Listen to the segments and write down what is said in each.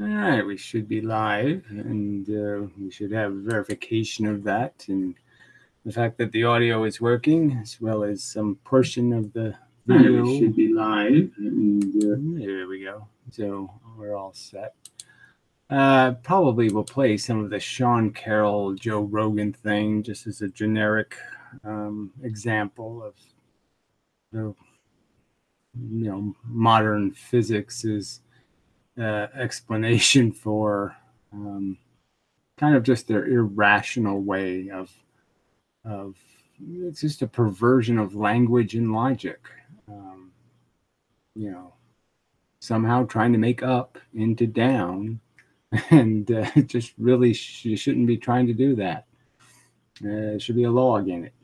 All right, we should be live, and we should have verification of that, and the fact that the audio is working, as well as some portion of the video. We should be live, and there we go. So we're all set. Probably we'll play some of the Sean Carroll, Joe Rogan thing, just as a generic example of the modern physics's explanation for kind of just their irrational way of it's just a perversion of language and logic. Um, somehow trying to make up into down, and just really you shouldn't be trying to do that. There should be a log in it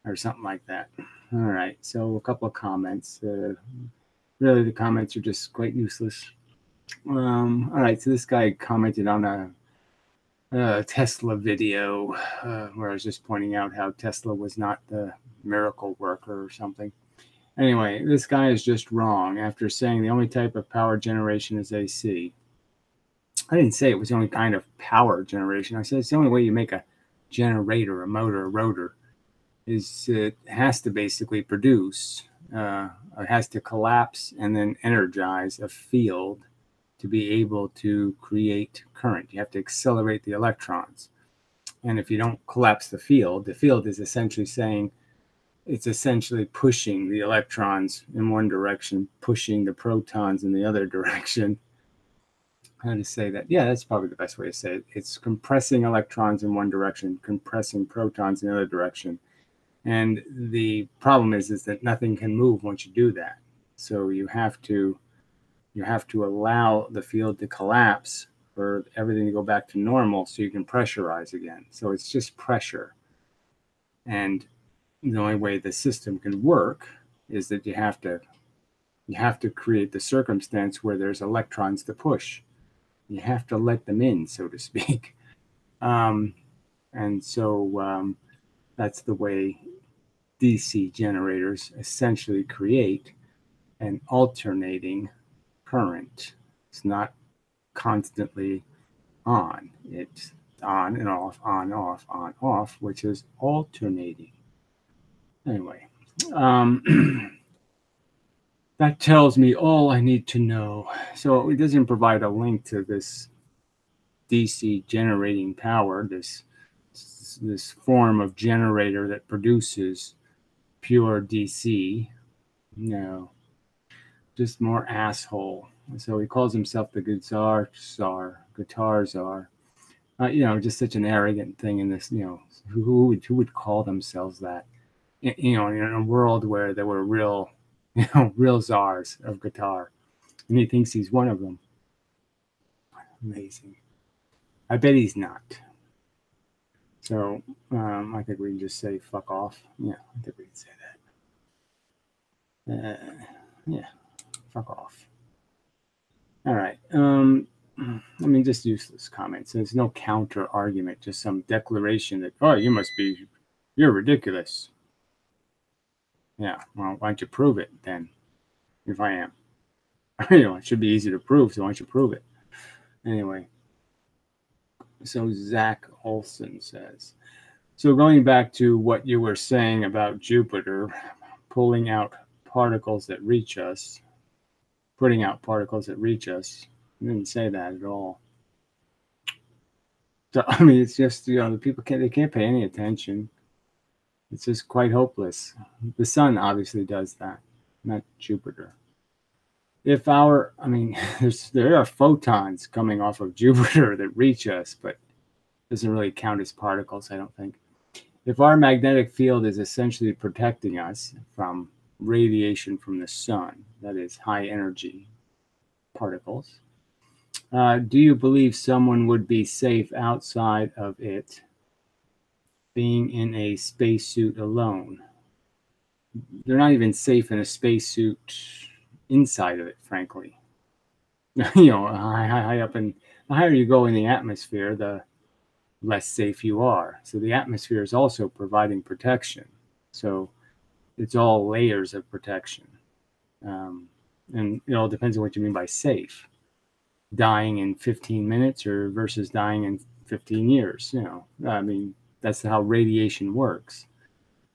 or something like that. All right, so a couple of comments. Really, the comments are just quite useless. All right, so this guy commented on a Tesla video where I was just pointing out how Tesla was not the miracle worker or something. Anyway, this guy is just wrong after saying the only type of power generation is AC. I didn't say it was the only kind of power generation. I said it's the only way you make a generator, a motor, a rotor, is it has to basically produce, it has to collapse and then energize a field to be able to create current. You have to accelerate the electrons. And if you don't collapse the field is essentially saying it's essentially pushing the electrons in one direction, pushing the protons in the other direction. How to say that? Yeah, that's probably the best way to say it. It's compressing electrons in one direction, compressing protons in the other direction. And the problem is that nothing can move once you do that. So you have to allow the field to collapse for everything to go back to normal so you can pressurize again. So it's just pressure. And the only way the system can work is that you have to create the circumstance where there's electrons to push. You have to let them in, so to speak. And so that's the way DC generators essentially create an alternating current. It's not constantly on. It's on and off, on, off, which is alternating. Anyway, that tells me all I need to know. So it doesn't provide a link to this DC generating power, this form of generator that produces pure DC. No, just more asshole. So he calls himself the guitar czar. Just such an arrogant thing in this. Who would call themselves that? In a world where there were real, real czars of guitar, and he thinks he's one of them. Amazing. I bet he's not. So I think we can just say fuck off. Yeah, I think we can say that. Yeah, fuck off. All right. Just useless comments. There's no counter argument, just some declaration that, oh, you're ridiculous. Yeah, well, why don't you prove it then? If I am. It should be easy to prove, so why don't you prove it? Anyway. So Zach Olson says, so going back to what you were saying about Jupiter pulling out particles that reach us, putting out particles that reach us, I didn't say that at all. So, it's just, the people can't pay any attention. It's just quite hopeless. The sun obviously does that, not Jupiter. If there are photons coming off of Jupiter that reach us, but it doesn't really count as particles, I don't think. If our magnetic field is essentially protecting us from radiation from the sun, that is high energy particles, do you believe someone would be safe outside of it, being in a spacesuit alone? They're not even safe in a spacesuit inside of it, frankly. High up the higher you go in the atmosphere, the less safe you are. So the atmosphere is also providing protection. So it's all layers of protection. And it all depends on what you mean by safe. dying in 15 minutes or versus dying in 15 years. I mean, that's how radiation works.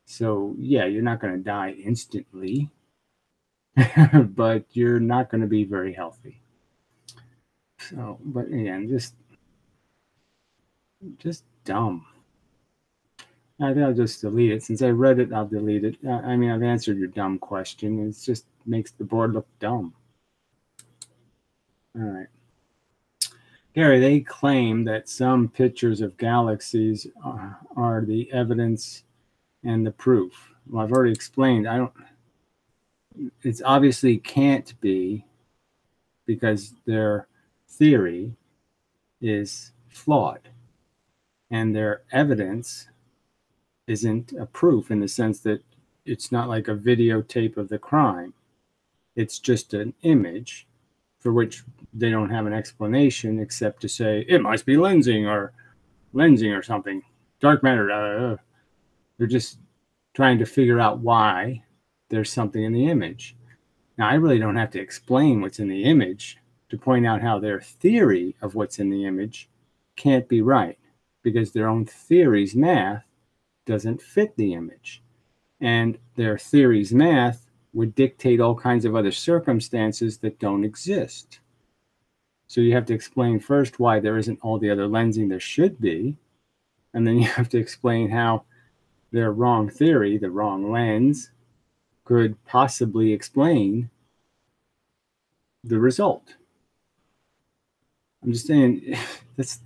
So yeah, you're not going to die instantly, but you're not going to be very healthy. So, but again, just dumb. I think I'll just delete it. Since I read it, I'll delete it. I mean, I've answered your dumb question. It just makes the board look dumb. All right. Gary, they claim that some pictures of galaxies are the evidence and the proof. Well, I've already explained. It's obviously can't be, because their theory is flawed and their evidence isn't a proof, in the sense that it's not like a videotape of the crime. It's just an image for which they don't have an explanation except to say it must be lensing or something. Dark matter. They're just trying to figure out why there's something in the image. Now, I really don't have to explain what's in the image to point out how their theory of what's in the image can't be right, because their own theory's math doesn't fit the image. And their theory's math would dictate all kinds of other circumstances that don't exist. So you have to explain first why there isn't all the other lensing there should be, and then you have to explain how their wrong theory, the wrong lens, could possibly explain the result. I'm just saying,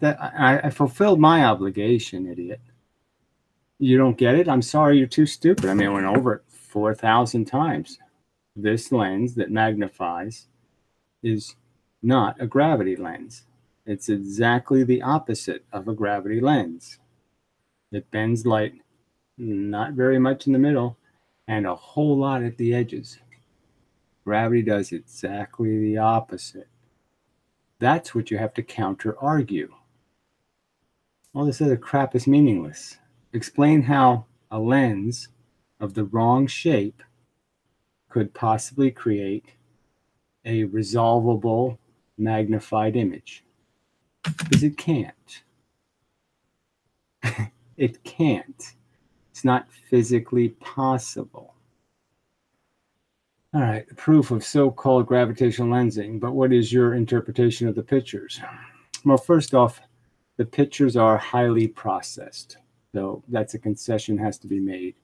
I fulfilled my obligation, idiot. You don't get it? I'm sorry, you're too stupid. I mean, I went over it 4,000 times. This lens that magnifies is not a gravity lens. It's exactly the opposite of a gravity lens. It bends light not very much in the middle and a whole lot at the edges. Gravity does exactly the opposite. That's what you have to counter-argue. All this other crap is meaningless. Explain how a lens of the wrong shape could possibly create a resolvable magnified image. Because it can't. It can't. It's not physically possible. All right, proof of so-called gravitational lensing, but what is your interpretation of the pictures? Well, first off, the pictures are highly processed, so that's a concession has to be made.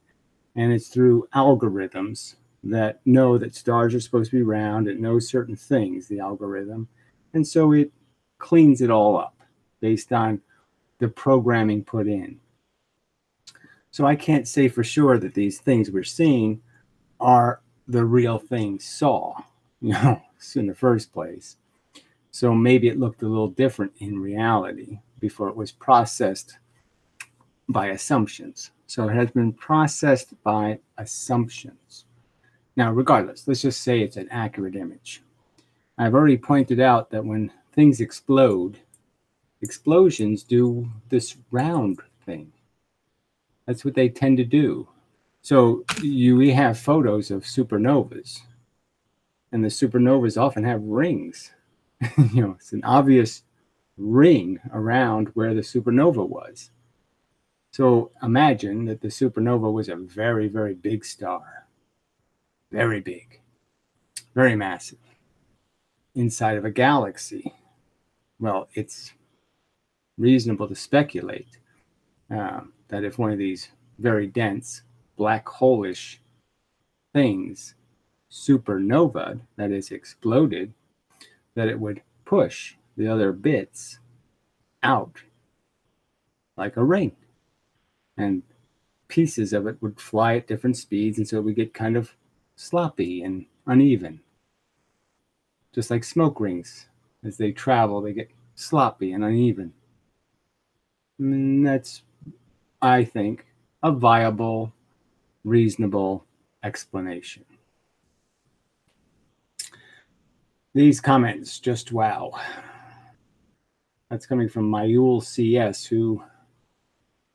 And it's through algorithms that know that stars are supposed to be round. It knows certain things, the algorithm, and so it cleans it all up based on the programming put in. So I can't say for sure that these things we're seeing are the real thing saw, in the first place. So maybe it looked a little different in reality before it was processed by assumptions. So it has been processed by assumptions. Now, regardless, let's just say it's an accurate image. I've already pointed out that when things explode, explosions do this round thing. That's what they tend to do. So we have photos of supernovas, and the supernovas often have rings. It's an obvious ring around where the supernova was. So imagine that the supernova was a very, very big star. Very big. Very massive. Inside of a galaxy. Well, it's reasonable to speculate that if one of these very dense black hole-ish things supernova, that is exploded, that it would push the other bits out like a ring, and pieces of it would fly at different speeds, and so it would get kind of sloppy and uneven, just like smoke rings. As they travel, they get sloppy and uneven. And that's, I think, a viable, reasonable explanation. These comments, just wow. That's coming from Mayul CS, who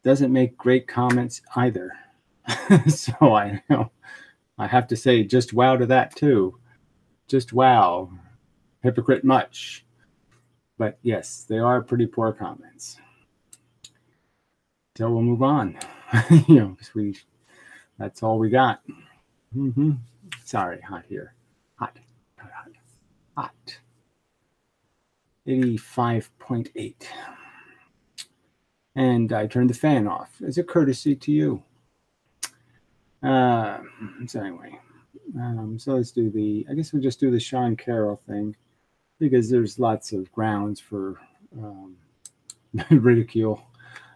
doesn't make great comments either. So I have to say just wow to that too. Just wow. Hypocrite much. But yes, they are pretty poor comments. So we'll move on. That's all we got. Sorry, hot here. Hot. 85.8. And I turned the fan off as a courtesy to you. So anyway, so let's do I guess we'll just do the Sean Carroll thing, because there's lots of grounds for ridicule.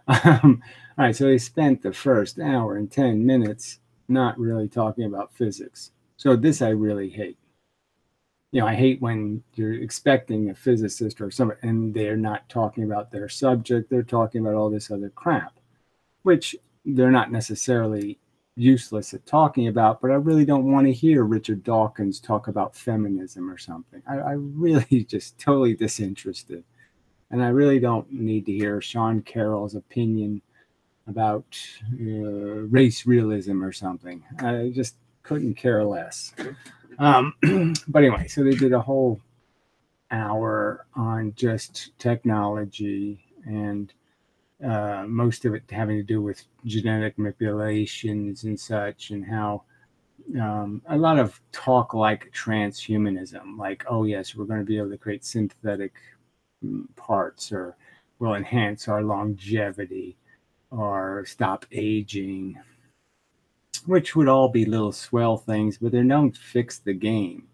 All right, so they spent the first hour and 10 minutes not really talking about physics. So this I really hate. I hate when you're expecting a physicist or somebody and they're not talking about their subject. They're talking about all this other crap, which they're not necessarily useless at talking about, but I really don't want to hear Richard Dawkins talk about feminism or something. I really just totally disinterested. And I really don't need to hear Sean Carroll's opinion about race realism or something. I just couldn't care less. But anyway, so they did a whole hour on just technology, and most of it having to do with genetic manipulations and such, and how a lot of talk like transhumanism, like, oh yes, we're going to be able to create synthetic parts, or will enhance our longevity, or stop aging, which would all be little swell things, but they don't fix the game.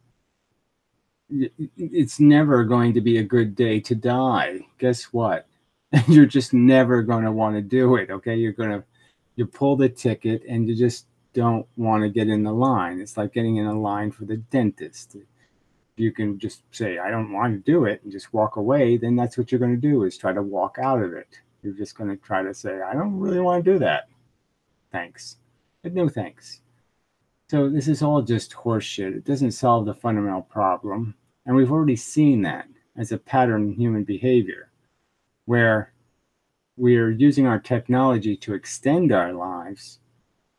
It's never going to be a good day to die. Guess what? You're just never going to want to do it. Okay, you pull the ticket and you just don't want to get in the line. It's like getting in a line for the dentist. You can just say, I don't want to do it, and just walk away. Then that's what you're going to do, is try to walk out of it. You're just going to try to say, I don't really want to do that. Thanks. But no thanks. So this is all just horseshit. It doesn't solve the fundamental problem. And we've already seen that as a pattern in human behavior, where we're using our technology to extend our lives,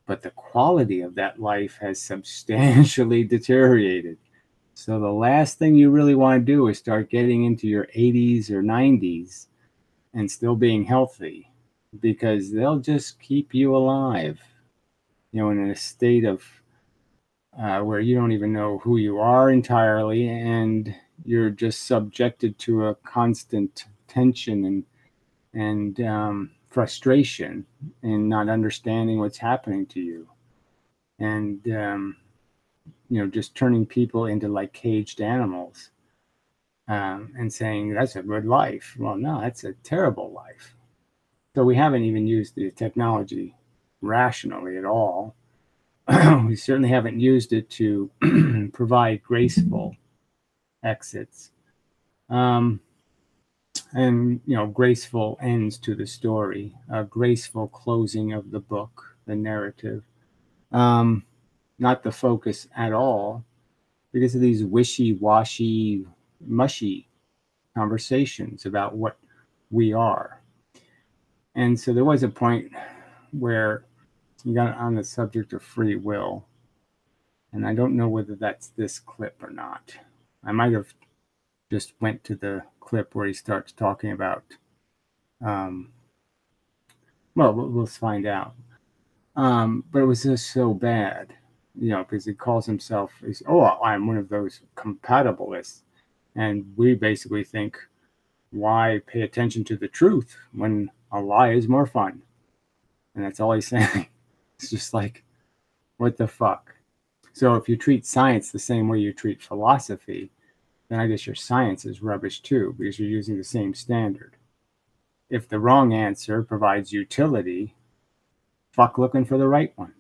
but the quality of that life has substantially deteriorated. So the last thing you really want to do is start getting into your 80s or 90s and still being healthy, because they'll just keep you alive, in a state of where you don't even know who you are entirely, and you're just subjected to a constant tension and frustration, and not understanding what's happening to you, and just turning people into like caged animals, and saying that's a good life. Well, no, that's a terrible life. So we haven't even used the technology rationally at all. We certainly haven't used it to provide graceful exits, and graceful ends to the story, a graceful closing of the book, the narrative. Not the focus at all, because of these wishy-washy, mushy conversations about what we are. And so there was a point where you got on the subject of free will, and I don't know whether that's this clip or not. I might have just went to the clip where he starts talking about, well, we'll find out. But it was just so bad, because he calls himself, I'm one of those compatibilists. And we basically think, why pay attention to the truth when a lie is more fun? And that's all he's saying. It's just like, what the fuck? So if you treat science the same way you treat philosophy, then I guess your science is rubbish too, because you're using the same standard. If the wrong answer provides utility, fuck looking for the right one.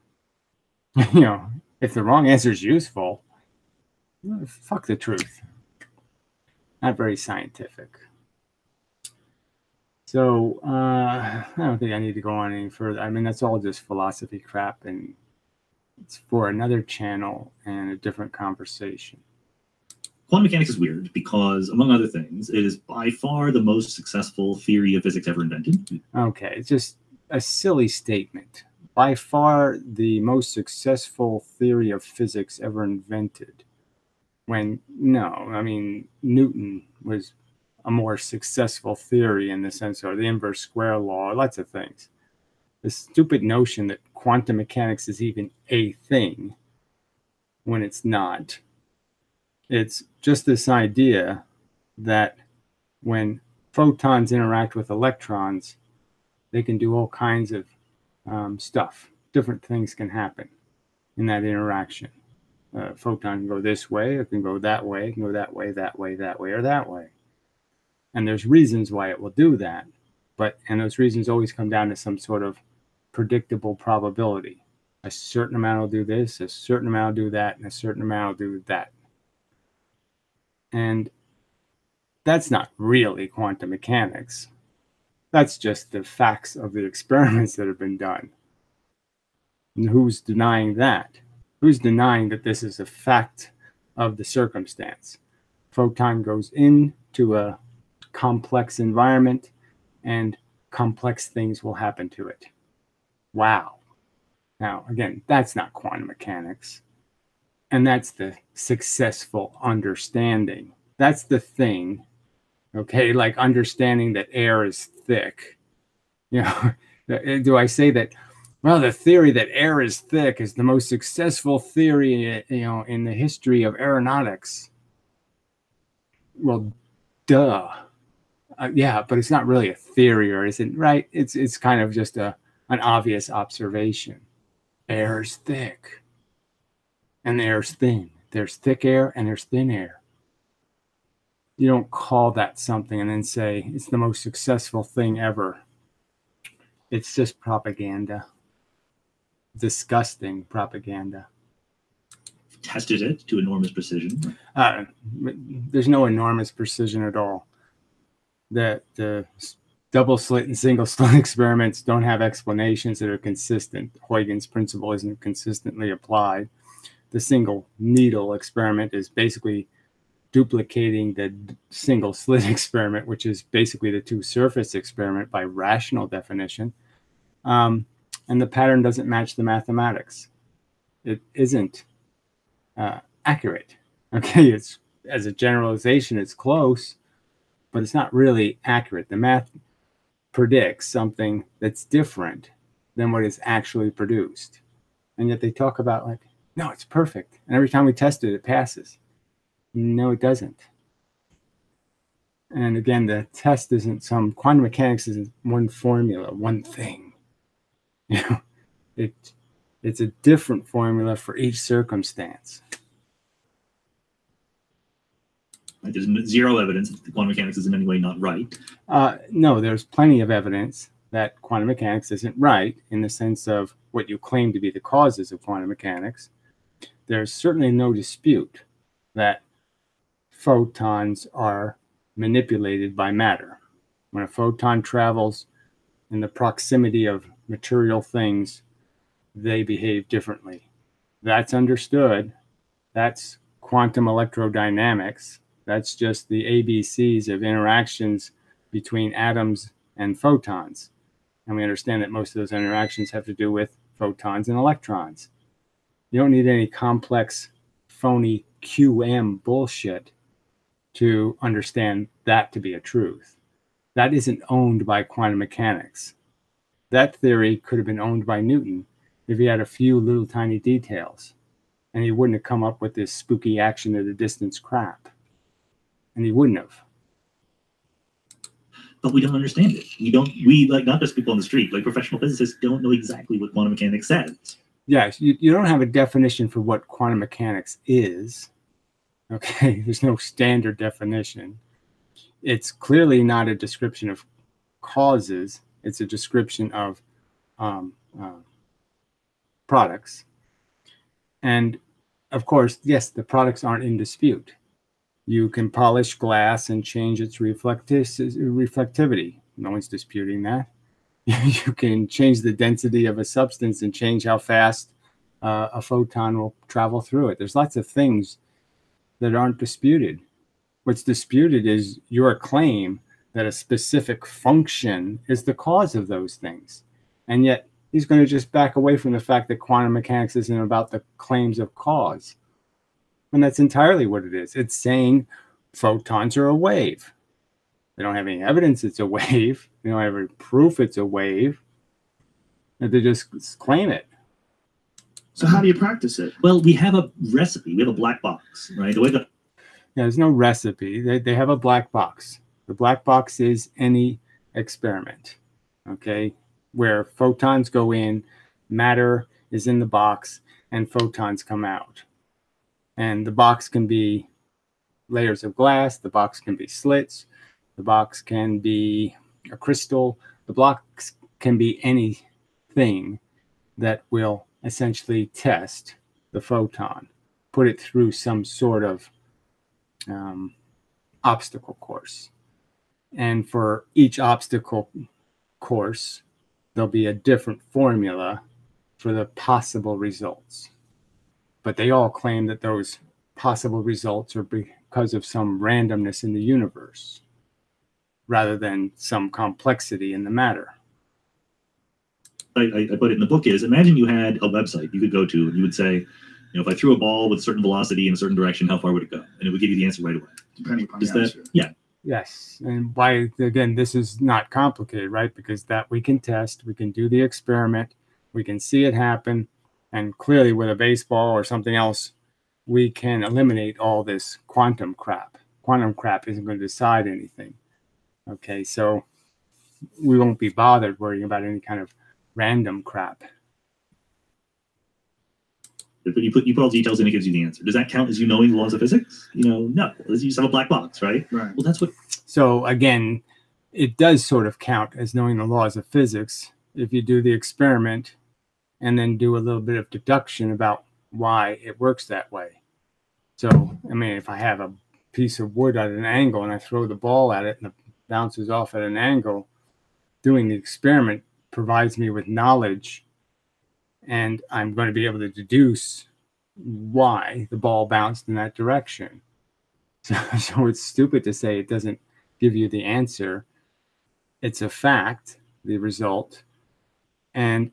If the wrong answer is useful, fuck the truth. Not very scientific. So I don't think I need to go on any further. I mean, that's all just philosophy crap, and it's for another channel and a different conversation. Quantum mechanics is weird because, among other things, it is by far the most successful theory of physics ever invented. Okay, it's just a silly statement. By far the most successful theory of physics ever invented. When, no, I mean, Newton was a more successful theory in the sense, or the inverse square law, or lots of things. The stupid notion that quantum mechanics is even a thing when it's not. It's just this idea that when photons interact with electrons, they can do all kinds of stuff. Different things can happen in that interaction. Photon can go this way, it can go that way, it can go that way, that way, that way, or that way. And there's reasons why it will do that. And those reasons always come down to some sort of predictable probability. A certain amount will do this, a certain amount will do that, and a certain amount will do that. And that's not really quantum mechanics. That's just the facts of the experiments that have been done. And who's denying that? Who's denying that this is a fact of the circumstance? Photon goes into a complex environment and complex things will happen to it. Wow. Now, again, that's not quantum mechanics. And that's the successful understanding. That's the thing, okay? Like understanding that air is thick. You know, do I say that, well, the theory that air is thick is the most successful theory, you know, in the history of aeronautics? Well, duh. Yeah, but it's not really a theory, or is it, right? It's kind of just an obvious observation. Air is thick. And air's thin. There's thick air and there's thin air. You don't call that something and then say it's the most successful thing ever. It's just propaganda. Disgusting propaganda. Tested it to enormous precision. There's no enormous precision at all. The double slit and single slit experiments don't have explanations that are consistent. Huygens principle isn't consistently applied. The single needle experiment is basically duplicating the single slit experiment, which is basically the two surface experiment by rational definition. And the pattern doesn't match the mathematics. It isn't accurate. Okay, it's, as a generalization, it's close, but it's not really accurate. The math predicts something that's different than what is actually produced. And yet they talk about like, no, it's perfect. And every time we test it, it passes. No, it doesn't. And again, the test isn't some, quantum mechanics isn't one formula, one thing. You know, it's a different formula for each circumstance. Right? There's zero evidence that quantum mechanics is in any way not right. No, there's plenty of evidence that quantum mechanics isn't right in the sense of what you claim to be the causes of quantum mechanics. There's certainly no dispute that photons are manipulated by matter. When a photon travels in the proximity of material things, they behave differently. That's understood. That's quantum electrodynamics. That's just the ABCs of interactions between atoms and photons. And we understand that most of those interactions have to do with photons and electrons. You don't need any complex, phony QM bullshit to understand that to be a truth. That isn't owned by quantum mechanics. That theory could have been owned by Newton if he had a few little tiny details, and he wouldn't have come up with this spooky action at a distance crap. And he wouldn't have. But we don't understand it. We like, not just people on the street, like professional physicists don't know exactly what quantum mechanics says. Yes, you don't have a definition for what quantum mechanics is. Okay, there's no standard definition. It's clearly not a description of causes. It's a description of products. And of course, yes, the products aren't in dispute. You can polish glass and change its reflectivity. No one's disputing that. You can change the density of a substance and change how fast a photon will travel through it. There's lots of things that aren't disputed. What's disputed is your claim that a specific function is the cause of those things. And yet he's going to just back away from the fact that quantum mechanics isn't about the claims of cause. And that's entirely what it is. It's saying photons are a wave. They don't have any evidence it's a wave. They don't have any proof it's a wave. They just claim it. So how do you practice it? Well, we have a recipe. We have a black box, right? The way that Yeah, there's no recipe. They have a black box. The black box is any experiment, okay, where photons go in, matter is in the box, and photons come out. And the box can be layers of glass. The box can be slits. The box can be a crystal. The box can be anything that will essentially test the photon, put it through some sort of obstacle course. And for each obstacle course, there'll be a different formula for the possible results. But they all claim that those possible results are because of some randomness in the universe, rather than some complexity in the matter. I put it in the book is, imagine you had a website you could go to and you would say, if I threw a ball with a certain velocity in a certain direction, how far would it go? And it would give you the answer right away. Depending upon Is the that, answer. yeah. Yes. And why, again, this is not complicated, right? Because that we can test, we can do the experiment, we can see it happen. And clearly with a baseball or something else, we can eliminate all this quantum crap. Quantum crap isn't going to decide anything. Okay, so we won't be bothered worrying about any kind of random crap. But you put all the details in, it gives you the answer. Does that count as you knowing the laws of physics? No. You just have a black box, right? Right. Well, that's what. So again, it does sort of count as knowing the laws of physics if you do the experiment and then do a little bit of deduction about why it works that way. So, I mean, if I have a piece of wood at an angle and I throw the ball at it and it bounces off at an angle, doing the experiment provides me with knowledge, and I'm going to be able to deduce why the ball bounced in that direction. So it's stupid to say it doesn't give you the answer. It's a fact, the result, and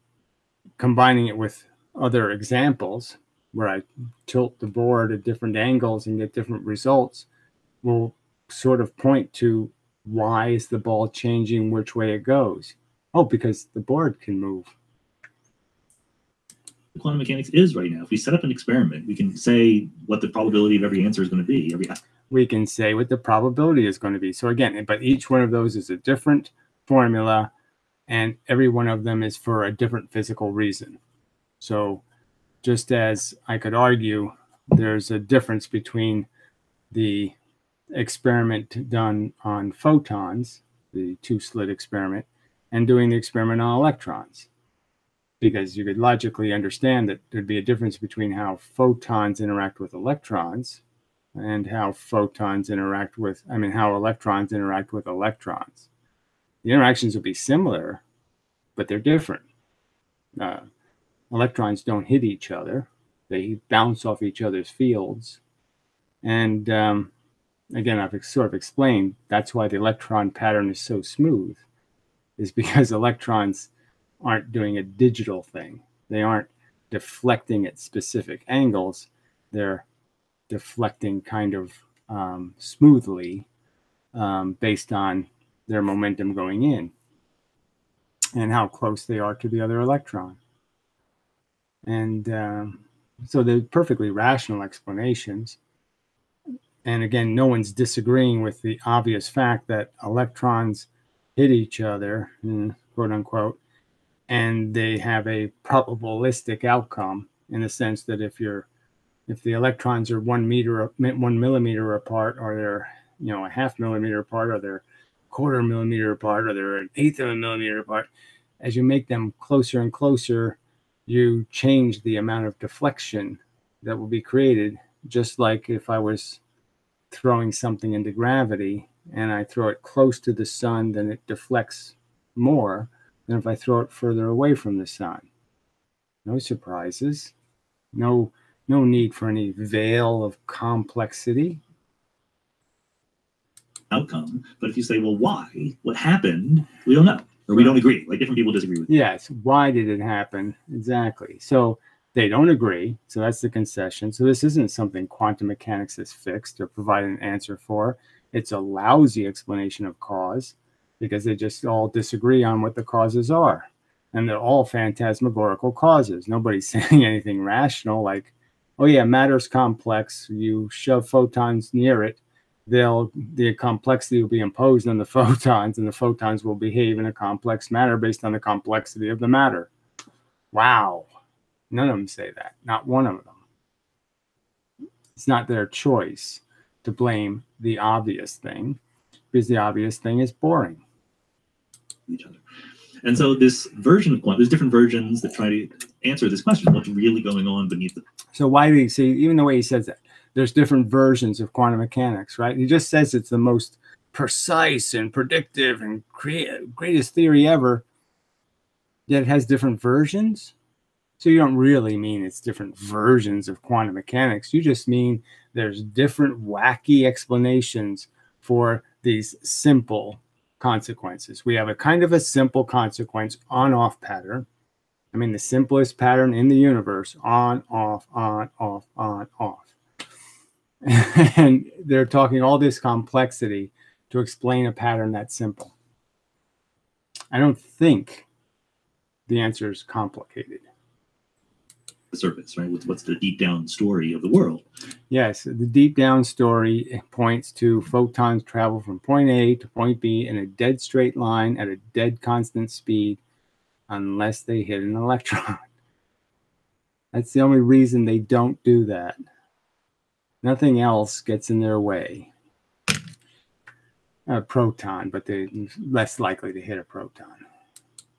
combining it with other examples where I tilt the board at different angles and get different results will sort of point to why is the ball changing which way it goes. Oh, because the board can move. Quantum mechanics is right now. If we set up an experiment, we can say what the probability of every answer is going to be. We can say what the probability is going to be. So again, but each one of those is a different formula, and every one of them is for a different physical reason. So just as I could argue, there's a difference between the experiment done on photons, the two-slit experiment, and doing the experiment on electrons. Because you could logically understand that there'd be a difference between how photons interact with electrons and how photons interact with, how electrons interact with electrons. The interactions would be similar, but they're different. Electrons don't hit each other. They bounce off each other's fields. And again, I've sort of explained that's why the electron pattern is so smooth, is because electrons aren't doing a digital thing. They aren't deflecting at specific angles. They're deflecting kind of smoothly based on their momentum going in and how close they are to the other electron. And so they're perfectly rational explanations. And again, no one's disagreeing with the obvious fact that electrons hit each other, quote unquote, and they have a probabilistic outcome in the sense that if the electrons are 1 millimeter apart, or they're a half millimeter apart, or they're quarter millimeter apart, or they're an eighth of a millimeter apart, as you make them closer and closer, you change the amount of deflection that will be created. Just like if I was throwing something into gravity and I throw it close to the sun, then it deflects more than if I throw it further away from the sun. No surprises. No need for any veil of complexity. Outcome. But if you say, well, why? What happened? We don't know. Or we don't agree. Like, different people disagree with you. Yes. Why did it happen? Exactly. So they don't agree. So that's the concession. So this isn't something quantum mechanics has fixed or provided an answer for. It's a lousy explanation of cause because they just all disagree on what the causes are. And they're all phantasmagorical causes. Nobody's saying anything rational like, oh yeah, matter's complex. You shove photons near it, the complexity will be imposed on the photons, and the photons will behave in a complex manner based on the complexity of the matter. Wow. None of them say that. Not one of them. It's not their choice to blame the obvious thing, because the obvious thing is boring. Each other. And so this version of quantum, there's different versions that try to answer this question: what's really going on beneath it? So why do you see, even the way he says that, there's different versions of quantum mechanics, right? He just says it's the most precise and predictive and greatest theory ever, yet it has different versions. So you don't really mean it's different versions of quantum mechanics. You just mean there's different wacky explanations for these simple consequences. We have a kind of a simple consequence on-off pattern. I mean, the simplest pattern in the universe, on, off, on, off, on, off. And they're talking all this complexity to explain a pattern that's simple. I don't think the answer is complicated. The surface, right? What's the deep down story of the world? Yes, the deep down story points to photons travel from point A to point B in a dead straight line at a dead constant speed unless they hit an electron. That's the only reason they don't do that. Nothing else gets in their way. A proton, but they're less likely to hit a proton.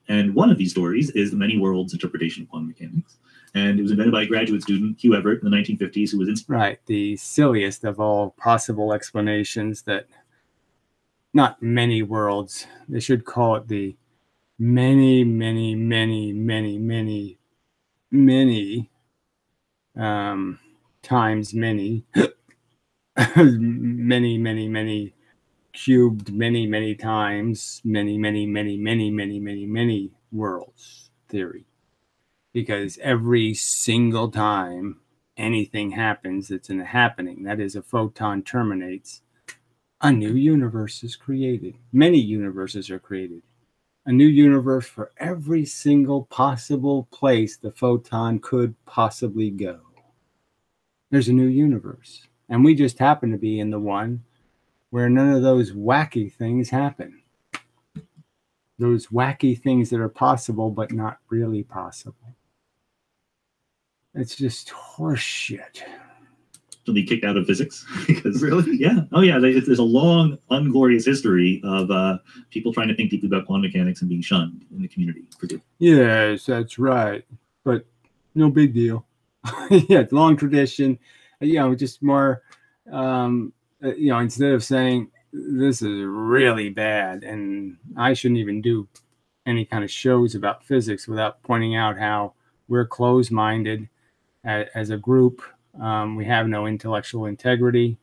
And one of these stories is the many worlds interpretation of quantum mechanics. And it was invented by a graduate student, Hugh Everett, in the 1950s, who was inspired. Right, the silliest of all possible explanations that not many worlds, they should call it the many times many many cubed many times many worlds theory, because every single time anything happens that's in a happening, that is, a photon terminates, a new universe is created. Many universes are created. A new universe for every single possible place the photon could possibly go. There's a new universe. And we just happen to be in the one where none of those wacky things happen. Those wacky things that are possible but not really possible. It's just horse shit. To be kicked out of physics. Because, Really? Yeah. Oh, yeah. There's a long, unglorious history of people trying to think deeply about quantum mechanics and being shunned in the community. Yes, that's right. But no big deal. Yeah, it's a long tradition. Just more, instead of saying this is really bad and I shouldn't even do any kind of shows about physics without pointing out how we're closed-minded as a group. We have no intellectual integrity.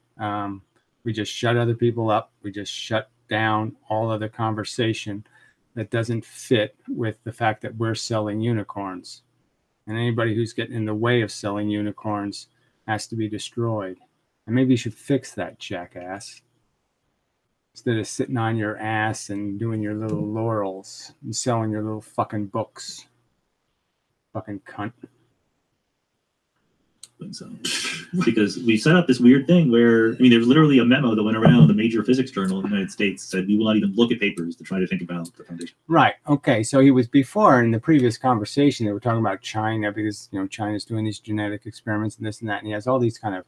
We just shut other people up. We just shut down all other conversation that doesn't fit with the fact that we're selling unicorns. And anybody who's getting in the way of selling unicorns has to be destroyed. And maybe you should fix that, jackass. Instead of sitting on your ass and doing your little laurels and selling your little fucking books. Fucking cunt. So, because we set up this weird thing where, there's literally a memo that went around the major physics journal in the United States said we will not even look at papers to try to think about the foundation. Right. Okay. So he was before in the previous conversation, they were talking about China because, China's doing these genetic experiments and this and that. And he has all these kind of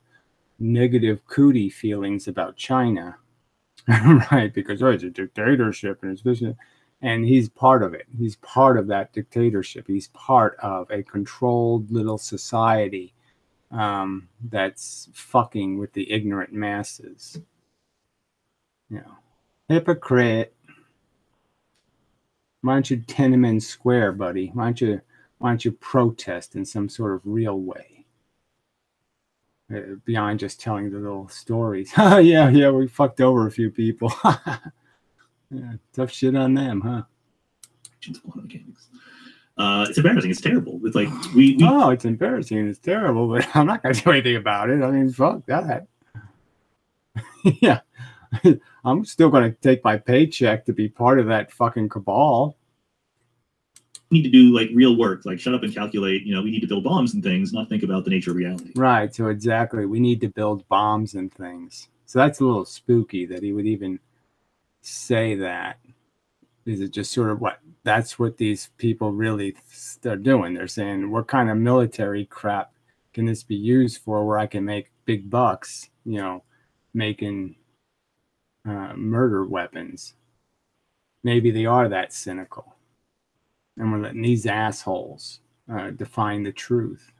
negative cootie feelings about China. Right. Because, it's a dictatorship and it's this. And he's part of it. He's part of that dictatorship. He's part of a controlled little society that's fucking with the ignorant masses. Hypocrite. Why don't you Tiananmen Square, buddy? Why don't you protest in some sort of real way? Beyond just telling the little stories. yeah, we fucked over a few people. Yeah, tough shit on them, huh? It's embarrassing. It's terrible. It's like Oh, it's embarrassing. It's terrible, but I'm not going to do anything about it. Fuck that. Yeah. I'm still going to take my paycheck to be part of that fucking cabal. We need to do like real work, like shut up and calculate. You know, we need to build bombs and things, not think about the nature of reality. Right. So exactly, we need to build bombs and things. So that's a little spooky that he would even say that. Is it just sort of what that's what these people really they're doing? They're saying, what kind of military crap can this be used for where I can make big bucks, you know, making murder weapons? Maybe they are that cynical. And we're letting these assholes define the truth.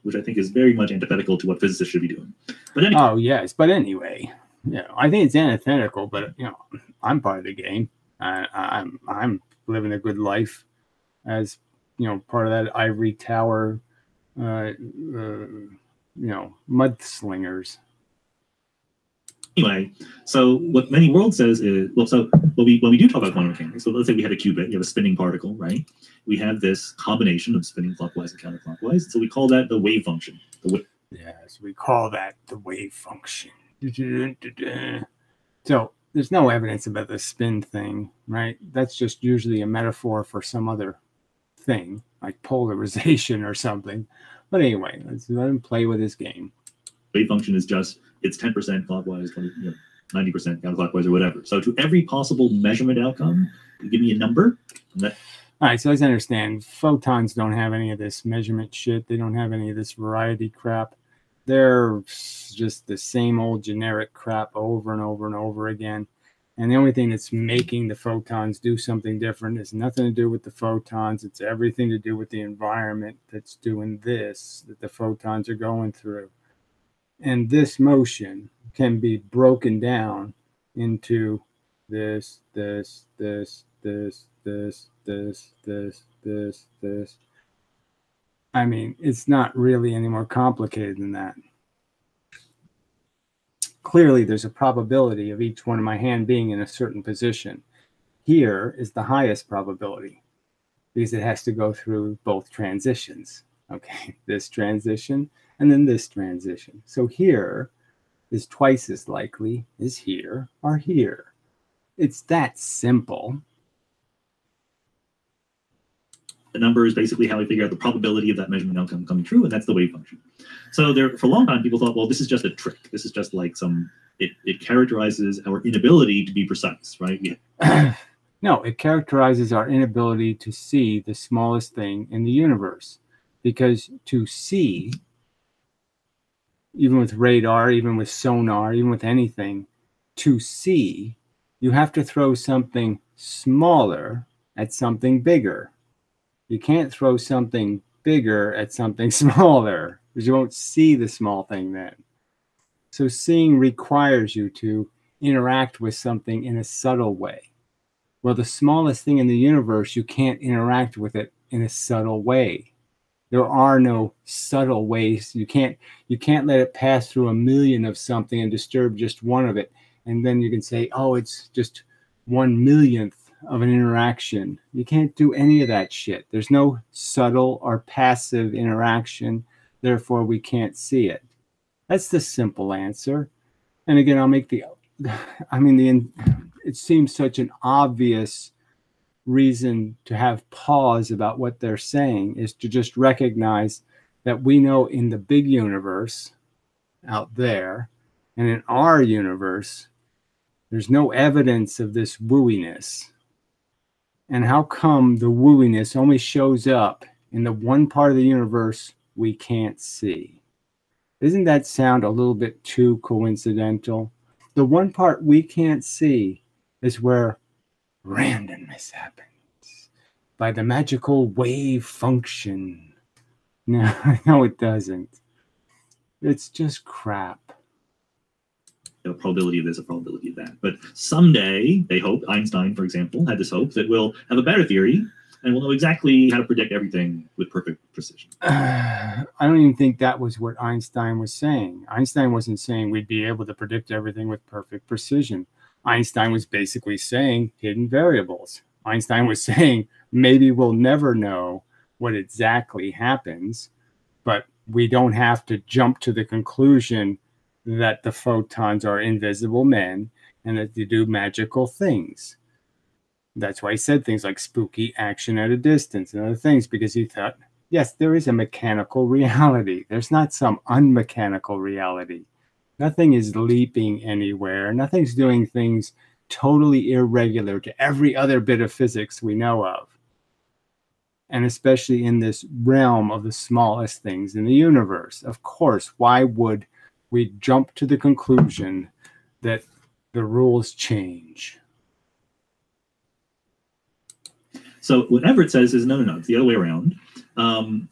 Which I think is very much antithetical to what physicists should be doing. But anyway, Oh, yes. But anyway, I think it's antithetical, but, I'm part of the game. I'm living a good life as, part of that ivory tower, mudslingers. anyway, so what many world says is, well, so when we do talk about quantum mechanics, so let's say we had a qubit, you have a spinning particle, right? We have this combination of spinning clockwise and counterclockwise. So we call that the wave function. Yes, we call that the wave function. So there's no evidence about the spin thing, right? That's just usually a metaphor for some other thing, like polarization or something. But anyway, let's let him play with his game. Wave function is just, it's 10% clockwise, 20, 90% counterclockwise or whatever. So to every possible measurement outcome, you give me a number. And that, all right, so let's understand, photons don't have any of this measurement shit. They don't have any of this variety crap. They're just the same old generic crap over and over and over again. And the only thing that's making the photons do something different has nothing to do with the photons. It's everything to do with the environment that's doing this, that the photons are going through. And this motion can be broken down into this. I mean, it's not really any more complicated than that. Clearly, there's a probability of each one of my hand being in a certain position. Here is the highest probability because it has to go through both transitions. Okay, this transition and then this transition. So here is twice as likely as here or here. It's that simple. the number is basically how we figure out the probability of that measurement outcome coming true, and that's the wave function. So there, for a long time, people thought, well, this is just a trick. This is just like it characterizes our inability to be precise, right? Yeah. No, it characterizes our inability to see the smallest thing in the universe. Because to see, even with radar, even with sonar, even with anything, to see, you have to throw something smaller at something bigger. You can't throw something bigger at something smaller because you won't see the small thing then. So seeing requires you to interact with something in a subtle way. Well, the smallest thing in the universe, you can't interact with it in a subtle way. There are no subtle ways. You can't let it pass through a million of something and disturb just one of it. And then you can say, oh, it's just 1/1,000,000th of an interaction. You can't do any of that shit. There's no subtle or passive interaction. Therefore, we can't see it. That's the simple answer. And again, I'll make it seems such an obvious reason to have pause about what they're saying is to just recognize that we know in the big universe out there and in our universe, there's no evidence of this wooiness. And how come the wooiness only shows up in the one part of the universe we can't see? Doesn't that sound a little bit too coincidental? The one part we can't see is where randomness happens by the magical wave function. No, it doesn't. It's just crap. A probability of this, a probability of that. But someday, they hope, Einstein, for example, had this hope that we'll have a better theory and we'll know exactly how to predict everything with perfect precision. I don't even think that was what Einstein was saying. Einstein wasn't saying we'd be able to predict everything with perfect precision. Einstein was basically saying hidden variables. Einstein was saying maybe we'll never know what exactly happens, but we don't have to jump to the conclusion that the photons are invisible men and that they do magical things. That's why he said things like spooky action at a distance and other things, because he thought, yes, there is a mechanical reality. There's not some unmechanical reality. Nothing is leaping anywhere. Nothing's doing things totally irregular to every other bit of physics we know of. And especially in this realm of the smallest things in the universe. Of course, why would we jump to the conclusion that the rules change? So what Everett says is, no, it's the other way around.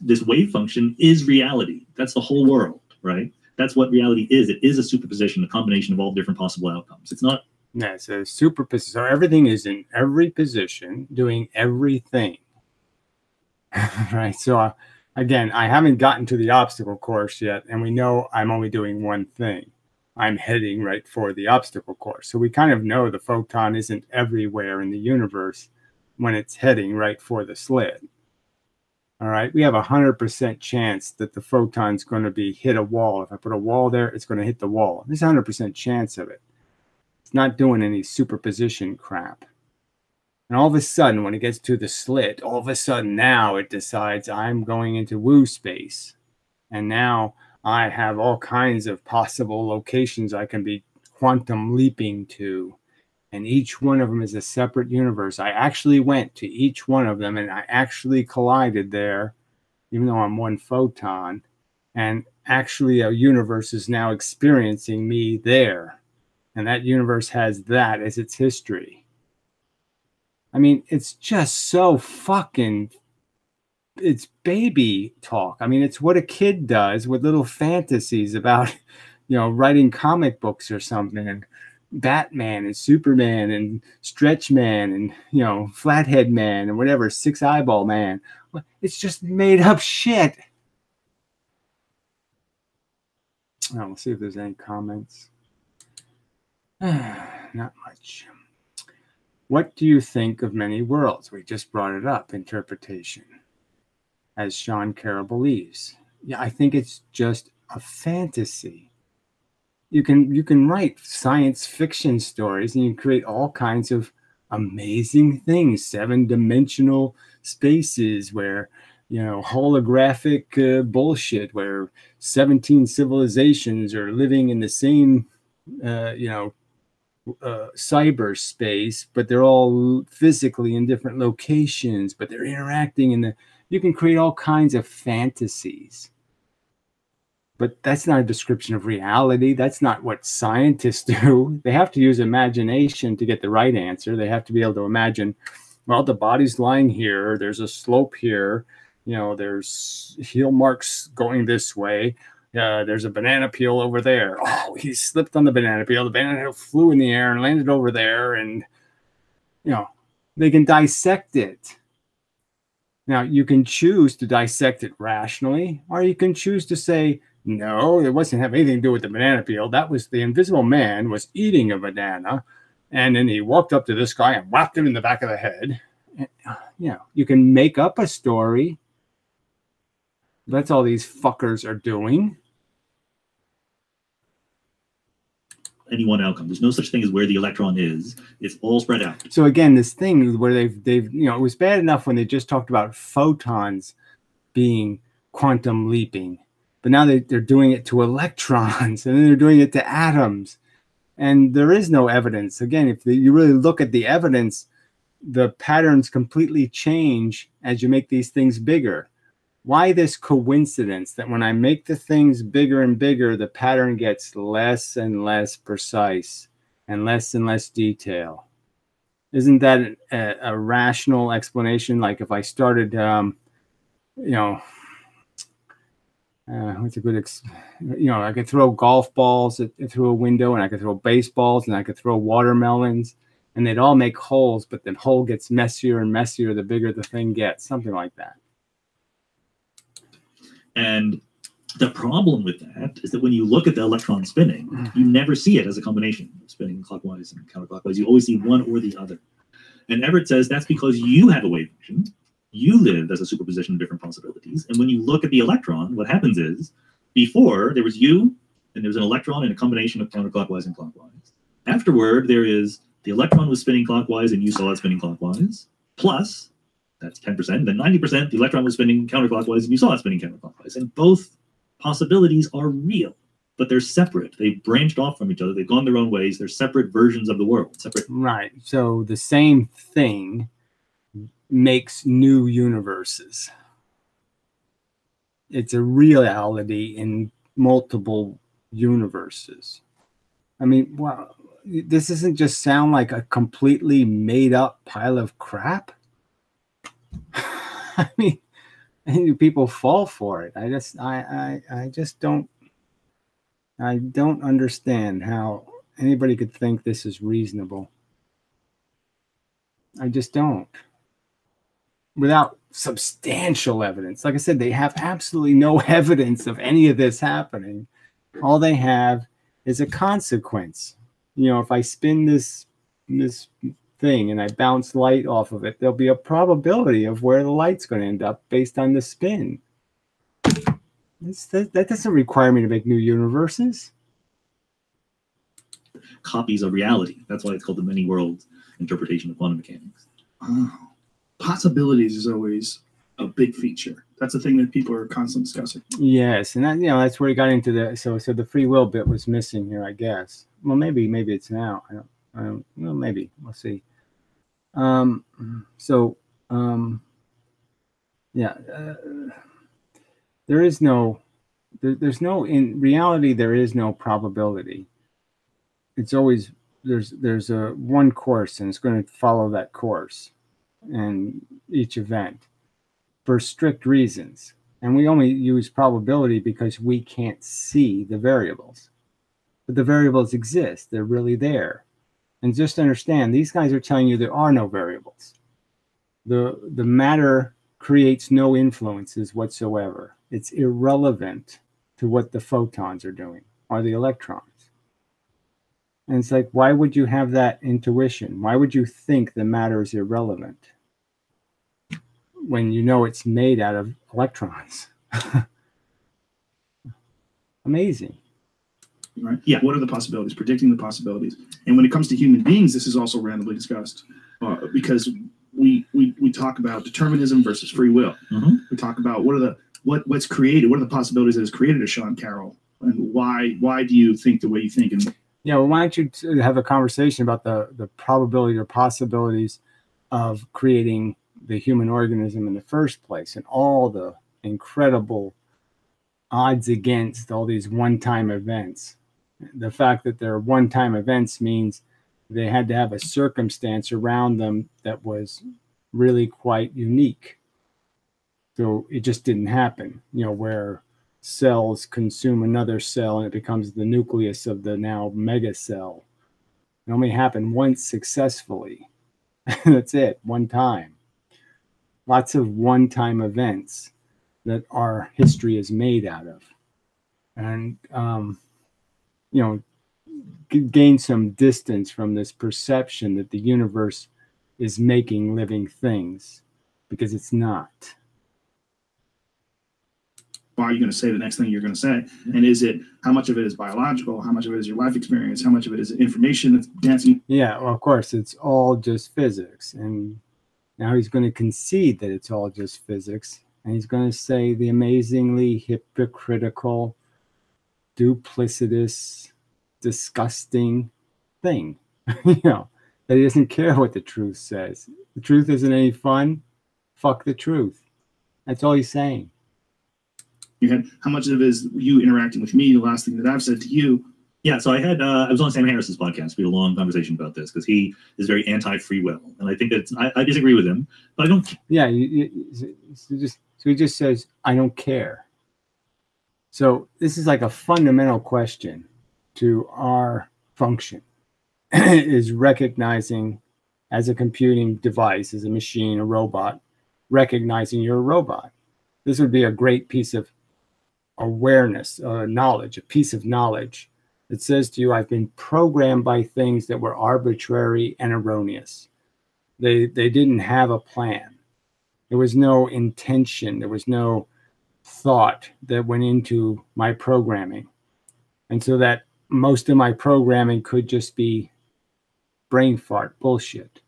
This wave function is reality. That's the whole world, right? That's what reality is. It is a superposition, a combination of all different possible outcomes. It's not. Yeah, it's a superposition. So everything is in every position, doing everything. Right. So again, I haven't gotten to the obstacle course yet, and we know I'm only doing one thing. I'm heading right for the obstacle course. So we kind of know the photon isn't everywhere in the universe when it's heading right for the sled. All right. We have 100% chance that the photon's going to be hit a wall. If I put a wall there, it's going to hit the wall. There's a 100% chance of it. It's not doing any superposition crap. And all of a sudden, when it gets to the slit, all of a sudden now it decides I'm going into woo space. And now I have all kinds of possible locations I can be quantum leaping to. And each one of them is a separate universe. I actually went to each one of them and I actually collided there, even though I'm one photon. And actually a universe is now experiencing me there. And that universe has that as its history. I mean, it's just so fucking, it's baby talk. I mean, it's what a kid does with little fantasies about, writing comic books or something, and Batman and Superman and Stretch Man and, Flathead Man and whatever, Six Eyeball Man. It's just made up shit. Oh, we'll see if there's any comments. Not much. What do you think of many worlds? We just brought it up, interpretation, as Sean Carroll believes. Yeah, I think it's just a fantasy. You can write science fiction stories and you can create all kinds of amazing things, 7-dimensional spaces where, holographic bullshit, where 17 civilizations are living in the same, cyberspace, but they're all physically in different locations, but they're interacting you can create all kinds of fantasies. But that's not a description of reality. That's not what scientists do. They have to use imagination to get the right answer. They have to be able to imagine, well, the body's lying here. There's a slope here. There's heel marks going this way. There's a banana peel over there. Oh, he slipped on the banana peel. The banana peel flew in the air and landed over there. And, they can dissect it. Now, you can choose to dissect it rationally, or you can choose to say, no, it wasn't have anything to do with the banana peel. That was the invisible man was eating a banana. And then he walked up to this guy and whacked him in the back of the head. And, you can make up a story. That's all these fuckers are doing. Any one outcome. There's no such thing as where the electron is. It's all spread out. So again, this thing where they've it was bad enough when they just talked about photons being quantum leaping, but now they're doing it to electrons, and then they're doing it to atoms, and there is no evidence. Again, if you really look at the evidence, the patterns completely change as you make these things bigger. Why this coincidence that when I make the things bigger and bigger, the pattern gets less and less precise and less detail? Isn't that a rational explanation? Like if I started, what's a good, I could throw golf balls through a window, and I could throw baseballs, and I could throw watermelons, and they'd all make holes, but the hole gets messier and messier the bigger the thing gets, something like that. And the problem with that is that when you look at the electron spinning, you never see it as a combination, spinning clockwise and counterclockwise. You always see one or the other. And Everett says that's because you have a wave function. You live as a superposition of different possibilities. And when you look at the electron, what happens is, before there was you, and there's an electron in a combination of counterclockwise and clockwise. Afterward, there is the electron was spinning clockwise and you saw it spinning clockwise, plus, that's 10%, then 90%, the electron was spinning counterclockwise and you saw it spinning counterclockwise. And both possibilities are real, but they're separate. They've branched off from each other. They've gone their own ways. They're separate versions of the world. Separate. Right. So the same thing makes new universes. It's a reality in multiple universes. I mean, wow, this doesn't just sound like a completely made up pile of crap. I mean, and people fall for it. I just don't understand how anybody could think this is reasonable. I just don't. Without substantial evidence. Like I said, they have absolutely no evidence of any of this happening. All they have is a consequence. You know, if I spin this thing and I bounce light off of it, there'll be a probability of where the light's going to end up based on the spin. That doesn't require me to make new universes. Copies of reality. That's why it's called the many world interpretation of quantum mechanics. Oh. Possibilities is always a big feature. That's the thing that people are constantly discussing. Yes, and that, that's where he got into the so the free will bit was missing here, I guess. Well, maybe it's now. I don't well, maybe we'll see. There is no there's no in reality there is no probability. It's always there's a one course and it's going to follow that course and each event for strict reasons. And we only use probability because we can't see the variables. But the variables exist. They're really there. And just understand, these guys are telling you there are no variables. The matter creates no influences whatsoever. It's irrelevant to what the photons are doing or the electrons. And it's like, why would you have that intuition? Why would you think the matter is irrelevant when you know it's made out of electrons? Amazing. Right? Yeah. What are the possibilities? Predicting the possibilities. And when it comes to human beings, this is also randomly discussed because we talk about determinism versus free will. Mm-hmm. We talk about what's created. What are the possibilities that has created a Sean Carroll, and why do you think the way you think? And yeah, well, why don't you have a conversation about the probability or possibilities of creating the human organism in the first place and all the incredible odds against all these one-time events. The fact that they're one-time events means they had to have a circumstance around them that was really quite unique. So it just didn't happen, where cells consume another cell and it becomes the nucleus of the now mega cell. It only happened once successfully. That's it, one time. Lots of one-time events that our history is made out of. And, gain some distance from this perception that the universe is making living things, because it's not. why are you going to say the next thing you're going to say? And is it, how much of it is biological? How much of it is your life experience? How much of it is information that's dancing? Yeah, well, of course, it's all just physics. And now he's going to concede that it's all just physics. And he's going to say the amazingly hypocritical, duplicitous, disgusting thing, that he doesn't care what the truth says. The truth isn't any fun. Fuck the truth. That's all he's saying. You had, how much of it is you interacting with me? The last thing that I've said to you. Yeah, so I was on Sam Harris's podcast. We had a long conversation about this because he is very anti-free will, and I think that I disagree with him, but I don't. Yeah, so he just says, I don't care. So this is like a fundamental question to our function, is recognizing as a computing device, as a machine, a robot, recognizing you're a robot. This would be a great piece of awareness, knowledge, a piece of knowledge that says to you, I've been programmed by things that were arbitrary and erroneous. They didn't have a plan. There was no intention. There was no thought that went into my programming. And so that most of my programming could just be brain fart bullshit.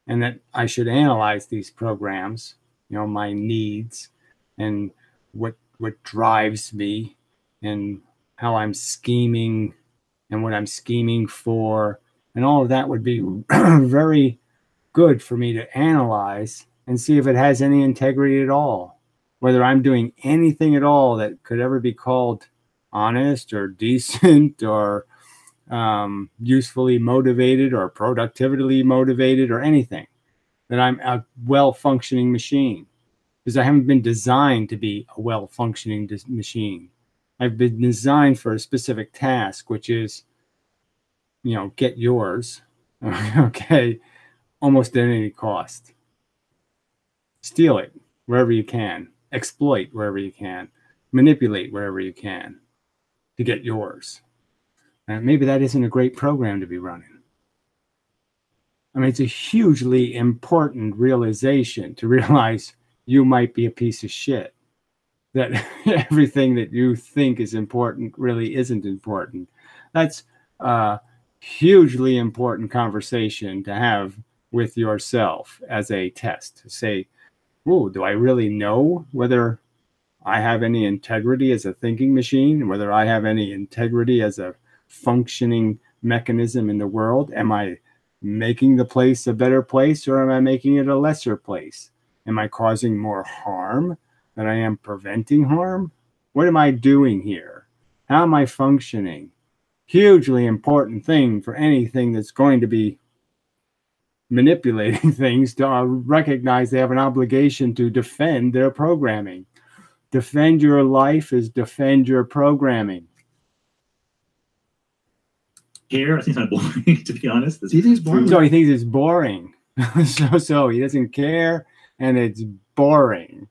And that I should analyze these programs, you know, my needs and what drives me and how I'm scheming and what I'm scheming for. And all of that would be very good for me to analyze and see if it has any integrity at all, whether I'm doing anything at all that could ever be called honest or decent or usefully motivated or productively motivated or anything, that I'm a well-functioning machine, because I haven't been designed to be a well-functioning machine. I've been designed for a specific task, which is, you know, get yours, okay, almost at any cost. Steal it wherever you can, exploit wherever you can, manipulate wherever you can to get yours. And maybe that isn't a great program to be running. I mean, it's a hugely important realization to realize you might be a piece of shit, that everything that you think is important really isn't important. That's a hugely important conversation to have with yourself as a test, to say, oh, do I really know whether I have any integrity as a thinking machine, whether I have any integrity as a functioning mechanism in the world? Am I making the place a better place, or am I making it a lesser place? Am I causing more harm than I am preventing harm? What am I doing here? How am I functioning? Hugely important thing for anything that's going to be manipulating things, to recognize they have an obligation to defend their programming. Defend your life is defend your programming. Care, I think it's kind of boring, to be honest. Do you think it's boring? So he thinks it's boring. so he doesn't care, and it's boring.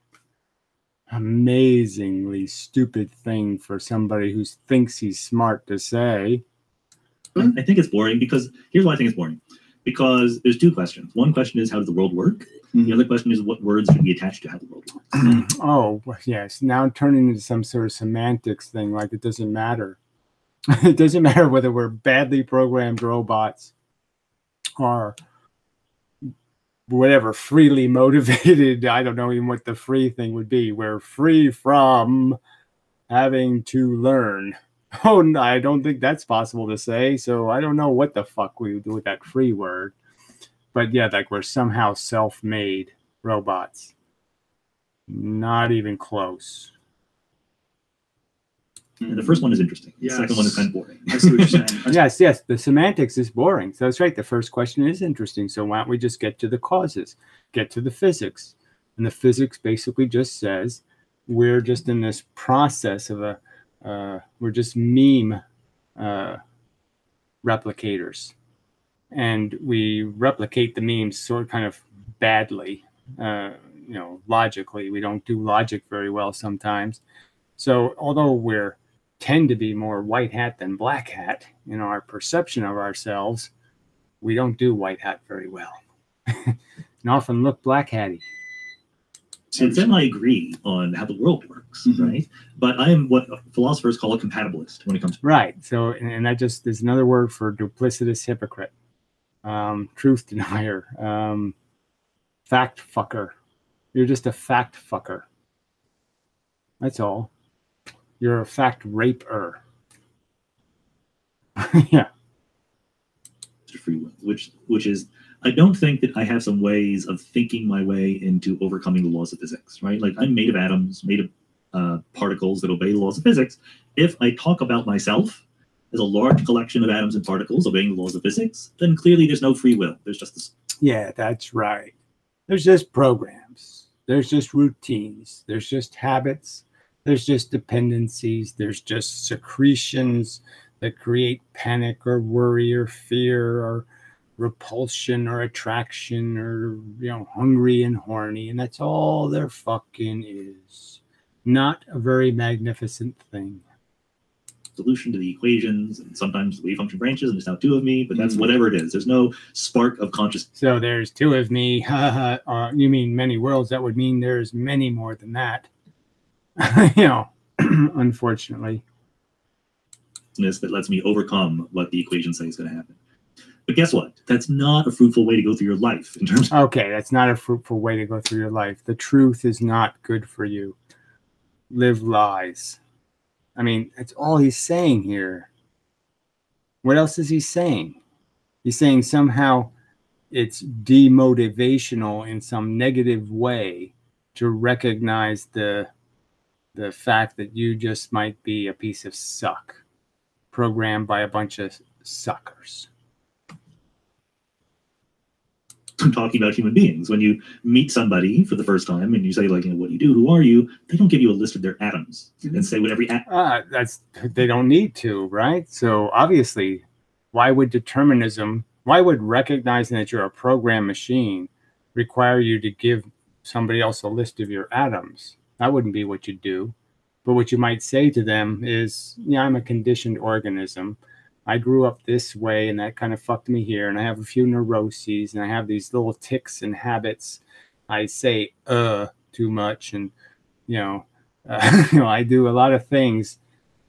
Amazingly stupid thing for somebody who thinks he's smart to say. I think it's boring because, here's why I think it's boring. Because there's two questions. One question is, how does the world work? The other question is, what words should be attached to how the world works? Oh, yes. Now turning into some sort of semantics thing, like it doesn't matter. It doesn't matter whether we're badly programmed robots or whatever, freely motivated. I don't know even what the free thing would be. We're free from having to learn. Oh, no, I don't think that's possible to say. So I don't know what the fuck we would do with that free word. But yeah, like we're somehow self-made robots. Not even close. And the first one is interesting. Yes. The second one is kind of boring. I see what you're saying. Yes. The semantics is boring. So that's right. The first question is interesting. So why don't we just get to the causes, get to the physics? And the physics basically just says we're just in this process of we're just meme replicators. And we replicate the memes sort of kind of badly, logically. We don't do logic very well sometimes. So although we're tend to be more white hat than black hat in our perception of ourselves, we don't do white hat very well and often look black hatty. And then I agree on how the world works, right? But I am what philosophers call a compatibilist when it comes to right. So, and that just is another word for duplicitous hypocrite, truth denier, fact fucker. You're just a fact fucker. That's all. You're a fact raper. Yeah. free will, which is, I don't think that I have some ways of thinking my way into overcoming the laws of physics, right? Like I'm made of atoms, made of particles that obey the laws of physics. If I talk about myself as a large collection of atoms and particles obeying the laws of physics, then clearly there's no free will. There's just this. Yeah, that's right. There's just programs. There's just routines. There's just habits. There's just dependencies. There's just secretions that create panic or worry or fear or repulsion or attraction or, hungry and horny. And that's all there fucking is. Not a very magnificent thing. Solution to the equations, and sometimes the wave function branches, and there's now two of me, but that's whatever it is. There's no spark of consciousness. So there's two of me. You mean many worlds? That would mean there's many more than that. Unfortunately. that lets me overcome what the equations say is going to happen. But guess what? That's not a fruitful way to go through your life in terms of... Okay, that's not a fruitful way to go through your life. The truth is not good for you. Live lies. I mean, that's all he's saying here. What else is he saying? He's saying somehow it's demotivational in some negative way to recognize the fact that you just might be a piece of suck programmed by a bunch of suckers. I'm talking about human beings. When you meet somebody for the first time and you say, like, what do you do? Who are you? They don't give you a list of their atoms and say what every atom. They don't need to, right? So obviously, why would recognizing that you're a program machine require you to give somebody else a list of your atoms? That wouldn't be what you do. But what you might say to them is, yeah, I'm a conditioned organism. I grew up this way, and that kind of fucked me here. And I have a few neuroses, and I have these little tics and habits. I say too much, and I do a lot of things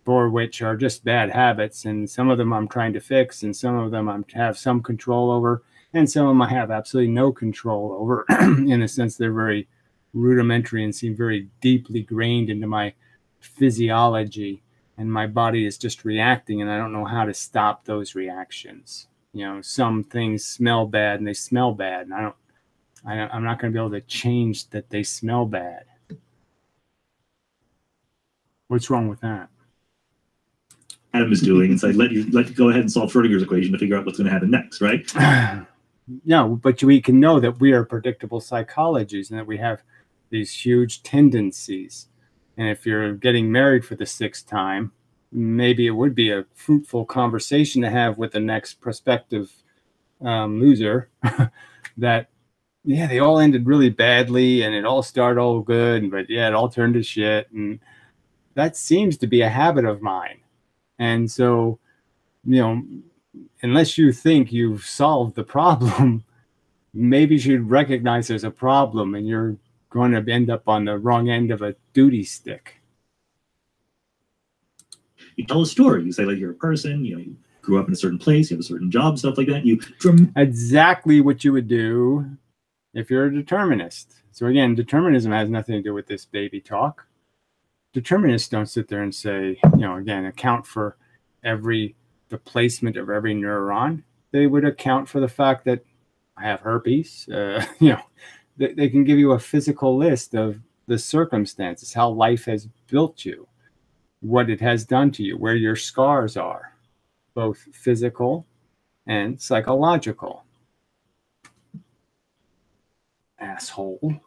for which are just bad habits, and some of them I'm trying to fix, and some of them I have some control over, and some of them I have absolutely no control over. In a sense, they're very rudimentary and seem very deeply grained into my physiology. And my body is just reacting, and I don't know how to stop those reactions. Some things smell bad, and they smell bad, and I'm not going to be able to change that they smell bad. What's wrong with that? Adam is doing, it's like let you go ahead and solve Schrodinger's equation to figure out what's going to happen next, right? No, but we can know that we are predictable psychologies and that we have these huge tendencies. And if you're getting married for the 6th time, maybe it would be a fruitful conversation to have with the next prospective loser that, yeah, they all ended really badly and it all started all good, but yeah, it all turned to shit. And that seems to be a habit of mine. And so, unless you think you've solved the problem, maybe you should recognize there's a problem and you're going to end up on the wrong end of a duty stick. You tell a story. You say, like, you're a person, you grew up in a certain place, you have a certain job, stuff like that. Exactly what you would do if you're a determinist. So again, determinism has nothing to do with this baby talk. Determinists don't sit there and say, again, account for the placement of every neuron. They would account for the fact that I have herpes, They can give you a physical list of the circumstances, how life has built you, what it has done to you, where your scars are, both physical and psychological. Asshole.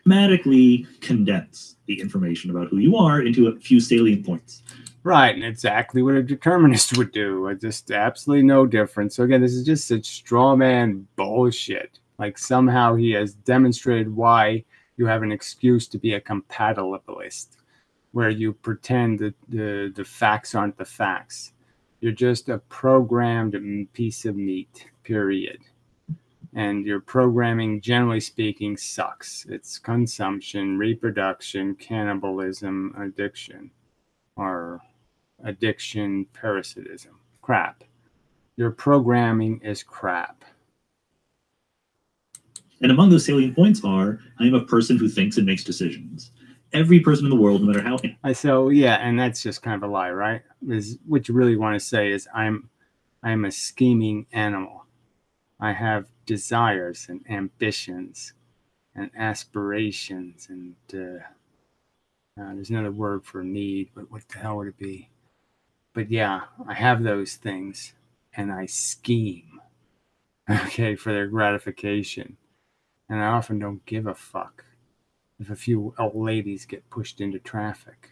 Dramatically condense the information about who you are into a few salient points. Right, and exactly what a determinist would do. Just absolutely no difference. So again, this is just such straw man bullshit. Like somehow he has demonstrated why you have an excuse to be a compatibilist, where you pretend that the facts aren't the facts. You're just a programmed piece of meat, period. And your programming, generally speaking, sucks. It's consumption, reproduction, cannibalism, addiction, or addiction, parasitism. Crap. Your programming is crap. And among those salient points are, I am a person who thinks and makes decisions. Every person in the world, no matter how... So, yeah, and that's just kind of a lie, right? What you really want to say is I'm a scheming animal. I have desires and ambitions and aspirations and there's another word for need, but what the hell would it be? But yeah, I have those things and I scheme, okay, for their gratification. And I often don't give a fuck if a few old ladies get pushed into traffic.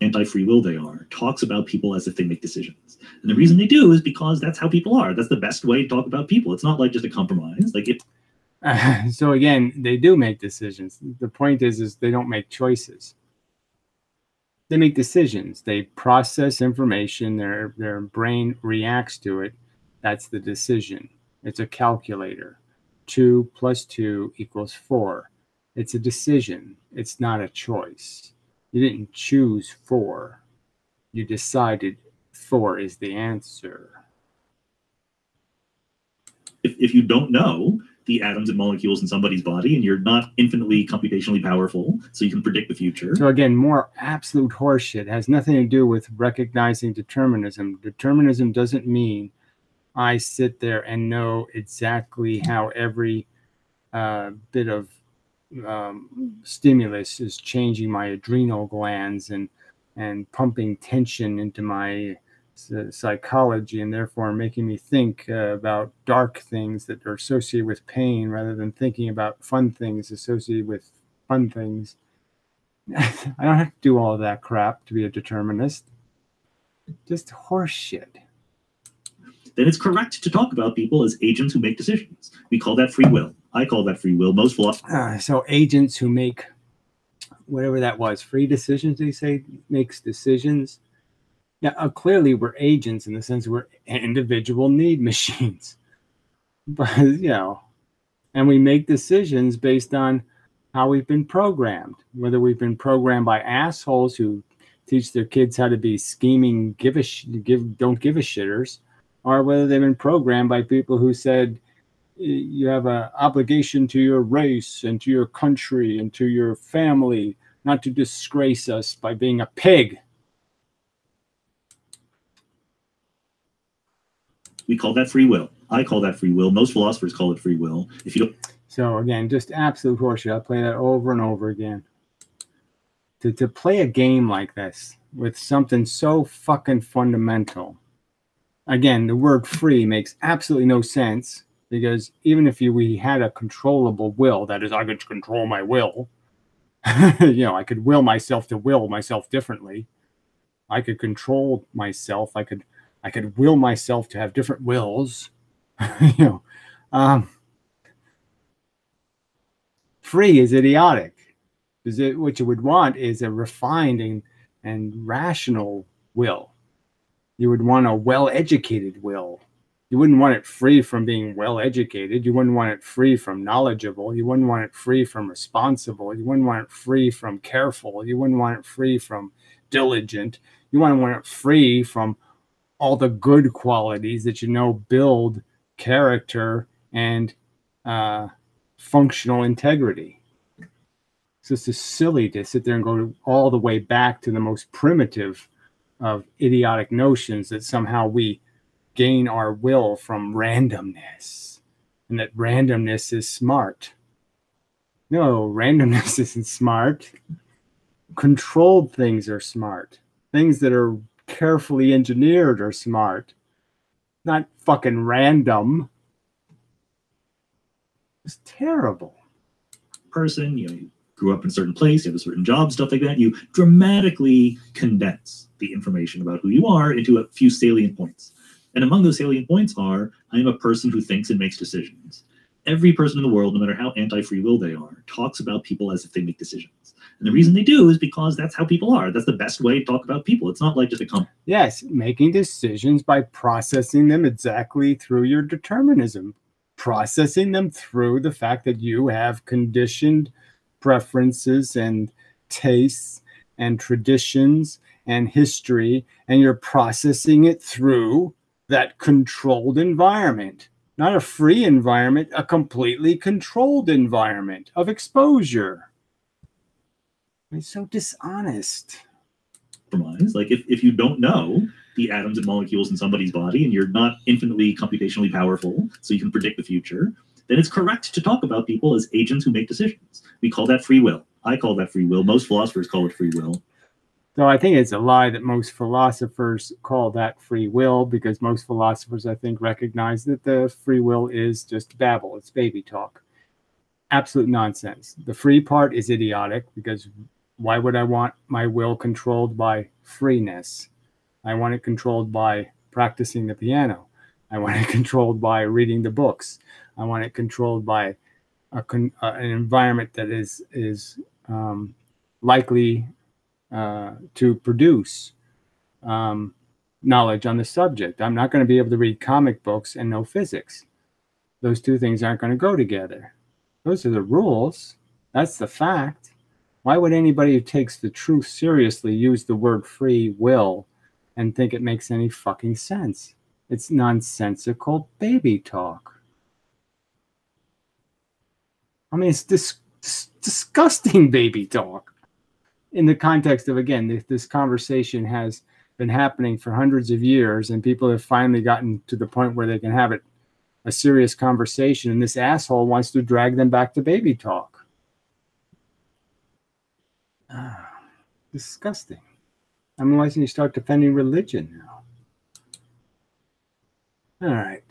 Anti-free will they are, talks about people as if they make decisions. And the reason they do is because that's how people are. That's the best way to talk about people. It's not like just a compromise. So again, they do make decisions. The point is they don't make choices. They make decisions. They process information. Their brain reacts to it. That's the decision. It's a calculator. 2 + 2 = 4. It's a decision. It's not a choice. You didn't choose 4. You decided 4 is the answer. If you don't know the atoms and molecules in somebody's body, and you're not infinitely computationally powerful, so you can predict the future. So again, more absolute horseshit. It has nothing to do with recognizing determinism. Determinism doesn't mean I sit there and know exactly how every bit of stimulus is changing my adrenal glands and pumping tension into my psychology, and therefore making me think about dark things that are associated with pain rather than thinking about fun things associated with fun things. I don't have to do all of that crap to be a determinist. Just horse shit. Then it's correct to talk about people as agents who make decisions. We call that free will. I call that free will. Most philosophers. So agents who make whatever that was, free decisions, they say, makes decisions. Yeah, clearly we're agents in the sense we're individual need machines. But, and we make decisions based on how we've been programmed, whether we've been programmed by assholes who teach their kids how to be scheming, don't give a shitters, or whether they've been programmed by people who said, you have an obligation to your race and to your country and to your family not to disgrace us by being a pig. We call that free will. I call that free will. Most philosophers call it free will. If you don't. So again, just absolute horseshit. I'll play that over and over again. To play a game like this with something so fucking fundamental. Again, the word free makes absolutely no sense, because even if we had a controllable will, that is, I could control my will. I could will myself to will myself differently. I could control myself. I could will myself to have different wills. Free is idiotic. What you would want is a refined and rational will. You would want a well-educated will. You wouldn't want it free from being well-educated. You wouldn't want it free from knowledgeable. You wouldn't want it free from responsible. You wouldn't want it free from careful. You wouldn't want it free from diligent. You want it free from all the good qualities that build character and functional integrity. So it's just silly to sit there and go all the way back to the most primitive of idiotic notions that somehow we gain our will from randomness and that randomness is smart. No, randomness isn't smart. Controlled things are smart. Things that are carefully engineered are smart. Not fucking random. It's terrible. Person, you grew up in a certain place, you have a certain job, stuff like that. You dramatically condense the information about who you are into a few salient points. And among those salient points are, I am a person who thinks and makes decisions. Every person in the world, no matter how anti-free will they are, talks about people as if they make decisions. And the reason they do is because that's how people are. That's the best way to talk about people. It's not like just a company. Yes, making decisions by processing them exactly through your determinism. Processing them through the fact that you have conditioned preferences and tastes and traditions and history, and you're processing it through that controlled environment. Not a free environment, a completely controlled environment of exposure. It's so dishonest. Like if you don't know the atoms and molecules in somebody's body, and you're not infinitely computationally powerful, so you can predict the future, then it's correct to talk about people as agents who make decisions. We call that free will. I call that free will. Most philosophers call it free will. So I think it's a lie that most philosophers call that free will, because most philosophers, I think, recognize that the free will is just babble. It's baby talk. Absolute nonsense. The free part is idiotic, because why would I want my will controlled by freeness? I want it controlled by practicing the piano. I want it controlled by reading the books. I want it controlled by an environment that is likely to produce knowledge on the subject. I'm not going to be able to read comic books and know physics. Those two things aren't going to go together. Those are the rules. That's the fact. Why would anybody who takes the truth seriously use the word free will and think it makes any fucking sense? It's nonsensical baby talk. I mean, it's disgusting baby talk in the context of, again, this conversation has been happening for hundreds of years, and people have finally gotten to the point where they can have it a serious conversation, and this asshole wants to drag them back to baby talk. Disgusting. I mean, why doesn't he start defending religion now? All right.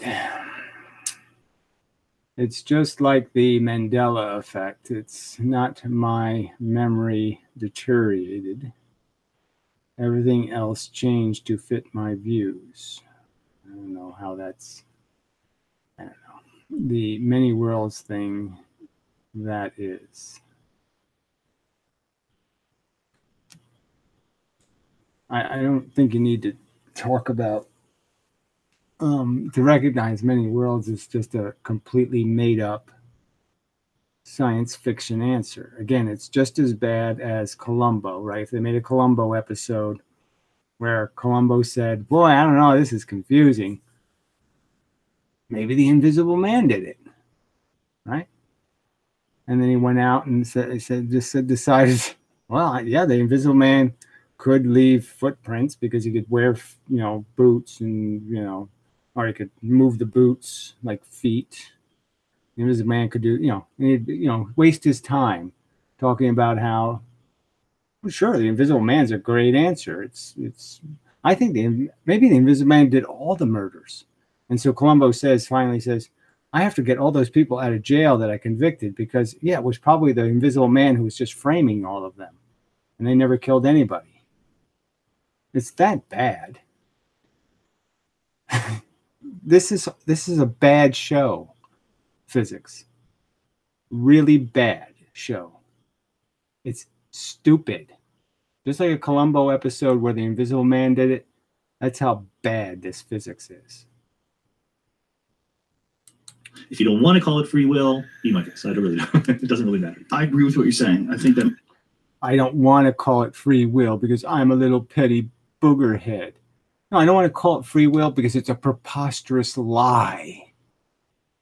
It's just like the Mandela effect. It's not my memory deteriorated. Everything else changed to fit my views. I don't know how that's, I don't know. The many worlds thing, that is. I don't think you need to talk about, to recognize many worlds is just a completely made up science fiction answer. Again, it's just as bad as Columbo, right? If they made a Columbo episode where Columbo said, boy, I don't know, this is confusing. Maybe the Invisible Man did it, right? And then he went out and decided, well, yeah, the Invisible Man could leave footprints because he could wear, boots and, or he could move the boots like feet. The Invisible Man could do, waste his time talking about how, well, sure, the Invisible Man's a great answer. I think maybe the Invisible Man did all the murders. And so Columbo finally says, I have to get all those people out of jail that I convicted because, it was probably the Invisible Man who was just framing all of them. And they never killed anybody. It's that bad. This is a bad show, physics. Really bad show. It's stupid. Just like a Columbo episode where the Invisible Man did it, that's how bad this physics is. If you don't want to call it free will, be my guest. I don't really know. It doesn't really matter. I agree with what you're saying. I think that I don't want to call it free will because I'm a little petty booger head. No, I don't want to call it free will because it's a preposterous lie.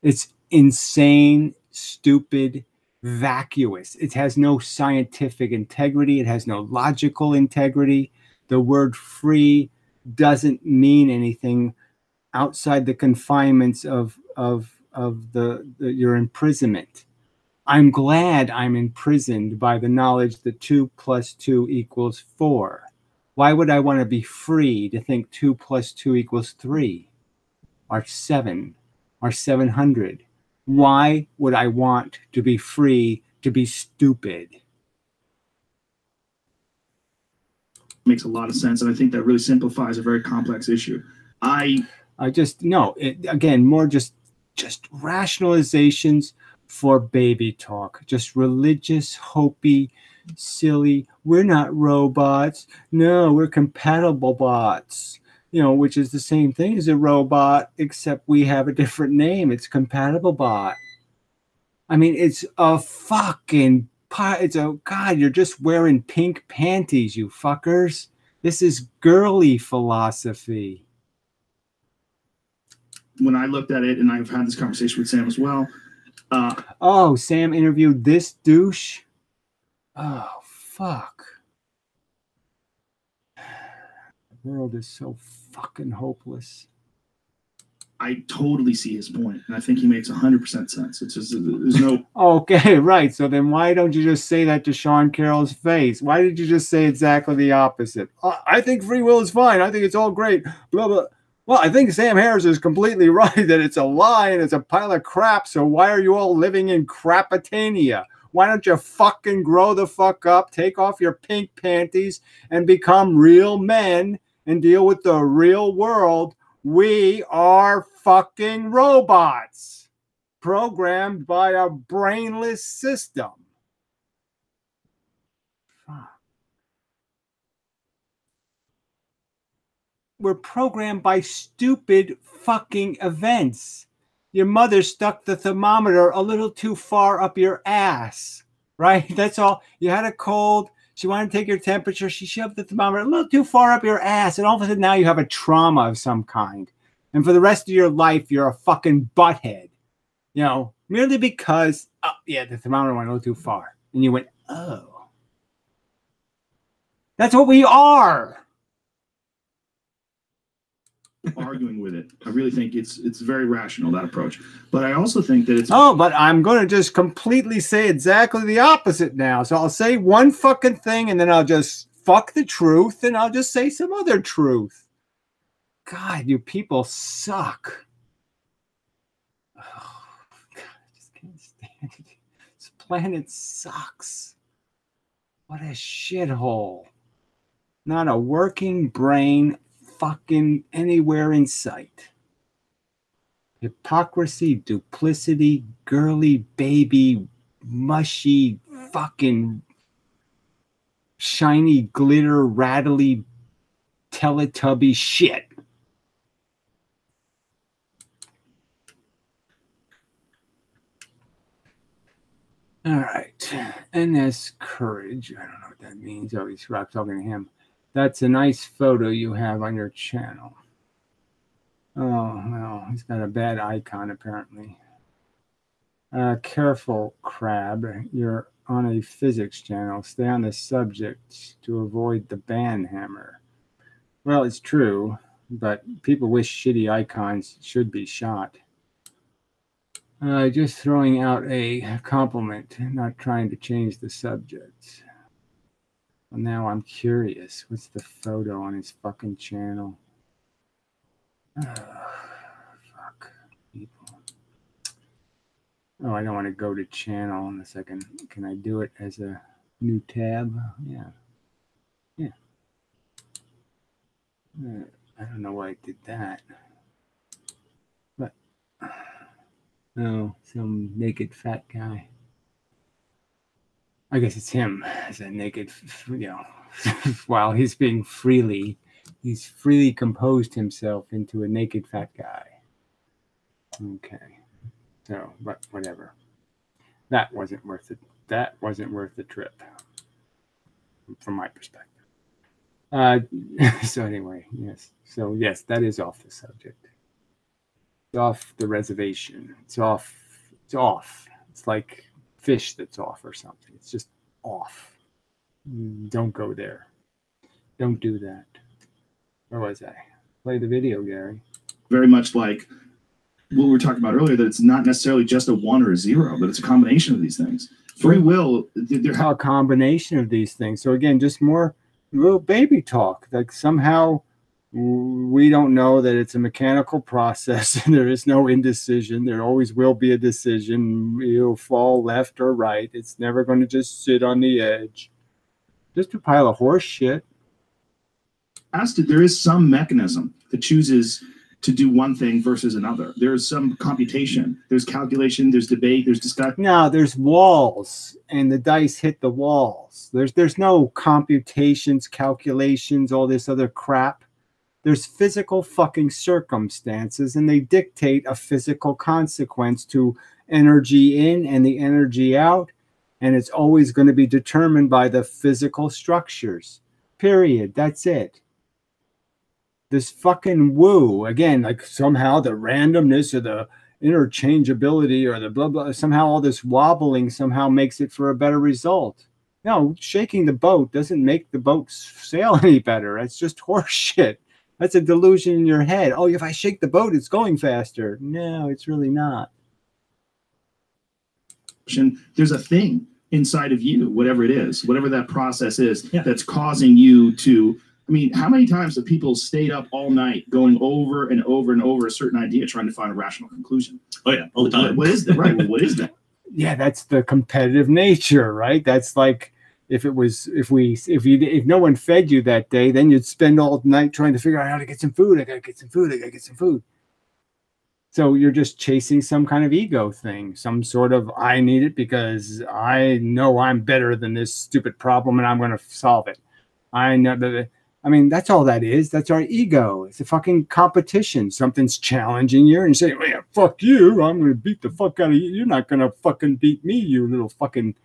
It's insane, stupid, vacuous. It has no scientific integrity. It has no logical integrity. The word free doesn't mean anything outside the confinements of your imprisonment. I'm glad I'm imprisoned by the knowledge that 2 + 2 = 4. Why would I want to be free to think 2 + 2 = 3 or 7 or 700? Why would I want to be free to be stupid? makes a lot of sense. And I think that really simplifies a very complex issue. I just, no, again, more just rationalizations for baby talk, just religious, hopey, silly, we're not robots. No, we're compatible bots, which is the same thing as a robot, except we have a different name. It's compatible bot. I mean, it's a fucking, God, you're just wearing pink panties, you fuckers. This is girly philosophy. When I looked at it, and I've had this conversation with Sam as well. Sam interviewed this douche? Oh, fuck. The world is so fucking hopeless. I totally see his point, and I think he makes 100% sense. It's just, there's no... Okay, right. So then why don't you just say that to Sean Carroll's face? Why did you just say exactly the opposite? I think free will is fine. I think it's all great. Blah, blah. Well, I think Sam Harris is completely right that it's a lie and it's a pile of crap. So why are you all living in crapitania? Why don't you fucking grow the fuck up, take off your pink panties, and become real men and deal with the real world? We are fucking robots programmed by a brainless system. Fuck. We're programmed by stupid fucking events. Your mother stuck the thermometer a little too far up your ass. right? That's all. You had a cold. She wanted to take your temperature. She shoved the thermometer a little too far up your ass. And all of a sudden now you have a trauma of some kind. And for the rest of your life, you're a fucking butthead. You know, merely because, oh, yeah, the thermometer went a little too far. And you went, oh. That's what we are. Arguing with it. I really think it's very rational, that approach. But I also think that it's... Oh, but I'm going to just completely say exactly the opposite now. So I'll say one fucking thing and then I'll just fuck the truth and I'll just say some other truth. God, you people suck. Oh, God, I just can't stand it. This planet sucks. What a shithole. Not a working brain fucking anywhere in sight. Hypocrisy, duplicity, girly baby, mushy, fucking shiny, glitter, rattly, Teletubby shit. All right. NS Courage. I don't know what that means. Oh, he's talking to him. That's a nice photo you have on your channel. Oh, well, he's got a bad icon, apparently. Careful, Crab. You're on a physics channel. Stay on the subject to avoid the ban hammer. Well, it's true, but people wish shitty icons should be shot. Just throwing out a compliment, not trying to change the subject. Well, now I'm curious. What's the photo on his fucking channel? Fuck people. Oh, I don't want to go to channel in a second. Can I do it as a new tab? Yeah. Yeah. I don't know why I did that. But, oh, some naked fat guy. I guess it's him as a naked, you know, while he's freely composed himself into a naked fat guy. Okay. So, but whatever. That wasn't worth it. That wasn't worth the trip from my perspective. So anyway, yes. So yes, that is off the subject. It's off the reservation. It's off. It's off. It's like fish that's off or something. It's just off. Don't go there. Don't do that. Where was I? Play the video, Gary. Very much like what we were talking about earlier, that it's not necessarily just a 1 or a 0, but it's a combination of these things. Free will, they're a combination of these things. So again, just more little baby talk. Like somehow we don't know that it's a mechanical process and there is no indecision. There always will be a decision. You'll fall left or right. It's never going to just sit on the edge. Just a pile of horse shit. There is some mechanism that chooses to do one thing versus another. There's some computation. There's calculation. There's debate. There's discussion. No, there's walls, and the dice hit the walls. There's no computations, calculations, all this other crap. There's physical fucking circumstances, and they dictate a physical consequence to energy in and the energy out, and it's always going to be determined by the physical structures. Period. That's it. This fucking woo, again, like somehow the randomness or the interchangeability or the blah, blah, somehow all this wobbling somehow makes it for a better result. No, shaking the boat doesn't make the boat sail any better. It's just horse shit. That's a delusion in your head. Oh, if I shake the boat, it's going faster. No, it's really not. There's a thing inside of you, whatever it is, whatever that process is, that's causing you to... I mean, how many times have people stayed up all night going over and over and over a certain idea, trying to find a rational conclusion? Oh yeah, all the time. What is that? Right. What is that? Yeah, that's the competitive nature, right? That's like if no one fed you that day, then you'd spend all night trying to figure out how to get some food. I gotta get some food. I gotta get some food. So you're just chasing some kind of ego thing, some sort of I need it because I know I'm better than this stupid problem and I'm going to solve it. I know. I mean, that's all that is. That's our ego. It's a fucking competition. Something's challenging you and you say, well, fuck you. I'm going to beat the fuck out of you. You're not going to fucking beat me, you little fucking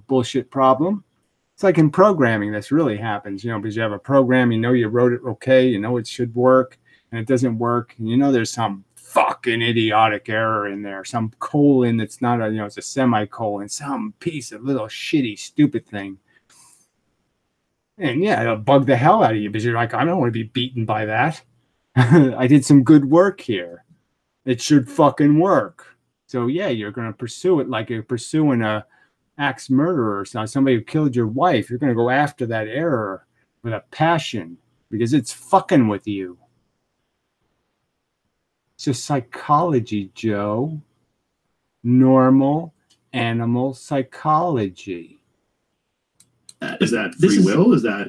bullshit problem. It's like in programming, this really happens, because you have a program, you wrote it okay, it should work, and it doesn't work. And there's some fucking idiotic error in there, some colon that's not it's a semicolon, some piece of little shitty, stupid thing. And yeah, it'll bug the hell out of you because you're like, I don't want to be beaten by that. I did some good work here. It should fucking work. So yeah, you're going to pursue it like you're pursuing a axe murderer or somebody who killed your wife. You're going to go after that error with a passion because it's fucking with you. It's just psychology, Joe. Normal animal psychology. Is that free will? Is that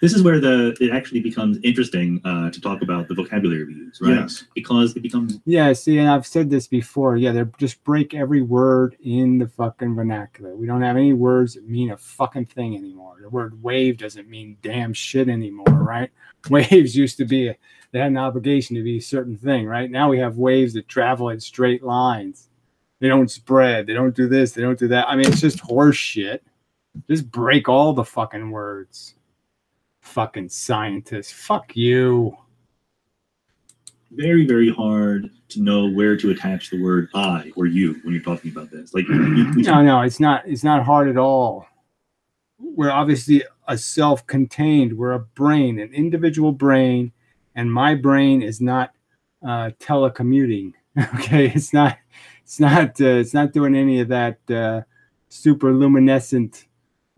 this is where it actually becomes interesting to talk about the vocabulary we use, right? Yes. Because it becomes see, and I've said this before. Yeah, they just break every word in the fucking vernacular. We don't have any words that mean a fucking thing anymore. The word wave doesn't mean damn shit anymore, right? Waves used to be they had an obligation to be a certain thing, right? Now we have waves that travel in straight lines. They don't spread. They don't do this. They don't do that. I mean, it's just horse shit. Just break all the fucking words. Fucking scientists. Fuck you. Very, very hard to know where to attach the word I or you when you're talking about this. Like no, it's not hard at all. We're obviously a self-contained. We're a brain, an individual brain, and my brain is not telecommuting. Okay, it's not doing any of that super luminescent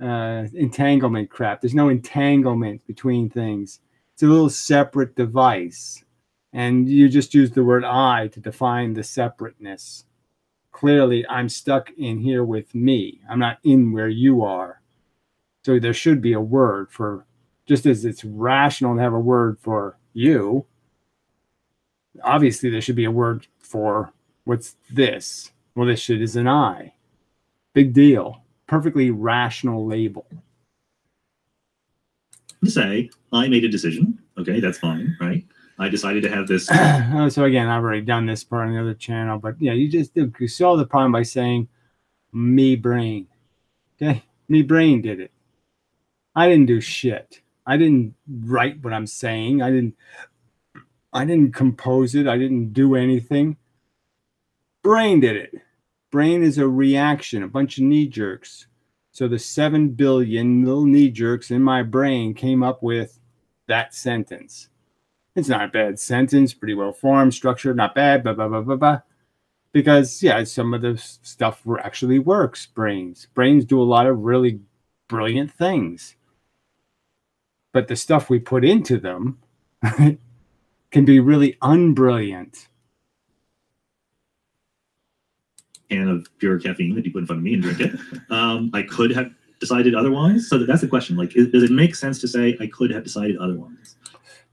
entanglement crap. There's no entanglement between things. It's a little separate device, and you just use the word I to define the separateness. Clearly, I'm stuck in here with me. I'm not in where you are. So there should be a word for, just as it's rational to have a word for you, obviously there should be a word for what's this. Well, this shit is an I. Big deal. Perfectly rational label. To say, I made a decision. Okay, that's fine, right? I decided to have this. So again, I've already done this part on the other channel, but yeah, you solve the problem by saying me brain. Okay, me brain did it. I didn't do shit. I didn't write what I'm saying. I didn't compose it. I didn't do anything. Brain did it. Brain is a reaction, a bunch of knee jerks. So the 7 billion little knee jerks in my brain came up with that sentence. It's not a bad sentence, pretty well formed, structured, not bad, blah, blah, blah, blah, blah. Because, yeah, some of the stuff actually works, brains. Brains do a lot of really brilliant things. But the stuff we put into them can be really unbrilliant. Can of pure caffeine that you put in front of me and drink it. I could have decided otherwise. So that's the question. Like, does it make sense to say I could have decided otherwise?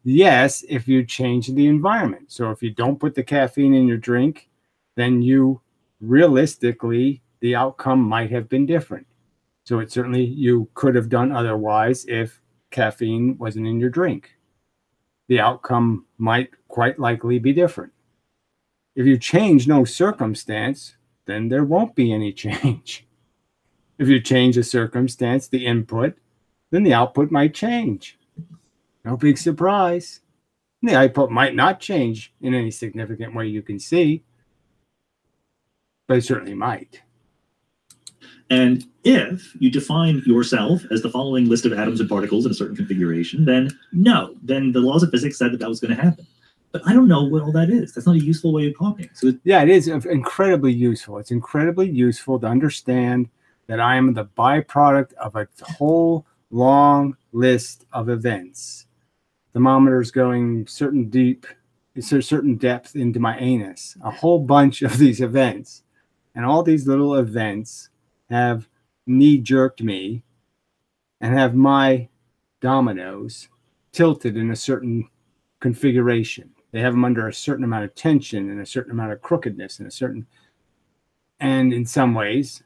Yes, if you change the environment. So if you don't put the caffeine in your drink, then you realistically, the outcome might have been different. So it certainly you could have done otherwise if caffeine wasn't in your drink. The outcome might quite likely be different. If you change no circumstance, then there won't be any change. If you change a circumstance, the input, then the output might change. No big surprise. The output might not change in any significant way you can see, but it certainly might. And if you define yourself as the following list of atoms and particles in a certain configuration, then no, then the laws of physics said that was going to happen. But I don't know what all that is. That's not a useful way of talking. So yeah, it is incredibly useful. It's incredibly useful to understand that I am the byproduct of a whole long list of events. Thermometers going certain depth into my anus. A whole bunch of these events. And all these little events have knee-jerked me and have my dominoes tilted in a certain configuration. They have them under a certain amount of tension and a certain amount of crookedness and in some ways,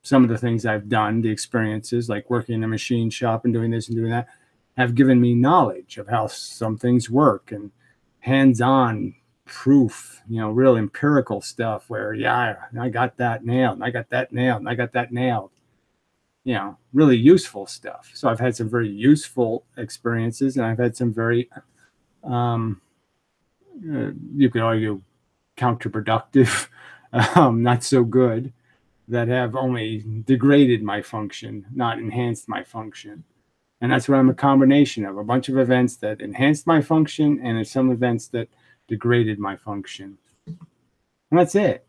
some of the things I've done, the experiences like working in a machine shop and doing this and doing that, have given me knowledge of how some things work and hands-on proof, real empirical stuff where, yeah, I got that nailed, and I got that nailed, and I got that nailed. you know, really useful stuff. So I've had some very useful experiences, and I've had some very, you could argue, counterproductive, not so good, that have only degraded my function, not enhanced my function. And that's what I'm a combination of: a bunch of events that enhanced my function and some events that degraded my function. And that's it.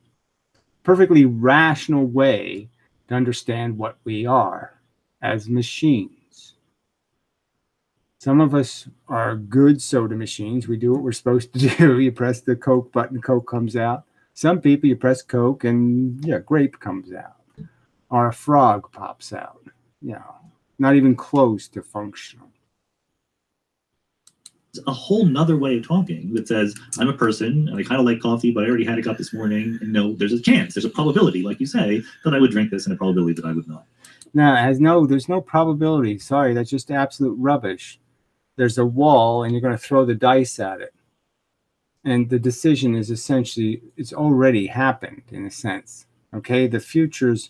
Perfectly rational way to understand what we are as machines. Some of us are good soda machines. We do what we're supposed to do. You press the Coke button, Coke comes out. Some people, you press Coke and yeah, grape comes out. Or a frog pops out. You know, not even close to functional. A whole nother way of talking that says, I'm a person and I kind of like coffee, but I already had a cup this morning. And no, there's a chance, there's a probability, like you say, that I would drink this and a probability that I would not. No, there's no probability. Sorry, that's just absolute rubbish. There's a wall and you're going to throw the dice at it. And the decision is essentially, it's already happened in a sense. Okay, the futures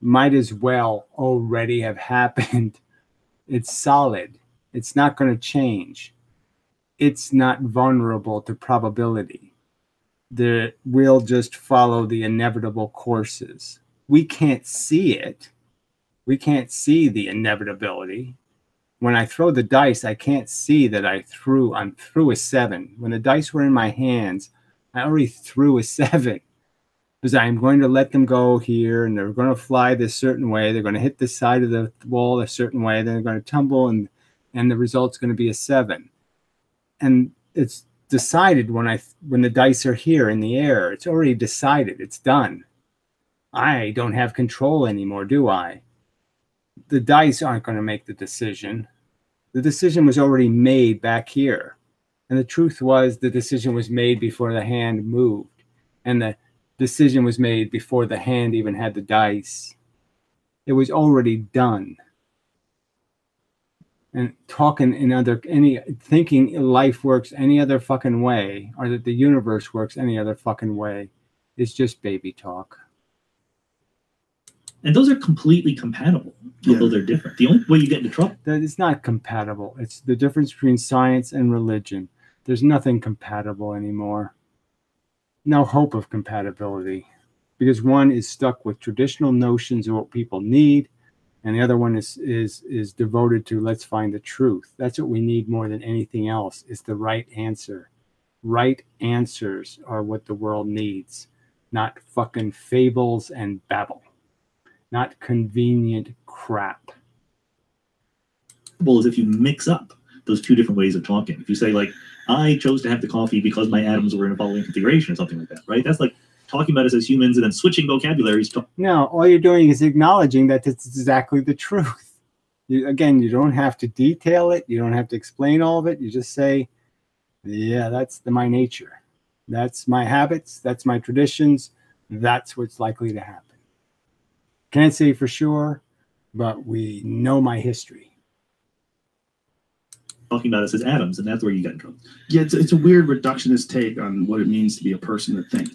might as well already have happened. It's solid. It's not going to change. It's not vulnerable to probability. We'll just follow the inevitable courses. We can't see it. We can't see the inevitability. When I throw the dice, I can't see that I'm through a 7. When the dice were in my hands, I already threw a 7. Because I'm going to let them go here, and they're going to fly this certain way. They're going to hit the side of the wall a certain way. Then they're going to tumble, and the result's going to be a 7. And it's decided when the dice are here in the air. It's already decided. It's done. I don't have control anymore, do I? The dice aren't going to make the decision. The decision was already made back here. And the truth was, the decision was made before the hand moved. And the decision was made before the hand even had the dice. It was already done. And thinking life works any other fucking way, or that the universe works any other fucking way, is just baby talk. And those are completely compatible, although they're different. The only way you get into trouble. That is not compatible. It's the difference between science and religion. There's nothing compatible anymore. No hope of compatibility, because one is stuck with traditional notions of what people need, and the other one is devoted to, let's find the truth. That's what we need more than anything else, is the right answer. Right answers are what the world needs, not fucking fables and babble, not convenient crap. Well, as if you mix up those two different ways of talking. If you say, like, I chose to have the coffee because my atoms were in a following configuration or something like that, right? That's like talking about us as humans and then switching vocabularies. No, all you're doing is acknowledging that it's exactly the truth. Again, you don't have to detail it. You don't have to explain all of it. You just say, yeah, that's my nature. That's my habits. That's my traditions. That's what's likely to happen. Can't say for sure, but we know my history. Talking about us as atoms, and that's where you get in trouble. Yeah, it's a weird reductionist take on what it means to be a person that thinks.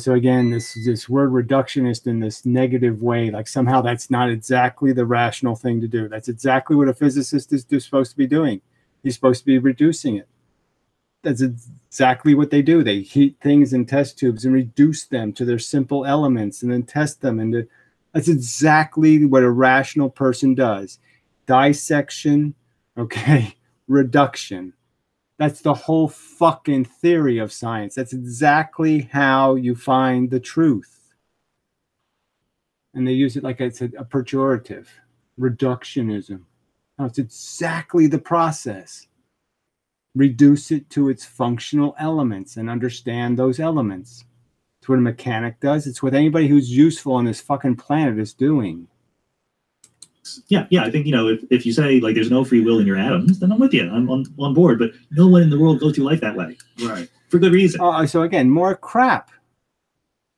So again, this word reductionist in this negative way, like somehow that's not exactly the rational thing to do. That's exactly what a physicist is supposed to be doing. He's supposed to be reducing it. That's exactly what they do. They heat things in test tubes and reduce them to their simple elements and then test them. And that's exactly what a rational person does. Dissection, okay, reduction. That's the whole fucking theory of science. That's exactly how you find the truth. And they use it like it's a pejorative. Reductionism. No, it's exactly the process. Reduce it to its functional elements and understand those elements. It's what a mechanic does. It's what anybody who's useful on this fucking planet is doing. Yeah, I think, if you say, like, there's no free will in your atoms, then I'm with you. I'm on board. But no one in the world goes through life that way. Right. For good reason. So again, more crap.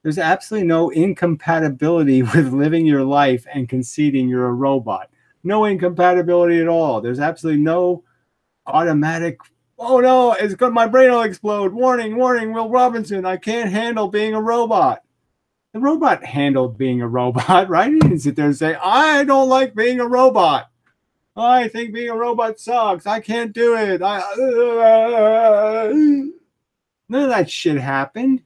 There's absolutely no incompatibility with living your life and conceding you're a robot. No incompatibility at all. There's absolutely no automatic, oh no, my brain will explode. Warning, Will Robinson, I can't handle being a robot. The robot handled being a robot, right? He didn't sit there and say, I don't like being a robot. I think being a robot sucks. I can't do it. None of that shit happened.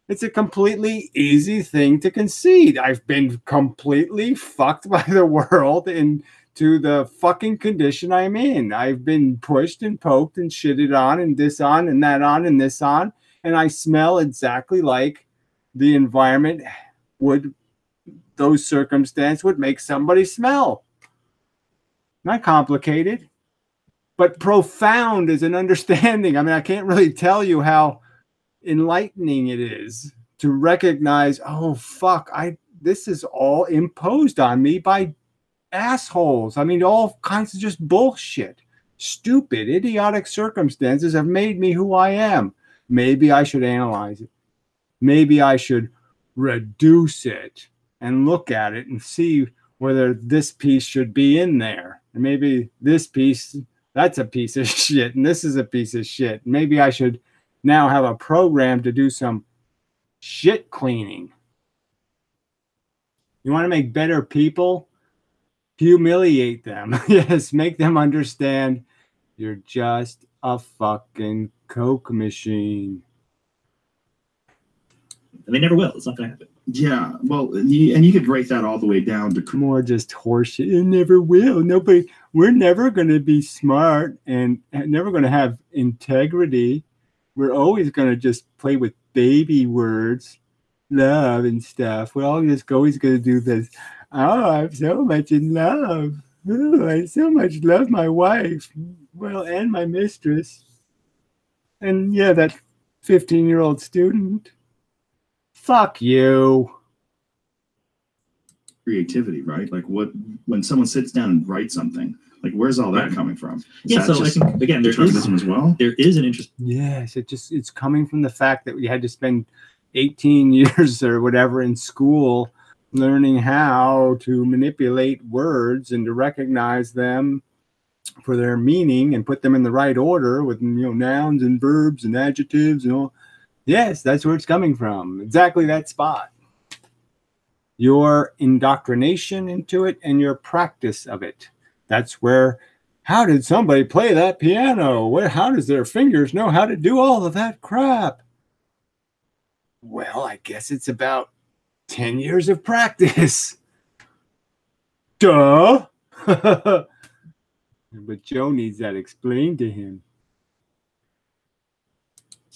It's a completely easy thing to concede. I've been completely fucked by the world into the fucking condition I'm in. I've been pushed and poked and shitted on and this on and that on and this on. And I smell exactly like the environment would, those circumstances would make somebody smell. Not complicated, but profound as an understanding. I mean, I can't really tell you how enlightening it is to recognize, oh fuck, this is all imposed on me by assholes. I mean, all kinds of just bullshit, stupid, idiotic circumstances have made me who I am. Maybe I should analyze it. Maybe I should reduce it and look at it and see whether this piece should be in there. And maybe this piece, that's a piece of shit, and this is a piece of shit. Maybe I should now have a program to do some shit cleaning. You want to make better people? Humiliate them. Yes, make them understand you're just a fucking Coke machine. And they never will. It's not going to happen. Yeah, well, and you could break that all the way down to More just horseshit. It never will. Nobody. We're never going to be smart and never going to have integrity. We're always going to just play with baby words, love and stuff. We're always going to do this. Oh, I'm so much in love. Oh, I so much love my wife. Well, and my mistress. And yeah, that 15-year-old student. Fuck you. creativity, right? Like when someone sits down and writes something, like where's all that coming from? Yeah, so I think again, there is an interest. Yes, it's coming from the fact that we had to spend 18 years or whatever in school learning how to manipulate words and to recognize them for their meaning and put them in the right order with, you know, nouns and verbs and adjectives and all. Yes, that's where it's coming from. Exactly that spot. Your indoctrination into it and your practice of it. That's where, how did somebody play that piano? How does their fingers know how to do all of that crap? Well, I guess it's about 10 years of practice. Duh. But Joe needs that explained to him.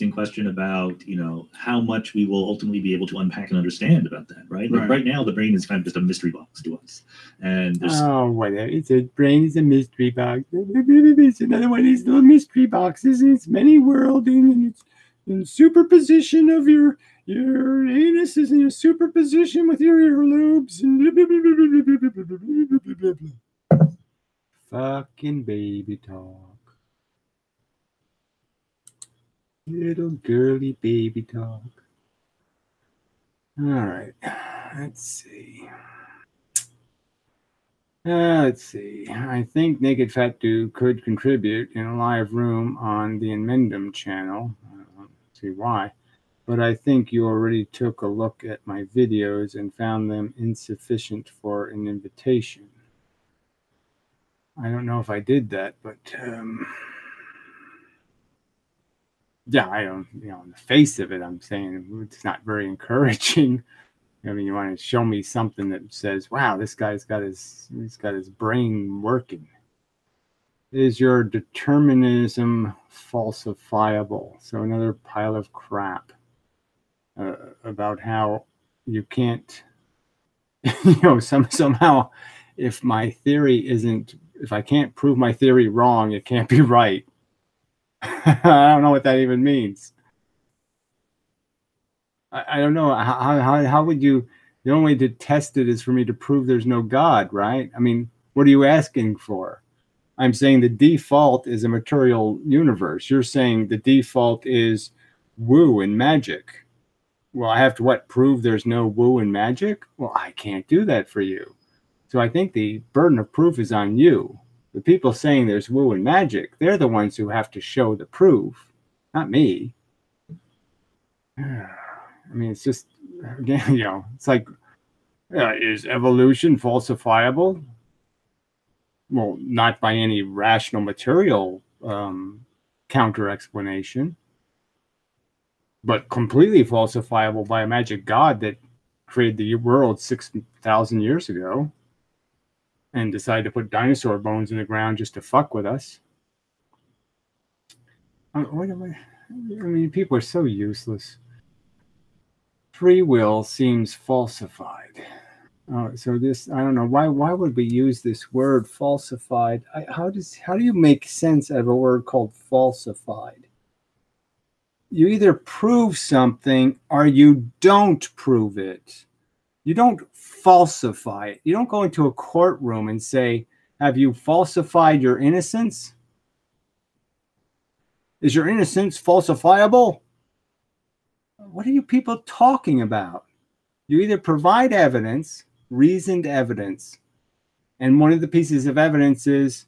In question about, you know, how much we will ultimately be able to unpack and understand about that, right? Like right now, the brain is kind of just a mystery box to us. And there's whatever. It's a brain is a mystery box. It's another one of these little mystery boxes. It's many worlding and it's in superposition of your anus is in a superposition with your earlobes and blah, blah, blah, blah, blah, blah, blah, blah. Fucking baby talk. Little girly baby talk. All right. Let's see. I think Naked Fat Dude could contribute in a live room on the Inmendum channel. I don't see why. But I think you already took a look at my videos and found them insufficient for an invitation. I don't know if I did that, but yeah, I don't, you know, on the face of it, I'm saying it's not very encouraging. I mean, you want to show me something that says, wow, this guy's got his brain working. Is your determinism falsifiable? So another pile of crap about how you can't, you know, somehow if my theory isn't, if I can't prove my theory wrong, it can't be right. I don't know what that even means. I don't know. How would you, the only way to test it is for me to prove there's no God, right? I mean, what are you asking for? I'm saying the default is a material universe. You're saying the default is woo and magic. Well, I have to what? Prove there's no woo and magic? Well, I can't do that for you. So I think the burden of proof is on you. The people saying there's woo and magic, they're the ones who have to show the proof, not me. I mean, it's just, again, it's like, is evolution falsifiable? Well, not by any rational material counter explanation, but completely falsifiable by a magic god that created the world 6,000 years ago and decided to put dinosaur bones in the ground just to fuck with us. I mean, people are so useless. Free will seems falsified. So this, I don't know, why would we use this word falsified? How do you make sense of a word called falsified? You either prove something or you don't prove it. You don't falsify it. You don't go into a courtroom and say, have you falsified your innocence? Is your innocence falsifiable? What are you people talking about? You either provide evidence, reasoned evidence, and one of the pieces of evidence is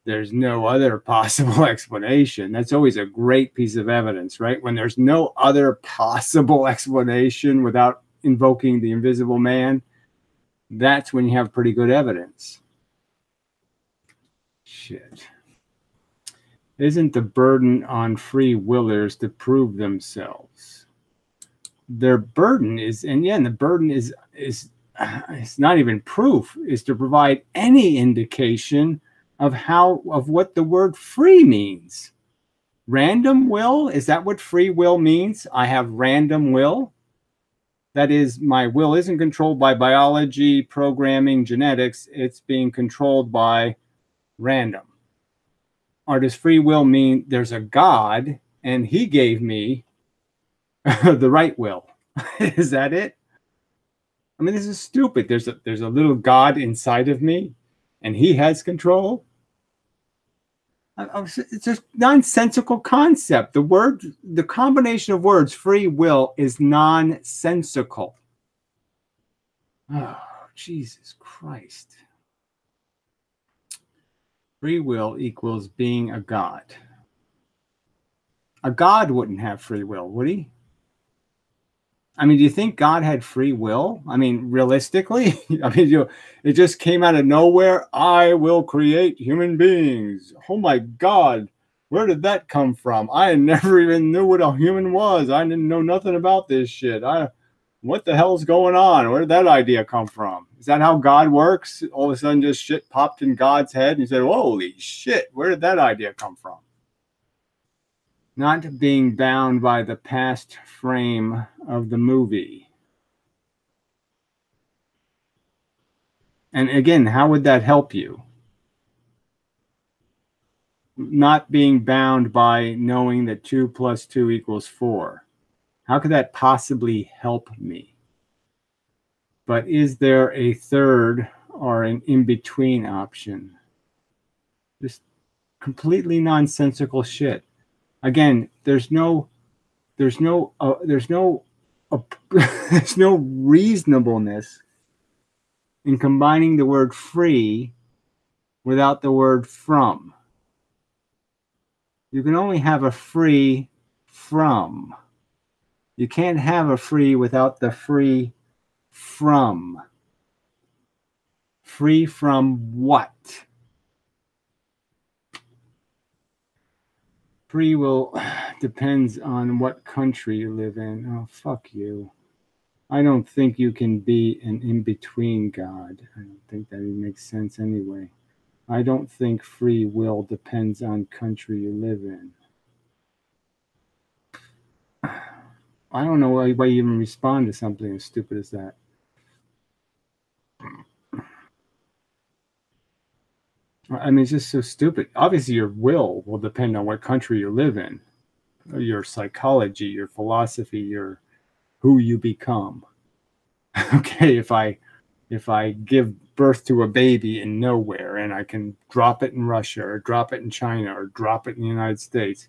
there's no other possible explanation. That's always a great piece of evidence, right? When there's no other possible explanation without invoking the invisible man, that's when you have pretty good evidence. Shit. Isn't the burden on free willers to prove themselves? Their burden is, and the burden is it's not even proof, is to provide any indication of what the word free means. Random will, is that what free will means? I have random will. That is, my will isn't controlled by biology, programming, genetics. It's being controlled by random. Or does free will mean there's a God and he gave me the right will? Is that it? I mean, this is stupid. There's a little God inside of me and he has control. It's a nonsensical concept. The combination of words, free will, is nonsensical. Oh, Jesus Christ. Free will equals being a god. A god wouldn't have free will, would he? I mean, do you think God had free will? I mean, realistically? I mean, it just came out of nowhere. I will create human beings. Oh my God. Where did that come from? I never even knew what a human was. I didn't know nothing about this shit. What the hell's going on? Where did that idea come from? Is that how God works? All of a sudden just shit popped in God's head and he said, holy shit, where did that idea come from? Not being bound by the past frame of the movie. And again, how would that help you? Not being bound by knowing that 2 + 2 = 4. How could that possibly help me? But is there a third or an in-between option? Just completely nonsensical shit. Again, there's no reasonableness in combining the word free without the word from. You can only have a free from. You can't have a free without the free from. Free from what? Free will depends on what country you live in. Oh, fuck you. I don't think you can be an in-between God. I don't think that even makes sense anyway. I don't think free will depends on country you live in. I don't know why you even respond to something as stupid as that. I mean, it's just so stupid. Obviously, your will depend on what country you live in, your psychology, your philosophy, your who you become. Okay, if I give birth to a baby in nowhere and I can drop it in Russia or drop it in China or drop it in the United States,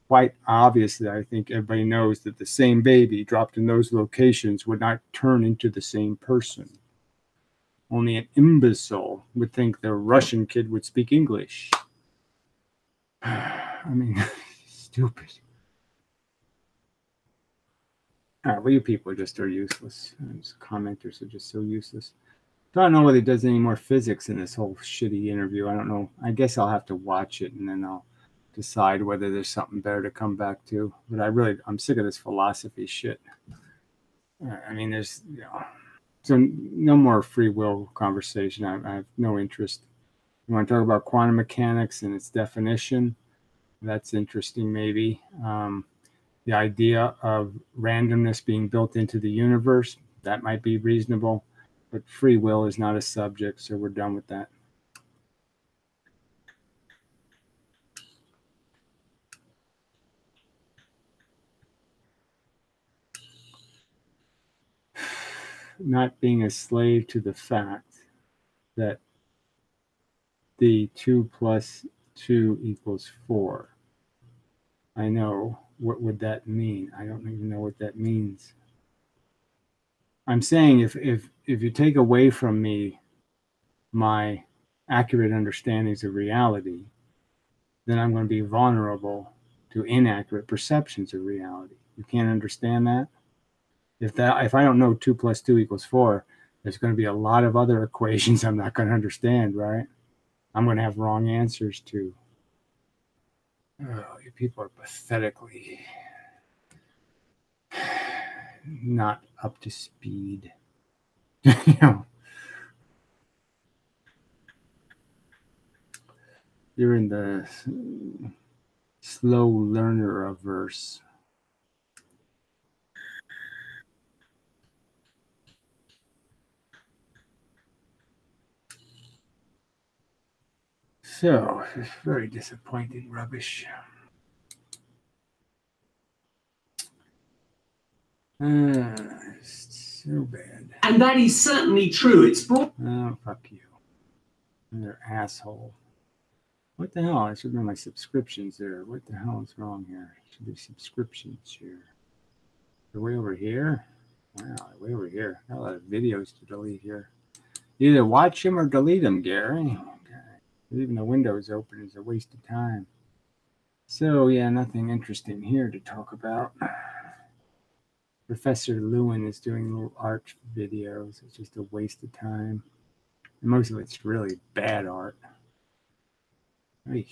quite obviously, I think everybody knows that the same baby dropped in those locations would not turn into the same person. Only an imbecile would think the Russian kid would speak English. I mean, stupid. All right, well, you people just are useless. These commenters are just so useless. So I don't know whether he does any more physics in this whole shitty interview. I don't know. I guess I'll have to watch it and then I'll decide whether there's something better to come back to. But I'm sick of this philosophy shit. I mean, there's, so no more free will conversation. I have no interest. You want to talk about quantum mechanics and its definition? That's interesting, maybe. The idea of randomness being built into the universe, that might be reasonable. But free will is not a subject, so we're done with that. Not being a slave to the fact that the 2 + 2 = 4. I know. What would that mean? I don't even know what that means. I'm saying if you take away from me my accurate understandings of reality, then I'm going to be vulnerable to inaccurate perceptions of reality. You can't understand that? If I don't know 2 + 2 = 4, there's going to be a lot of other equations I'm not going to understand, right? I'm going to have wrong answers to. Oh, you people are pathetically not up to speed. You're in the slow learner averse. So, it's very disappointing rubbish. It's so bad. And that is certainly true. It's brought. Oh, fuck you. Another asshole. What the hell? I should know my subscriptions there. What the hell is wrong here? Should be subscriptions here. They're way over here. Wow, they're way over here. Got a lot of videos to delete here. Either watch them or delete them, Gary. Leaving the windows open is a waste of time. So, yeah, nothing interesting here to talk about. Professor Lewin is doing little art videos. It's just a waste of time. And most of it's really bad art. Ay.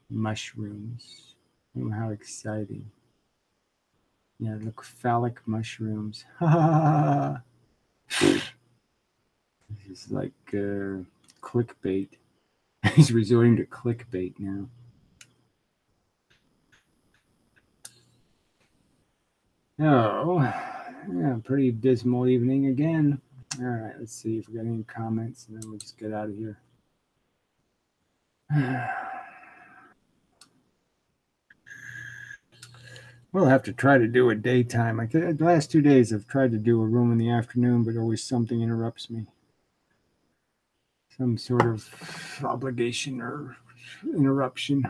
Mushrooms. Oh, how exciting. Yeah, look, phallic mushrooms. This is like clickbait. He's resorting to clickbait now. Oh, yeah, pretty dismal evening again. All right, let's see if we got any comments, and then we'll just get out of here. We'll have to try to do a daytime. Like the last 2 days, I've tried to do a room in the afternoon, but always something interrupts me. Some sort of obligation or interruption.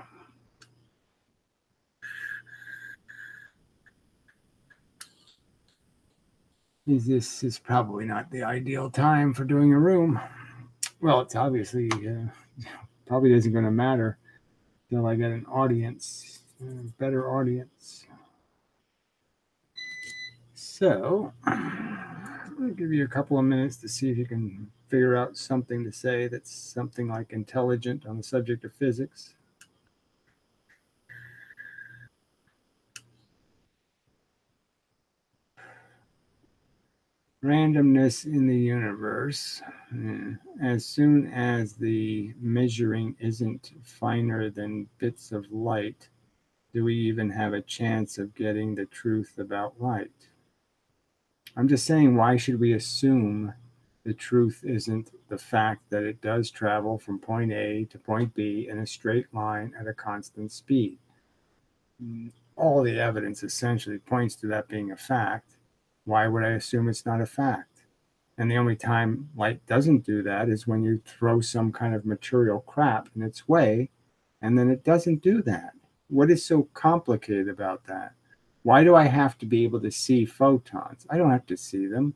This is probably not the ideal time for doing a room. Well, it's obviously probably isn't going to matter until I get an audience, a better audience. So, I'll give you a couple of minutes to see if you can figure out something to say that's something like intelligent on the subject of physics. Randomness in the universe. As soon as the measuring isn't finer than bits of light, do we even have a chance of getting the truth about light? I'm just saying, why should we assume the truth isn't the fact that it does travel from point A to point B in a straight line at a constant speed? All the evidence essentially points to that being a fact. Why would I assume it's not a fact? And the only time light doesn't do that is when you throw some kind of material crap in its way, and then it doesn't do that. What is so complicated about that? Why do I have to be able to see photons? I don't have to see them.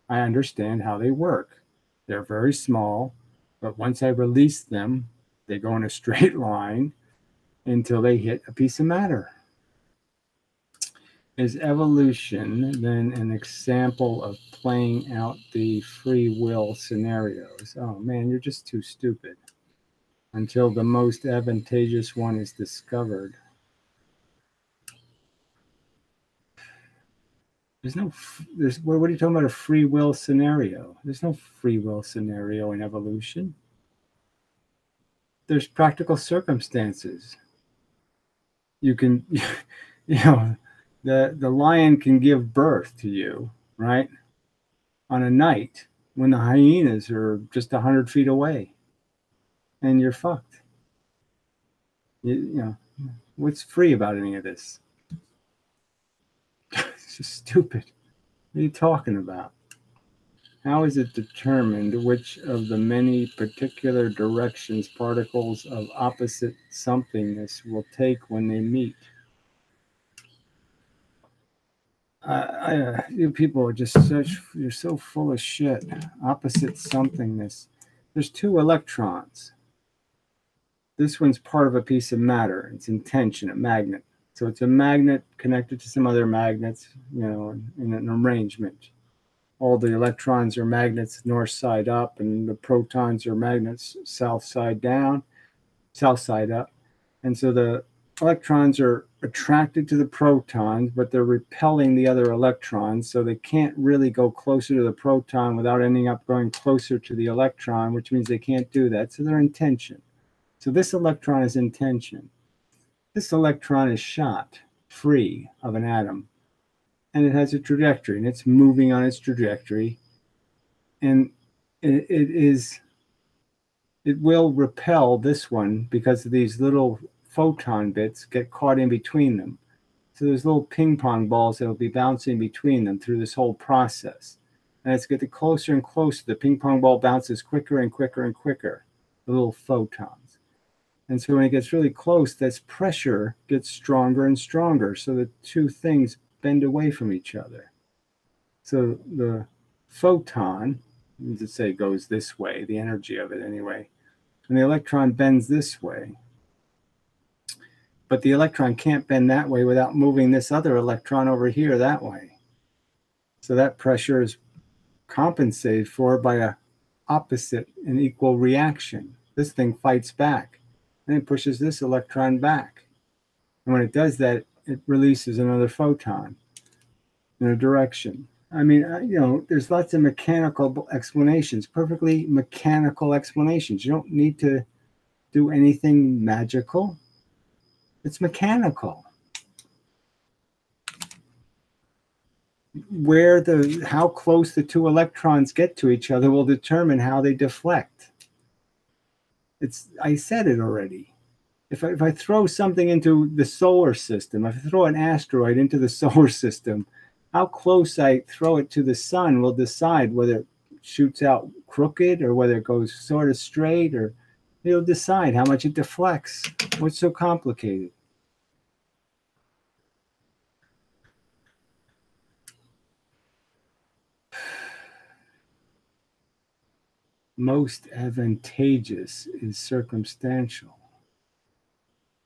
I understand how they work. They're very small, but once I release them, they go in a straight line until they hit a piece of matter. Is evolution then an example of playing out the free will scenarios? Oh man, you're just too stupid. Until the most advantageous one is discovered. What are you talking about, a free will scenario? There's no free will scenario in evolution. There's practical circumstances. You can, the lion can give birth to you, right? On a night when the hyenas are just 100 feet away and you're fucked. What's free about any of this? It's just stupid. What are you talking about? How is it determined which of the many particular directions particles of opposite somethingness will take when they meet? You people are just you're so full of shit. Opposite somethingness. There's two electrons. This one's part of a piece of matter. It's in tension, a magnet. So it's a magnet connected to some other magnets, in an arrangement. All the electrons are magnets north side up, and the protons are magnets south side up. And so the electrons are attracted to the protons, but they're repelling the other electrons, so they can't really go closer to the proton without ending up going closer to the electron, which means they can't do that. So they're in tension. So this electron is in tension. This electron is shot free of an atom, and it has a trajectory, and it's moving on its trajectory, and it will repel this one because of these little photon bits get caught in between them. So there's little ping pong balls that will be bouncing between them through this whole process. And as it gets closer and closer, the ping pong ball bounces quicker and quicker and quicker, the little photons. And so when it gets really close, this pressure gets stronger and stronger. So the two things bend away from each other. So the photon, let's say, goes this way, the energy of it anyway, and the electron bends this way. But the electron can't bend that way without moving this other electron over here that way. So that pressure is compensated for by a opposite and equal reaction. This thing fights back, and it pushes this electron back. And when it does that, it releases another photon in a direction. I mean, there's lots of mechanical explanations, perfectly mechanical explanations. You don't need to do anything magical. It's mechanical. How close the two electrons get to each other will determine how they deflect. I said it already. If I throw something into the solar system, if I throw an asteroid into the solar system, how close I throw it to the sun will decide whether it shoots out crooked or whether it goes sort of straight, or it'll decide how much it deflects. What's so complicated? Most advantageous is circumstantial.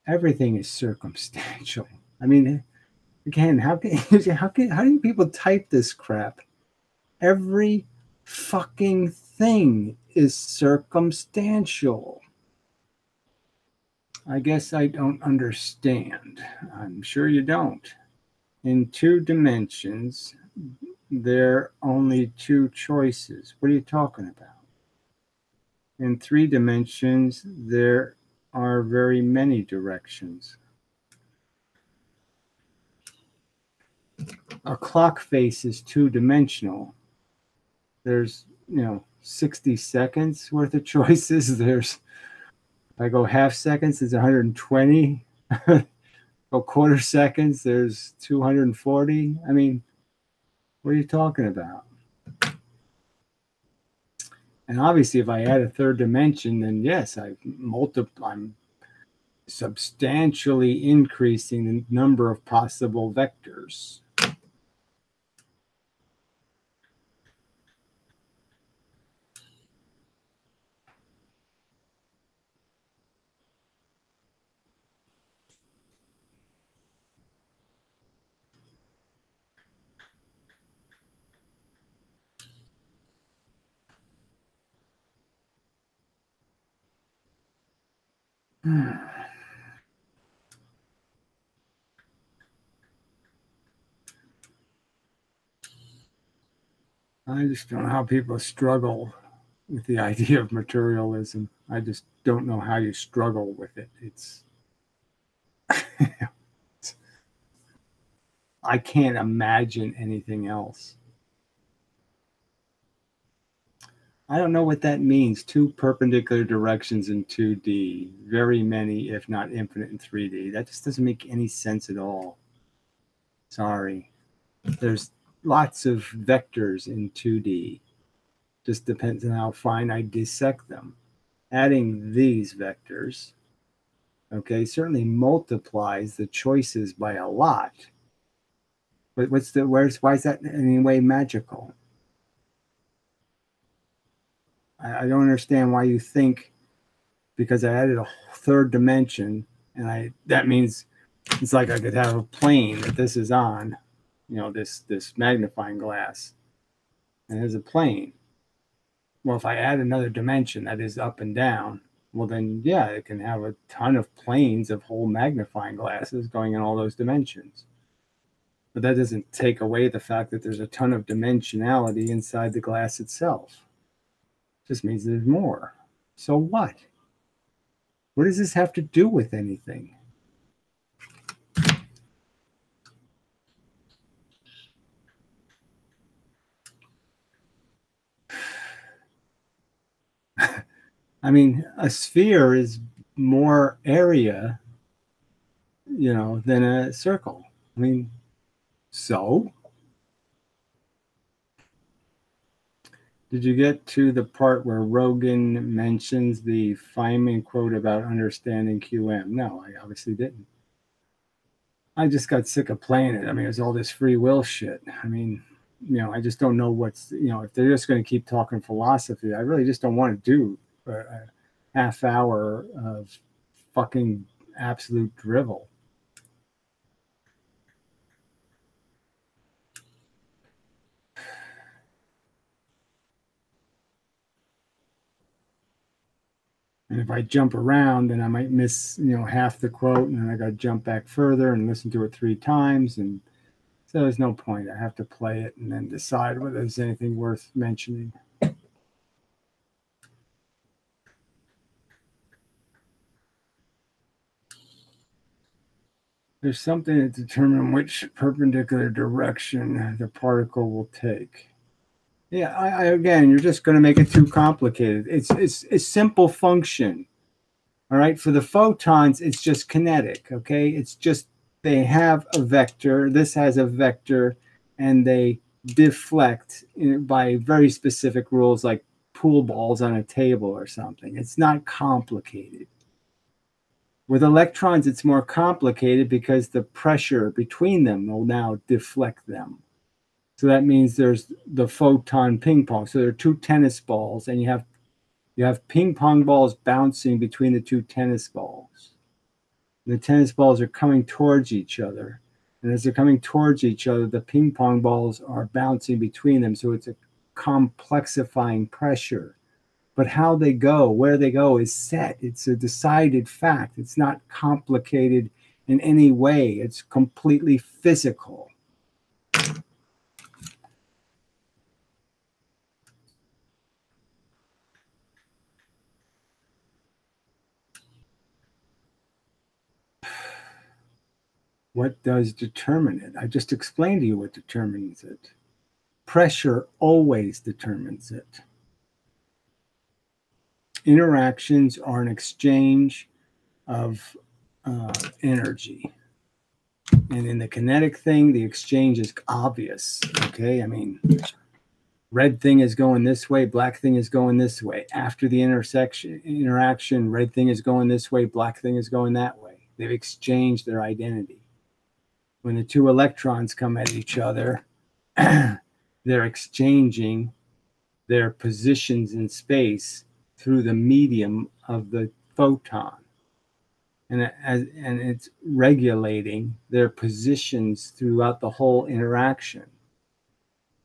Everything is circumstantial. I mean, again, how do people type this crap? Every fucking thing is circumstantial. I guess I don't understand. I'm sure you don't. In 2 dimensions, there are only 2 choices. What are you talking about? In 3 dimensions, there are very many directions. A clock face is 2-dimensional. There's, 60 seconds worth of choices. If I go half seconds, there's 120. Go quarter seconds, there's 240. I mean, what are you talking about? And obviously, if I add a 3rd dimension, then yes, I'm substantially increasing the number of possible vectors. I just don't know how people struggle with the idea of materialism. I just don't know how you struggle with it. It's I can't imagine anything else. I don't know what that means. Two perpendicular directions in 2D, very many, if not infinite in 3D. That just doesn't make any sense at all. Sorry. There's lots of vectors in 2D. Just depends on how fine I dissect them. Adding these vectors, okay, certainly multiplies the choices by a lot. But why is that in any way magical? I don't understand why you think because I added a third dimension and that means it's like I could have a plane that this is on, you know, this magnifying glass, and there's a plane. Well, if I add another dimension that is up and down, well then yeah, it can have a ton of planes of whole magnifying glasses going in all those dimensions. But that doesn't take away the fact that there's a ton of dimensionality inside the glass itself. It just means there's more. So what? What does this have to do with anything? I mean, a sphere is more area, you know, than a circle. I mean, so? Did you get to the part where Rogan mentions the Feynman quote about understanding QM? No, I obviously didn't. I just got sick of playing it. I mean, it was all this free will shit. I mean, you know, I just don't know what's, you know, if they're just going to keep talking philosophy, I really just don't want to do a half hour of fucking absolute drivel. And if I jump around, then I might miss, you know, half the quote, and then I got to jump back further and listen to it 3 times. And so there's no point. I have to play it and then decide whether there's anything worth mentioning. There's something to determine which perpendicular direction the particle will take. Yeah, again, you're just going to make it too complicated. It's a simple function. All right, for the photons, it's just kinetic, okay? It's just they have a vector, this has a vector, and they deflect by very specific rules like pool balls on a table or something. It's not complicated. With electrons, it's more complicated because the pressure between them will now deflect them. So that means there's the photon ping pong. So there are 2 tennis balls, and you have ping pong balls bouncing between the 2 tennis balls. And the tennis balls are coming towards each other. And as they're coming towards each other, the ping pong balls are bouncing between them. So it's a complexifying pressure. But how they go, where they go is set. It's a decided fact. It's not complicated in any way. It's completely physical. What does determine it? I just explained to you what determines it. Pressure always determines it. Interactions are an exchange of energy. And in the kinetic thing, the exchange is obvious. Okay, I mean, red thing is going this way, black thing is going this way. After the interaction, red thing is going this way, black thing is going that way. They've exchanged their identity. When the 2 electrons come at each other, they're exchanging their positions in space through the medium of the photon. And it's regulating their positions throughout the whole interaction.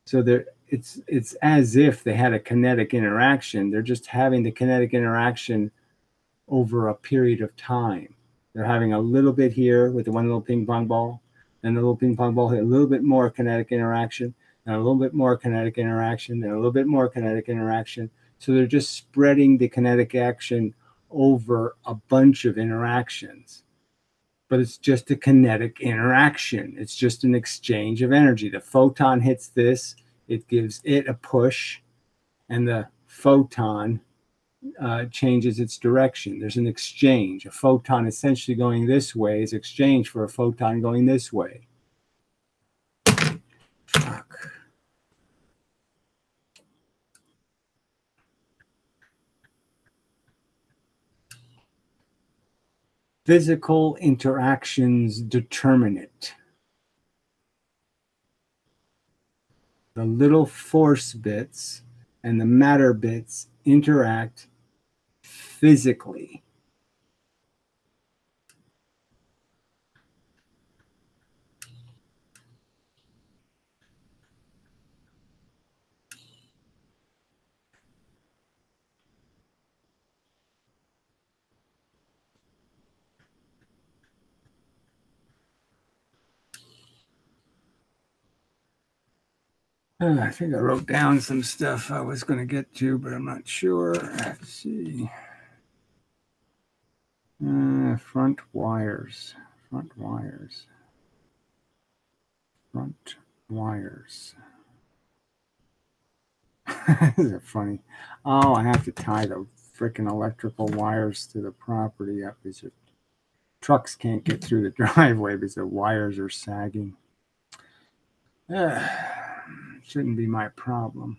So it's as if they had a kinetic interaction. They're just having the kinetic interaction over a period of time. They're having a little bit here with the one little ping pong ball, and the little ping pong ball hit a little bit more kinetic interaction, and a little bit more kinetic interaction, and a little bit more kinetic interaction. So they're just spreading the kinetic action over a bunch of interactions. But it's just a kinetic interaction. It's just an exchange of energy. The photon hits this, it gives it a push, and the photon changes its direction. There's an exchange. A photon essentially going this way is exchanged for a photon going this way. Fuck. Physical interactions determine it. The little force bits and the matter bits interact physically. I think I wrote down some stuff I was going to get to, but I'm not sure. Let's see. Front wires. Front wires. Front wires. This is funny. Oh, I have to tie the freaking electrical wires to the property up because trucks can't get through the driveway because the wires are sagging. Shouldn't be my problem.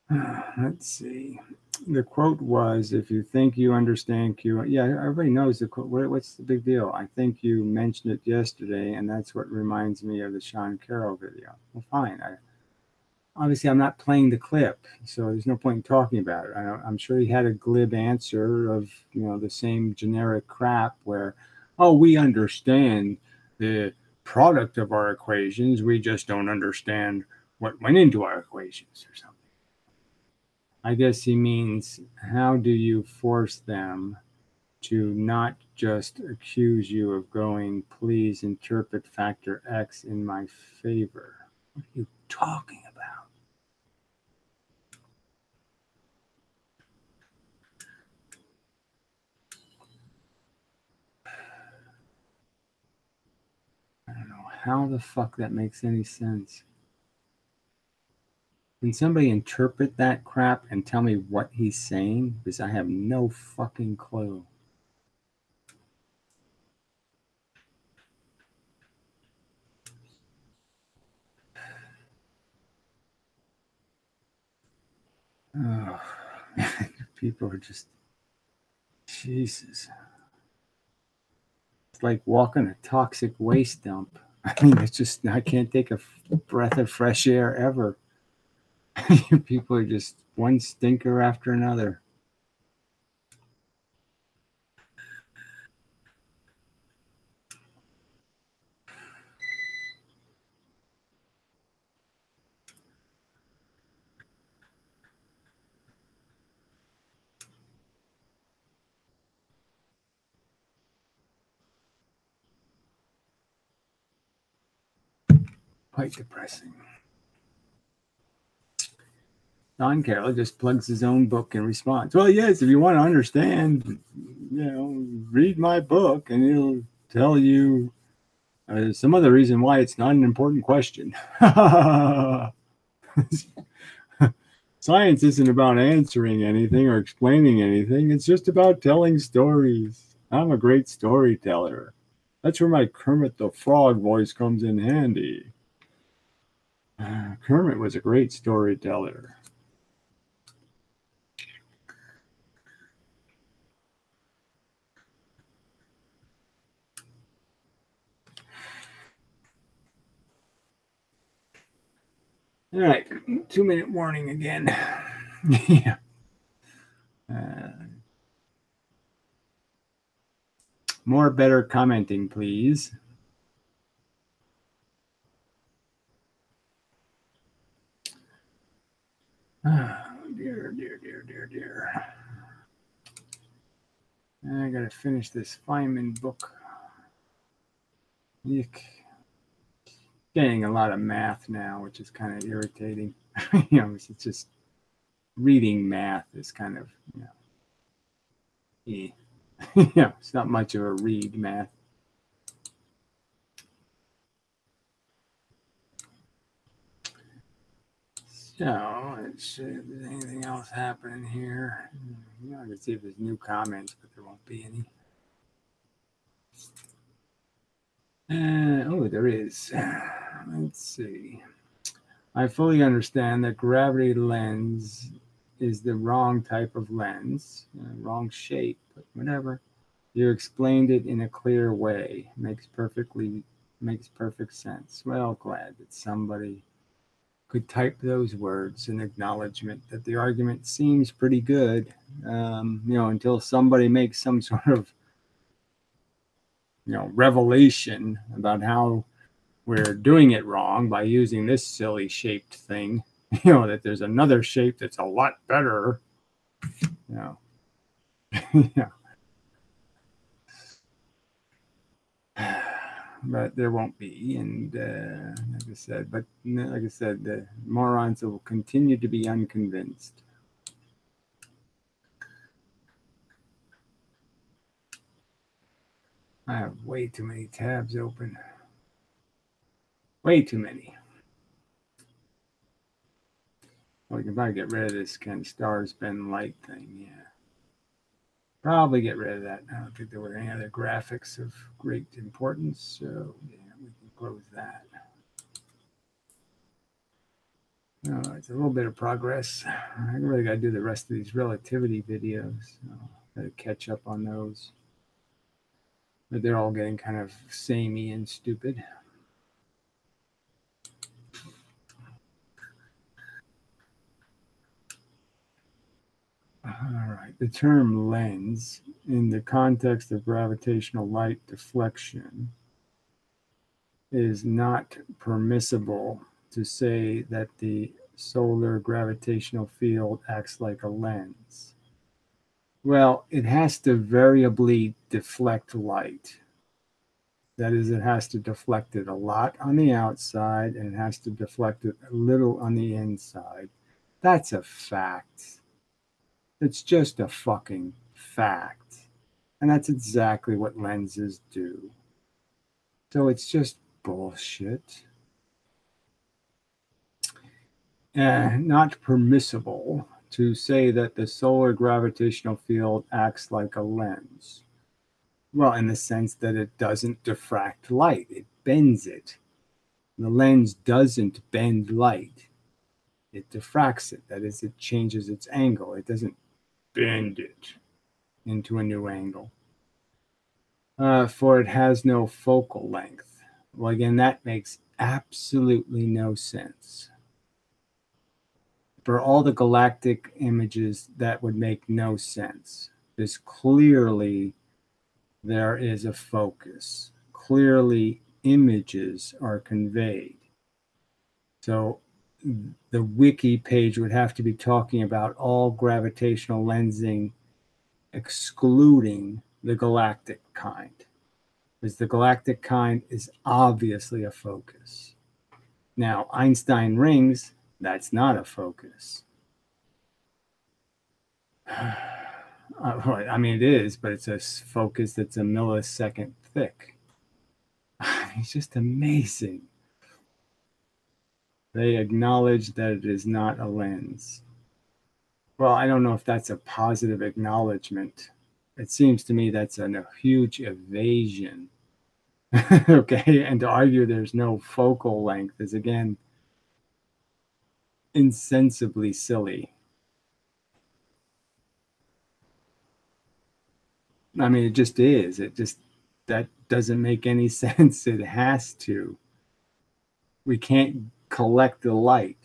Let's see. The quote was, if you think you understand Q, yeah, everybody knows the quote. What's the big deal? I think you mentioned it yesterday, and that's what reminds me of the Sean Carroll video. Well, fine. Obviously, I'm not playing the clip, so there's no point in talking about it. I'm sure he had a glib answer of, the same generic crap where, oh, we understand the product of our equations. We just don't understand what went into our equations or something. I guess he means, how do you force them to not just accuse you of going, please interpret factor X in my favor? What are you talking about? I don't know how the fuck that makes any sense. Can somebody interpret that crap and tell me what he's saying? Because I have no fucking clue. Oh, people are just, Jesus. It's like walking a toxic waste dump. I mean, it's just, I can't take a breath of fresh air ever. People are just one stinker after another. Quite depressing. Don Carroll just plugs his own book in response. Well, yes, if you want to understand, read my book and it'll tell you some other reason why it's not an important question. Science isn't about answering anything or explaining anything. It's just about telling stories. I'm a great storyteller. That's where my Kermit the Frog voice comes in handy. Kermit was a great storyteller. All right, 2-minute warning again. Yeah. More better commenting, please. Oh, dear. I gotta finish this Feynman book. Yuck. Getting a lot of math now, which is kind of irritating. It's just reading math is kind of, it's not much of a read math. So let's see if there's anything else happening here. I can see if there's new comments, but there won't be any. Oh, there is. Let's see. I fully understand that gravity lens is the wrong type of lens, wrong shape, but whatever. You explained it in a clear way. Makes perfect sense. Well, glad that somebody could type those words in acknowledgement that the argument seems pretty good, until somebody makes some sort of, revelation about how we're doing it wrong by using this silly shaped thing, that there's another shape that's a lot better, yeah. But there won't be, and like I said, the morons will continue to be unconvinced. I have way too many tabs open. Way too many. Well, we can probably get rid of this kind of stars bend light thing, yeah. Probably get rid of that. I don't think there were any other graphics of great importance, so yeah, we can close that. Oh, it's a little bit of progress. I really got to do the rest of these relativity videos. So got to catch up on those. But they're all getting kind of samey and stupid. All right, the term lens in the context of gravitational light deflection is not permissible to say that the solar gravitational field acts like a lens. Well, it has to variably deflect light. That is, it has to deflect it a lot on the outside and it has to deflect it a little on the inside. That's a fact. It's just a fucking fact. And that's exactly what lenses do. So it's just bullshit. Not permissible to say that the solar gravitational field acts like a lens. Well, in the sense that it doesn't diffract light, it bends it. The lens doesn't bend light. It diffracts it. That is, it changes its angle. It doesn't bend it into a new angle. For it has no focal length. Well, again, that makes absolutely no sense. For all the galactic images, that would make no sense. Because clearly there is a focus. Clearly images are conveyed. So the wiki page would have to be talking about all gravitational lensing excluding the galactic kind, because the galactic kind is obviously a focus. Now, Einstein rings, that's not a focus. I mean, it is, but it's a focus that's a millisecond thick. It's just amazing. They acknowledge that it is not a lens. Well, I don't know if that's a positive acknowledgement. It seems to me that's a huge evasion. Okay, and to argue there's no focal length is, again, insensibly silly. I mean, it just is. That doesn't make any sense. It has to. We can't collect the light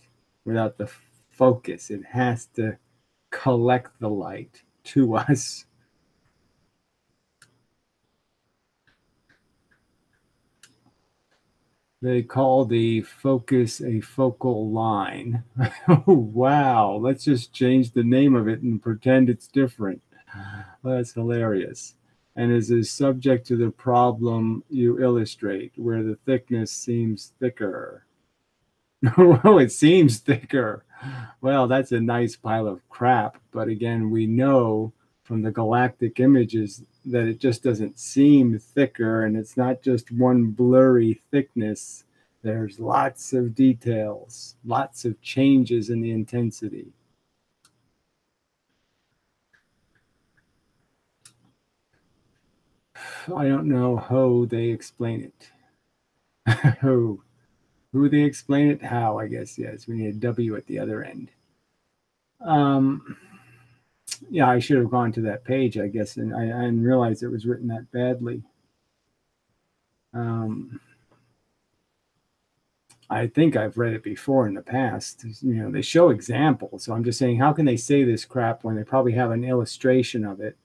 without the focus. It has to collect the light to us. They call the focus a focal line. Oh, wow. Let's just change the name of it and pretend it's different. Well, that's hilarious. And is subject to the problem you illustrate, where the thickness seems thicker. Oh, it seems thicker. Well, that's a nice pile of crap. But again, we know from the galactic images that it just doesn't seem thicker, and it's not just one blurry thickness. There's lots of details, lots of changes in the intensity. I don't know how they explain it. Who they explain it? How, I guess, yes. We need a W at the other end. Yeah, I should have gone to that page, I guess, and I didn't realize it was written that badly. I think I've read it before in the past. They show examples. So I'm just saying, how can they say this crap when they probably have an illustration of it,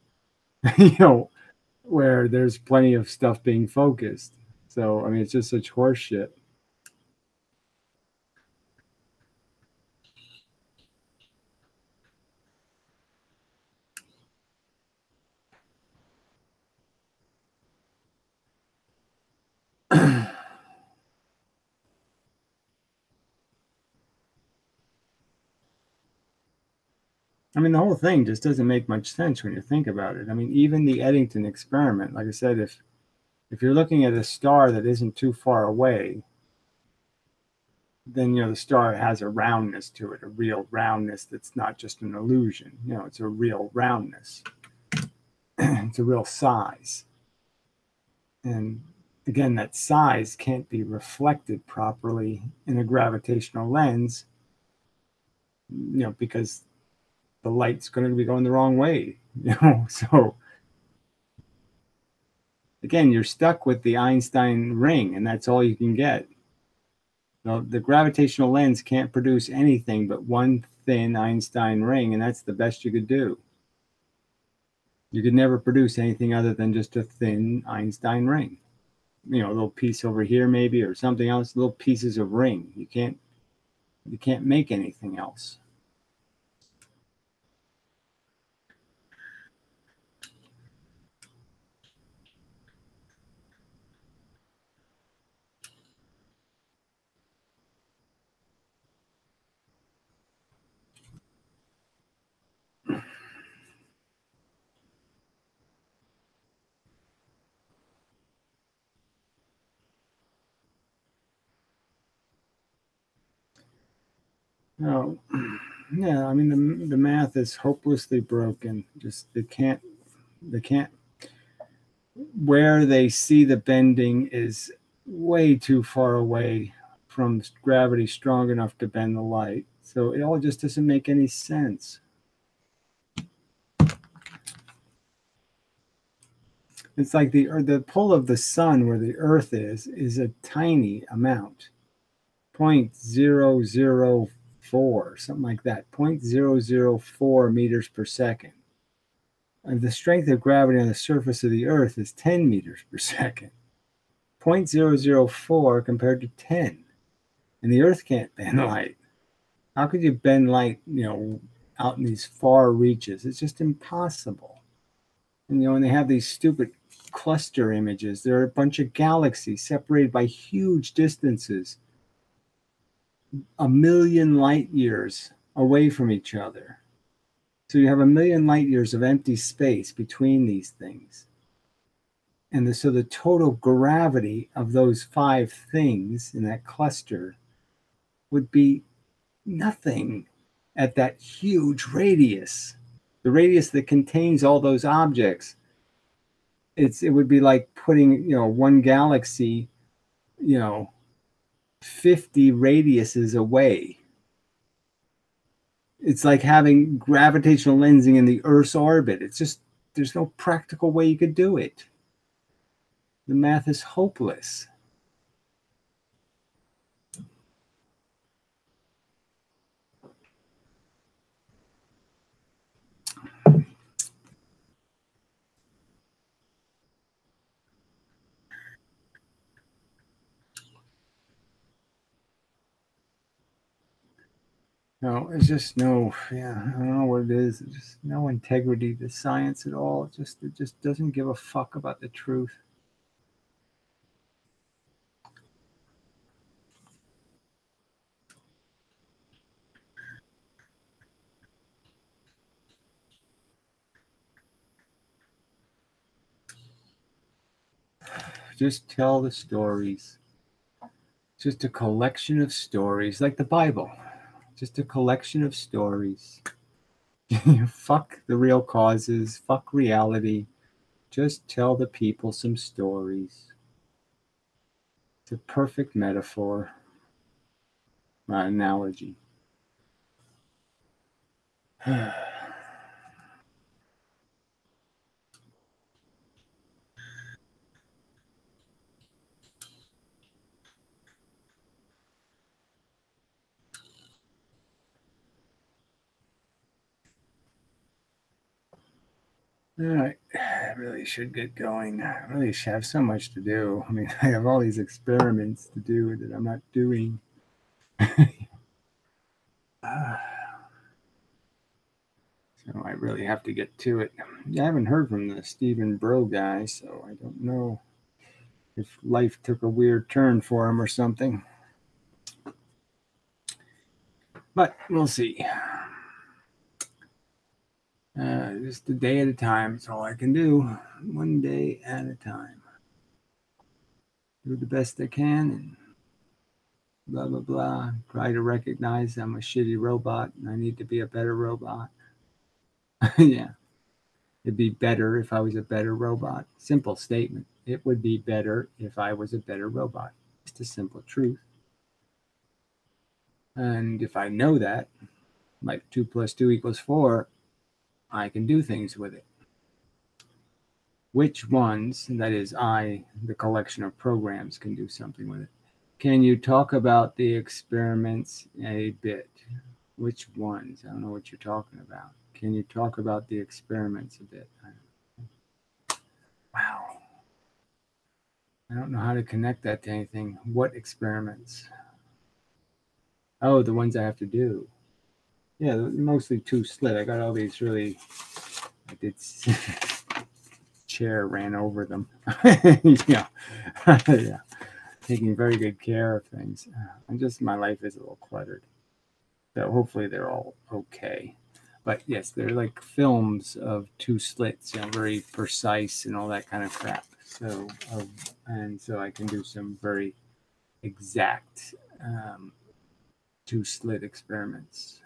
where there's plenty of stuff being focused. So, I mean, it's just such horse shit. I mean, the whole thing just doesn't make much sense when you think about it. I mean, even the Eddington experiment, like I said, if you're looking at a star that isn't too far away, then the star has a roundness to it, a real roundness that's not just an illusion. It's a real roundness. It's a real size. And again, that size can't be reflected properly in a gravitational lens, because the light's going to be going the wrong way. So again, you're stuck with the Einstein ring, and that's all you can get. The gravitational lens can't produce anything but one thin Einstein ring, and that's the best you could do. You could never produce anything other than just a thin Einstein ring. A little piece over here maybe, or something else, little pieces of ring. You can't make anything else. Oh, yeah. I mean, the math is hopelessly broken. Just they can't. Where they see the bending is way too far away from gravity strong enough to bend the light. So it all just doesn't make any sense. It's like the pull of the sun where the Earth is a tiny amount, 0.004, something like that, 0.004 meters per second. And the strength of gravity on the surface of the Earth is 10 meters per second. 0.004 compared to 10. And the Earth can't bend light. How could you bend light, out in these far reaches? It's just impossible. And, when they have these stupid cluster images, there are a bunch of galaxies separated by huge distances, 1,000,000 light years away from each other. So you have 1,000,000 light years of empty space between these things. And so the total gravity of those 5 things in that cluster would be nothing at that huge radius, the radius that contains all those objects. It would be like putting, one galaxy, 50 radiuses away. It's like having gravitational lensing in the Earth's orbit. It's just, there's no practical way you could do it. The math is hopeless. No, it's just no, yeah, I don't know what it is. It's just no integrity to science at all. It just doesn't give a fuck about the truth. Just tell the stories. Just a collection of stories, like the Bible. Just a collection of stories. Fuck the real causes. Fuck reality. Just tell the people some stories. It's a perfect metaphor, analogy. All right, I really should get going. I really should have so much to do. I mean, I have all these experiments to do that I'm not doing. So I really have to get to it. I haven't heard from the Stephen Bro guy, so I don't know if life took a weird turn for him or something. But we'll see. Just a day at a time. That's all I can do. One day at a time. Do the best I can and blah, blah, blah. Try to recognize I'm a shitty robot and I need to be a better robot. Yeah. It'd be better if I was a better robot. Simple statement. It would be better if I was a better robot. Just a simple truth. And if I know that, like 2 + 2 = 4, I can do things with it. Which ones, that is I, the collection of programs, can do something with it? Can you talk about the experiments a bit? Which ones? I don't know what you're talking about. Can you talk about the experiments a bit? Wow. I don't know how to connect that to anything. What experiments? Oh, the ones I have to do. Yeah, mostly 2-slit. I got all these really, I did, chair ran over them. Yeah. Yeah. Taking very good care of things. And just my life is a little cluttered. So hopefully they're all okay. But yes, they're like films of 2 slits, very precise and all that kind of crap. So, and so I can do some very exact 2-slit experiments.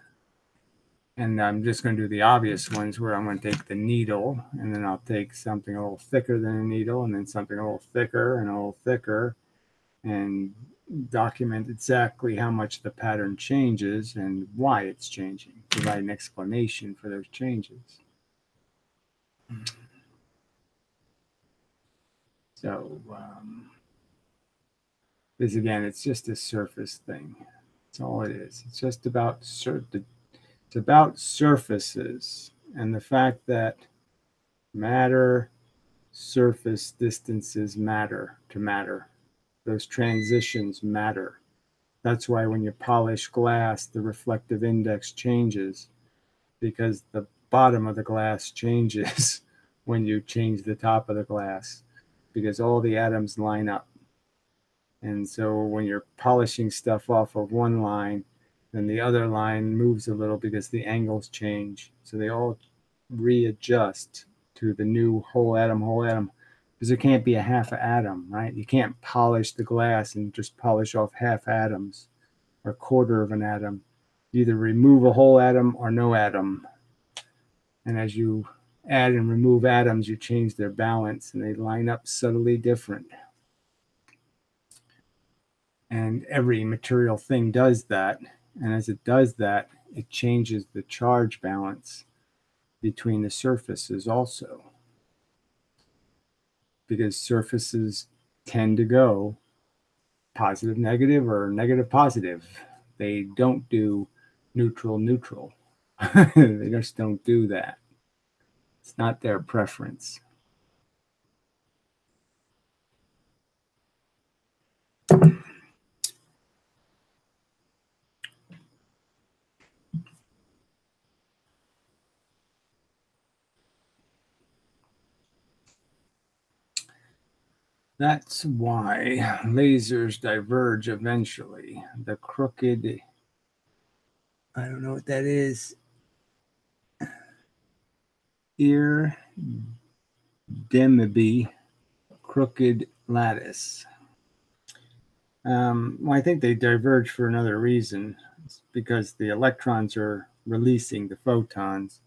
And I'm just going to do the obvious ones where I'm going to take the needle and then I'll take something a little thicker than a needle and then something a little thicker and a little thicker and document exactly how much the pattern changes and why it's changing. Provide an explanation for those changes. So this again, it's just a surface thing. That's all it is. It's just about it's about surfaces and the fact that matter, surface distances matter to matter. Those transitions matter. That's why when you polish glass, the reflective index changes because the bottom of the glass changes when you change the top of the glass because all the atoms line up. And so when you're polishing stuff off of one line, then the other line moves a little because the angles change. So they all readjust to the new whole atom, because there can't be a half atom, right? You can't polish the glass and just polish off half atoms or a quarter of an atom. You either remove a whole atom or no atom. And as you add and remove atoms, you change their balance and they line up subtly different. And every material thing does that. And as it does that, it changes the charge balance between the surfaces also. Because surfaces tend to go positive, negative, or negative, positive. They don't do neutral, neutral. They just don't do that. It's not their preference. That's why lasers diverge eventually. The crooked, I don't know what that is. Demeby crooked lattice. Well, I think they diverge for another reason. It's because the electrons are releasing the photons,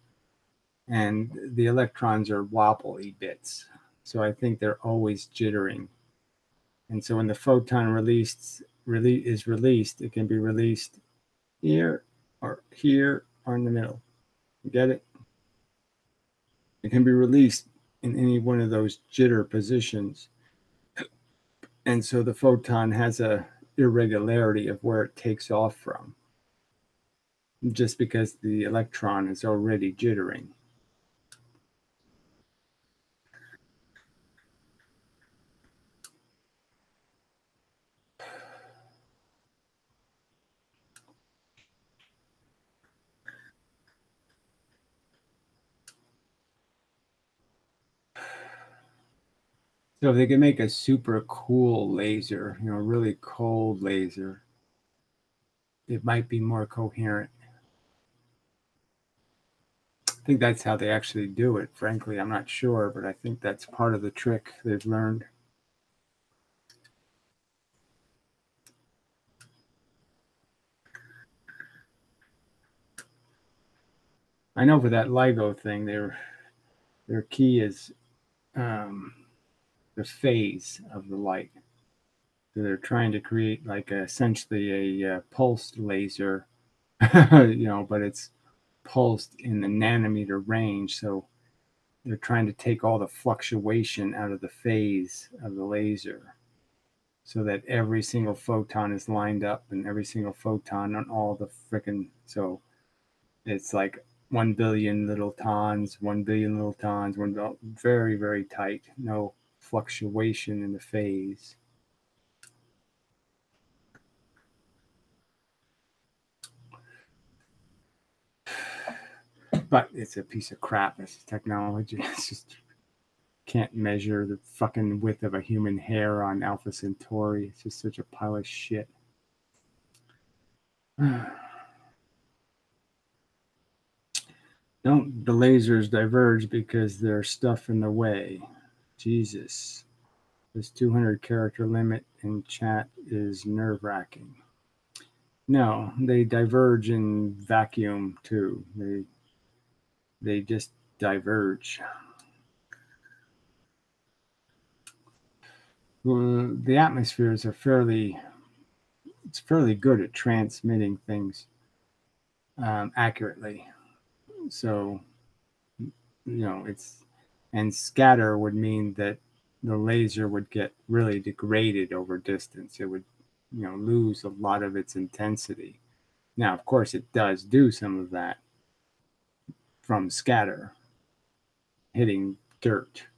and the electrons are wobbly bits. So I think they're always jittering. And so when the photon is released, it can be released here or in the middle. You get it? It can be released in any one of those jitter positions. And so the photon has a irregularity of where it takes off from, just because the electron is already jittering. So if they can make a super cool laser, really cold laser, it might be more coherent. I think that's how they actually do it. Frankly, I'm not sure, but I think that's part of the trick they've learned. I know for that LIGO thing, their key is the phase of the light. So they're trying to create like essentially a pulsed laser, but it's pulsed in the nanometer range. So they're trying to take all the fluctuation out of the phase of the laser so that every single photon is lined up and every single photon on all the frickin', so it's like 1 billion little tons, 1 billion little tons, very, very tight, no fluctuation in the phase. But it's a piece of crap. This technology. It's just can't measure the fucking width of a human hair on Alpha Centauri. It's just such a pile of shit. Don't the lasers diverge because there's stuff in the way? Jesus. This 200 character limit in chat is nerve-wracking. No, they diverge in vacuum too. They just diverge. Well, the atmospheres are fairly good at transmitting things accurately. So, and scatter would mean that the laser would get really degraded over distance. It would, lose a lot of its intensity. Now, of course, it does do some of that from scatter, hitting dirt,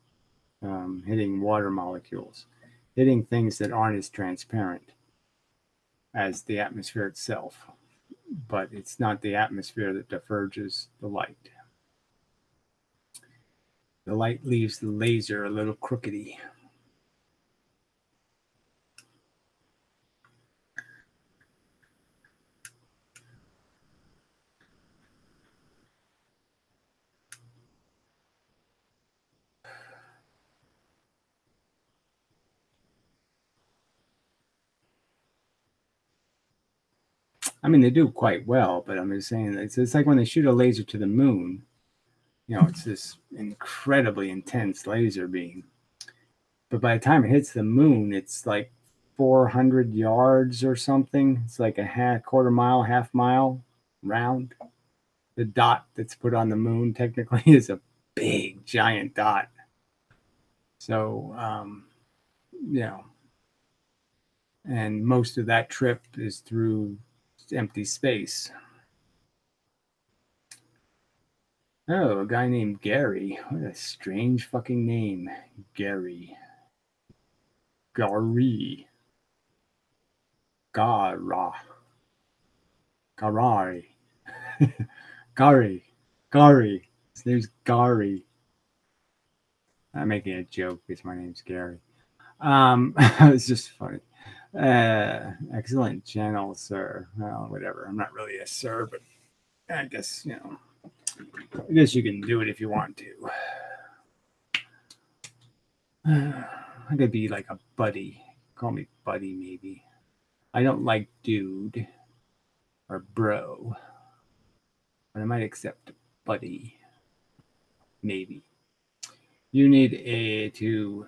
hitting water molecules, hitting things that aren't as transparent as the atmosphere itself. But it's not the atmosphere that diverges the light. The light leaves the laser a little crookedy. I mean, they do quite well, but I'm just saying it's like when they shoot a laser to the moon. It's this incredibly intense laser beam. But by the time it hits the moon, it's like 400 yards or something. It's like a quarter mile, half mile round. The dot that's put on the moon technically is a big, giant dot. So, and most of that trip is through empty space. Oh, a guy named Gary. What a strange fucking name. Gary. Gary. Gara. Garai. Gary. His name's Gary. I'm making a joke because my name's Gary. It's just funny. Excellent channel, sir. Well, whatever. I'm not really a sir, but I guess, you know, I guess you can do it if you want to. I could be like a buddy. Call me buddy, maybe. I don't like dude or bro, but I might accept buddy, maybe. You need to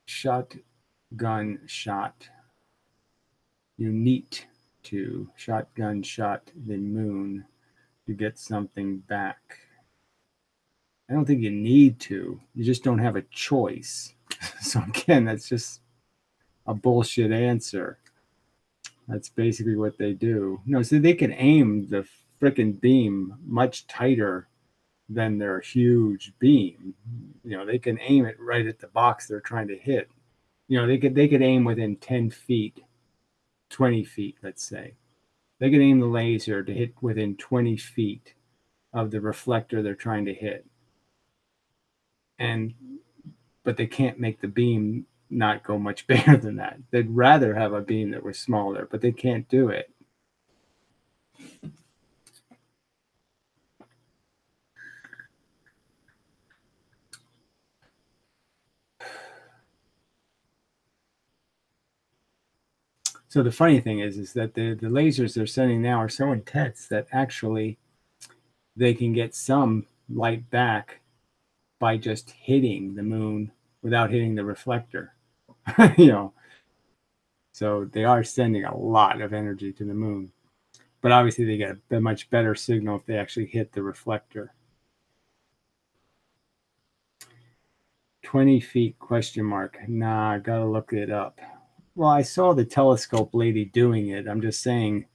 shotgun shot. You need to shotgun shot the moon to get something back. I don't think you need to. You just don't have a choice. So again, that's just a bullshit answer. That's basically what they do. No, so they can aim the frickin' beam much tighter than their huge beam. You know, they can aim it right at the box they're trying to hit. You know, they could aim within 10 feet, 20 feet, let's say. They could aim the laser to hit within 20 feet of the reflector they're trying to hit. But they can't make the beam not go much bigger than that. They'd rather have a beam that was smaller, but they can't do it. So the funny thing is that the lasers they're sending now are so intense that actually they can get some light back by just hitting the moon without hitting the reflector. You know, so they are sending a lot of energy to the moon, but obviously they get a much better signal if they actually hit the reflector. 20 feet question mark. Nah, I gotta look it up. Well, I saw the telescope lady doing it. I'm just saying,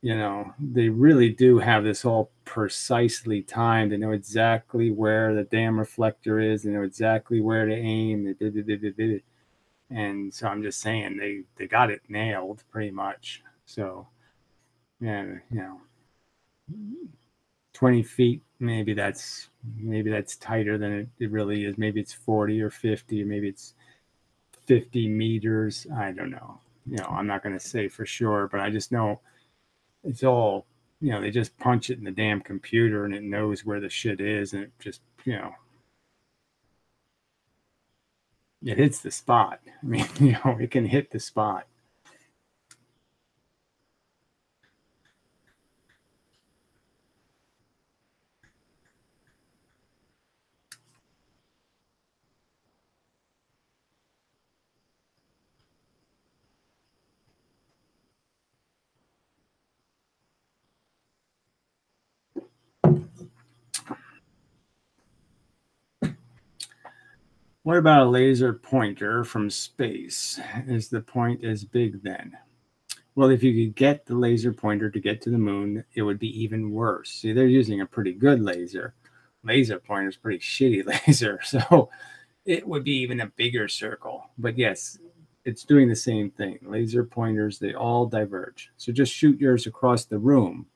you know, they really do have this all precisely timed. They know exactly where the damn reflector is. They know exactly where to aim. And so I'm just saying they got it nailed pretty much. So, yeah, you know, 20 feet, maybe that's tighter than it really is. Maybe it's 40 or 50, or maybe it's 50 meters. I don't know. You know, I'm not going to say for sure, but I just know it's all, you know, they just punch it in the damn computer and it knows where the shit is, and it just, you know, it hits the spot. I mean, you know, it can hit the spot. What about a laser pointer from space? Is the point as big then? Well, if you could get the laser pointer to get to the moon, it would be even worse. See, they're using a pretty good laser. Laser pointer is pretty shitty laser, so it would be even a bigger circle. But yes, it's doing the same thing. Laser pointers, they all diverge. So just shoot yours across the room,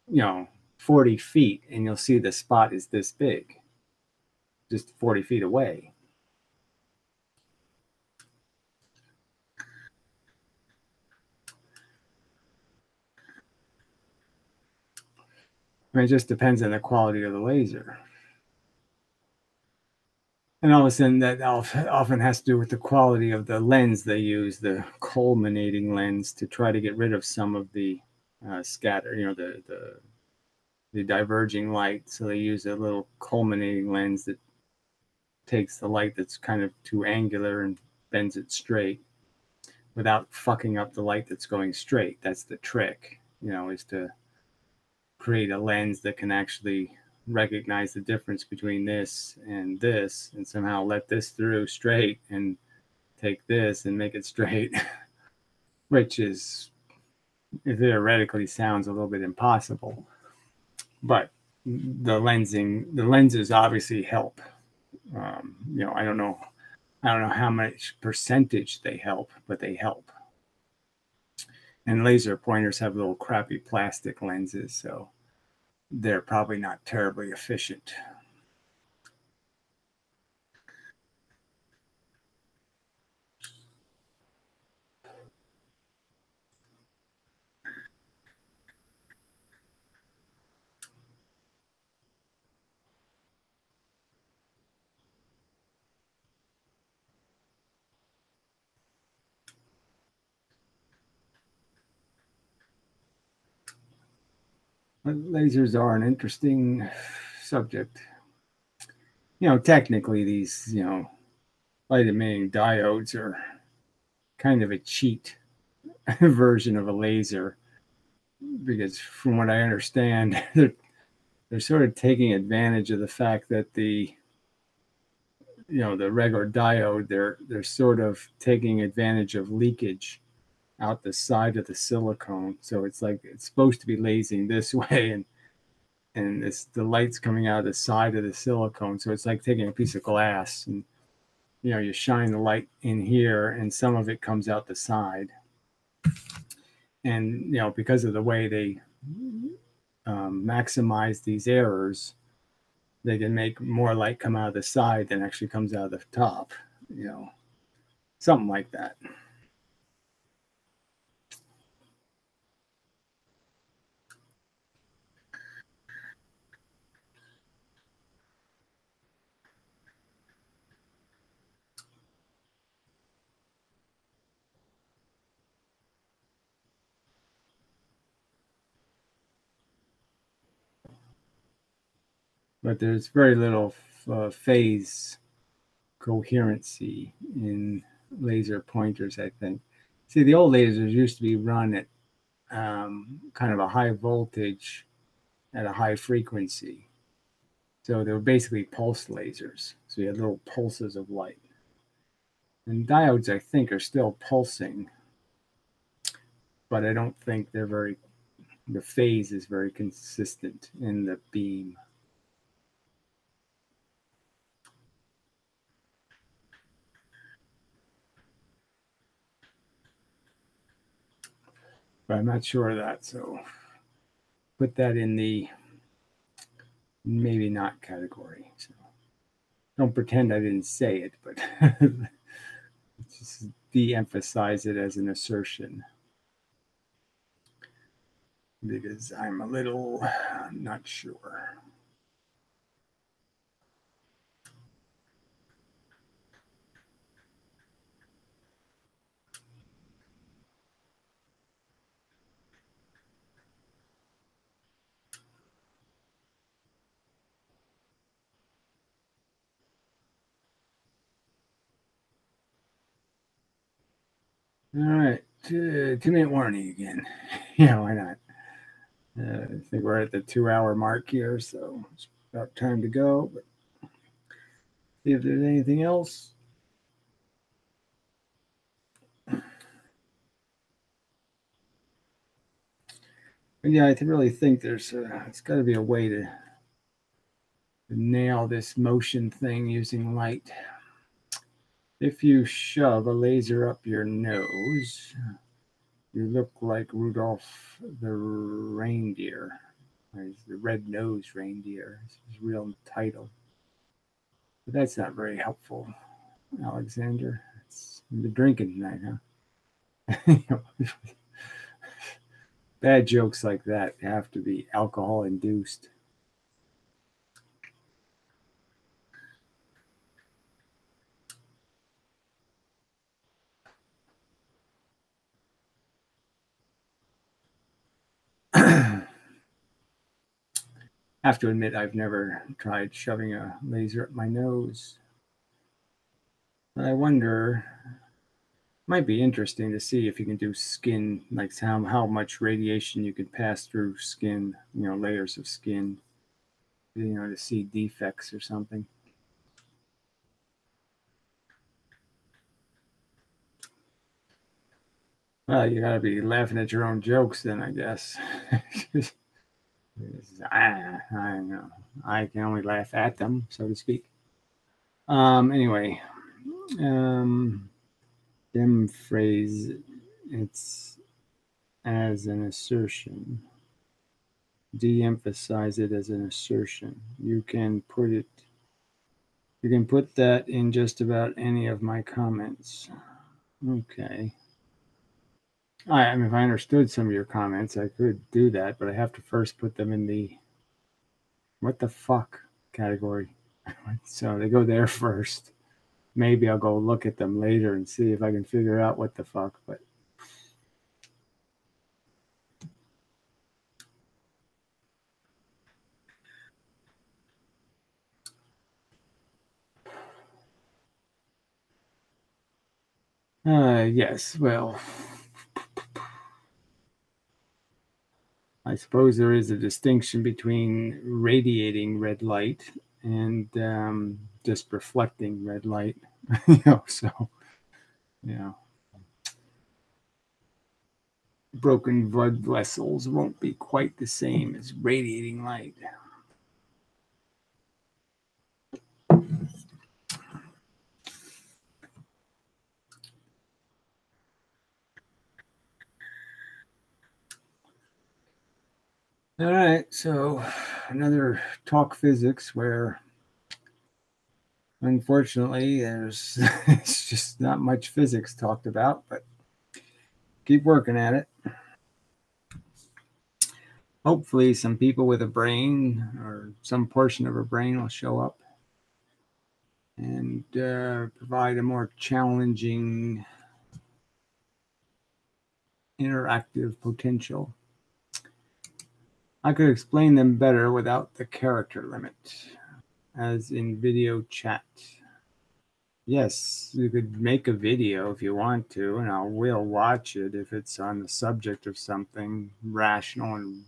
you know, 40 feet, and you'll see the spot is this big, just 40 feet away. I mean, it just depends on the quality of the laser. And all of a sudden, that often has to do with the quality of the lens they use, the culminating lens, to try to get rid of some of the scatter, you know, the diverging light. So they use a little culminating lens that takes the light that's kind of too angular and bends it straight without fucking up the light that's going straight. That's the trick, you know, is to create a lens that can actually recognize the difference between this and somehow let this through straight and take this and make it straight, which is theoretically sounds a little bit impossible, but the lenses obviously help. You know, I don't know how much percentage they help, but they help. And laser pointers have little crappy plastic lenses, so they're probably not terribly efficient. lasers are an interesting subject. Technically these, light emitting diodes are kind of a cheat version of a laser, because from what I understand, they're sort of taking advantage of the fact that the regular diode, they're sort of taking advantage of leakage out the side of the silicone. So it's like it's supposed to be lasing this way, and the light's coming out of the side of the silicone. So it's like taking a piece of glass, and you shine the light in here, and some of it comes out the side. And because of the way they maximize these errors, they can make more light come out of the side than actually comes out of the top. Something like that. But there's very little phase coherency in laser pointers, I think. See, the old lasers used to be run at kind of a high voltage at a high frequency. So they were basically pulse lasers. So you had little pulses of light. And diodes, I think, are still pulsing, but I don't think the phase is very consistent in the beam. But I'm not sure of that, so put that in the maybe not category. So don't pretend I didn't say it, but just de-emphasize it as an assertion, because I'm a little not sure. All right, 2-minute warning again. Yeah, why not? I think we're at the 2-hour mark here, so it's about time to go. But see if there's anything else. But yeah, I really think it's got to be a way to nail this motion thing using light. If you shove a laser up your nose, you look like Rudolph the reindeer. The red-nosed reindeer is his real title. But that's not very helpful, Alexander. You've been drinking tonight, huh? Bad jokes like that have to be alcohol-induced. I have to admit, I've never tried shoving a laser up my nose. But I wonder, might be interesting to see if you can do skin, like how much radiation you can pass through skin, layers of skin, to see defects or something. Well, you gotta be laughing at your own jokes then, I guess. I know. I can only laugh at them, so to speak. Anyway, dem phrase, it's as an assertion. De-emphasize it as an assertion. You can put that in just about any of my comments. Okay. I mean, if I understood some of your comments, I could do that, but I have to first put them in the what the fuck category. So they go there first. Maybe I'll go look at them later and see if I can figure out what the fuck, but Yes, well, I suppose there is a distinction between radiating red light and just reflecting red light. So, broken blood vessels won't be quite the same as radiating light. All right, so another talk physics where unfortunately there's it's just not much physics talked about, but keep working at it. Hopefully some people with a brain or some portion of a brain will show up and provide a more challenging interactive potential. I could explain them better without the character limit, as in video chat. Yes, you could make a video if you want to, and I will watch it if it's on the subject of something rational and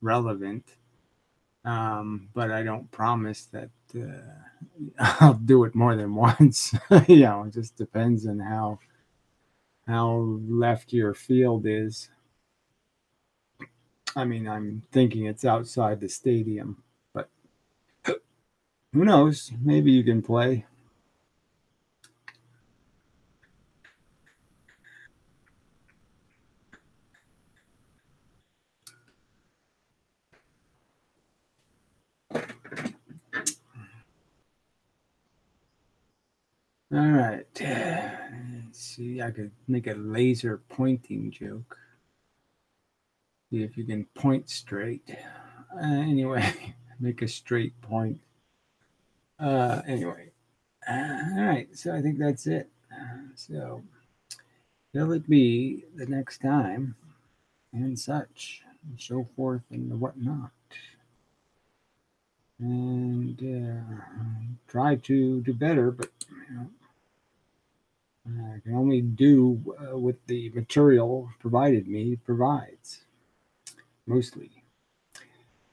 relevant. But I don't promise that I'll do it more than once. It just depends on how left your field is. I mean, I'm thinking it's outside the stadium, but who knows? Maybe you can play. All right. Let's see, I could make a laser pointing joke. See if you can point straight. Anyway, make a straight point. Anyway. All right. So I think that's it. So will it be the next time and such and so forth and whatnot. And try to do better, but I can only do what the material provides, mostly.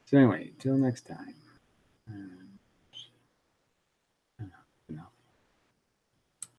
So anyway, till next time.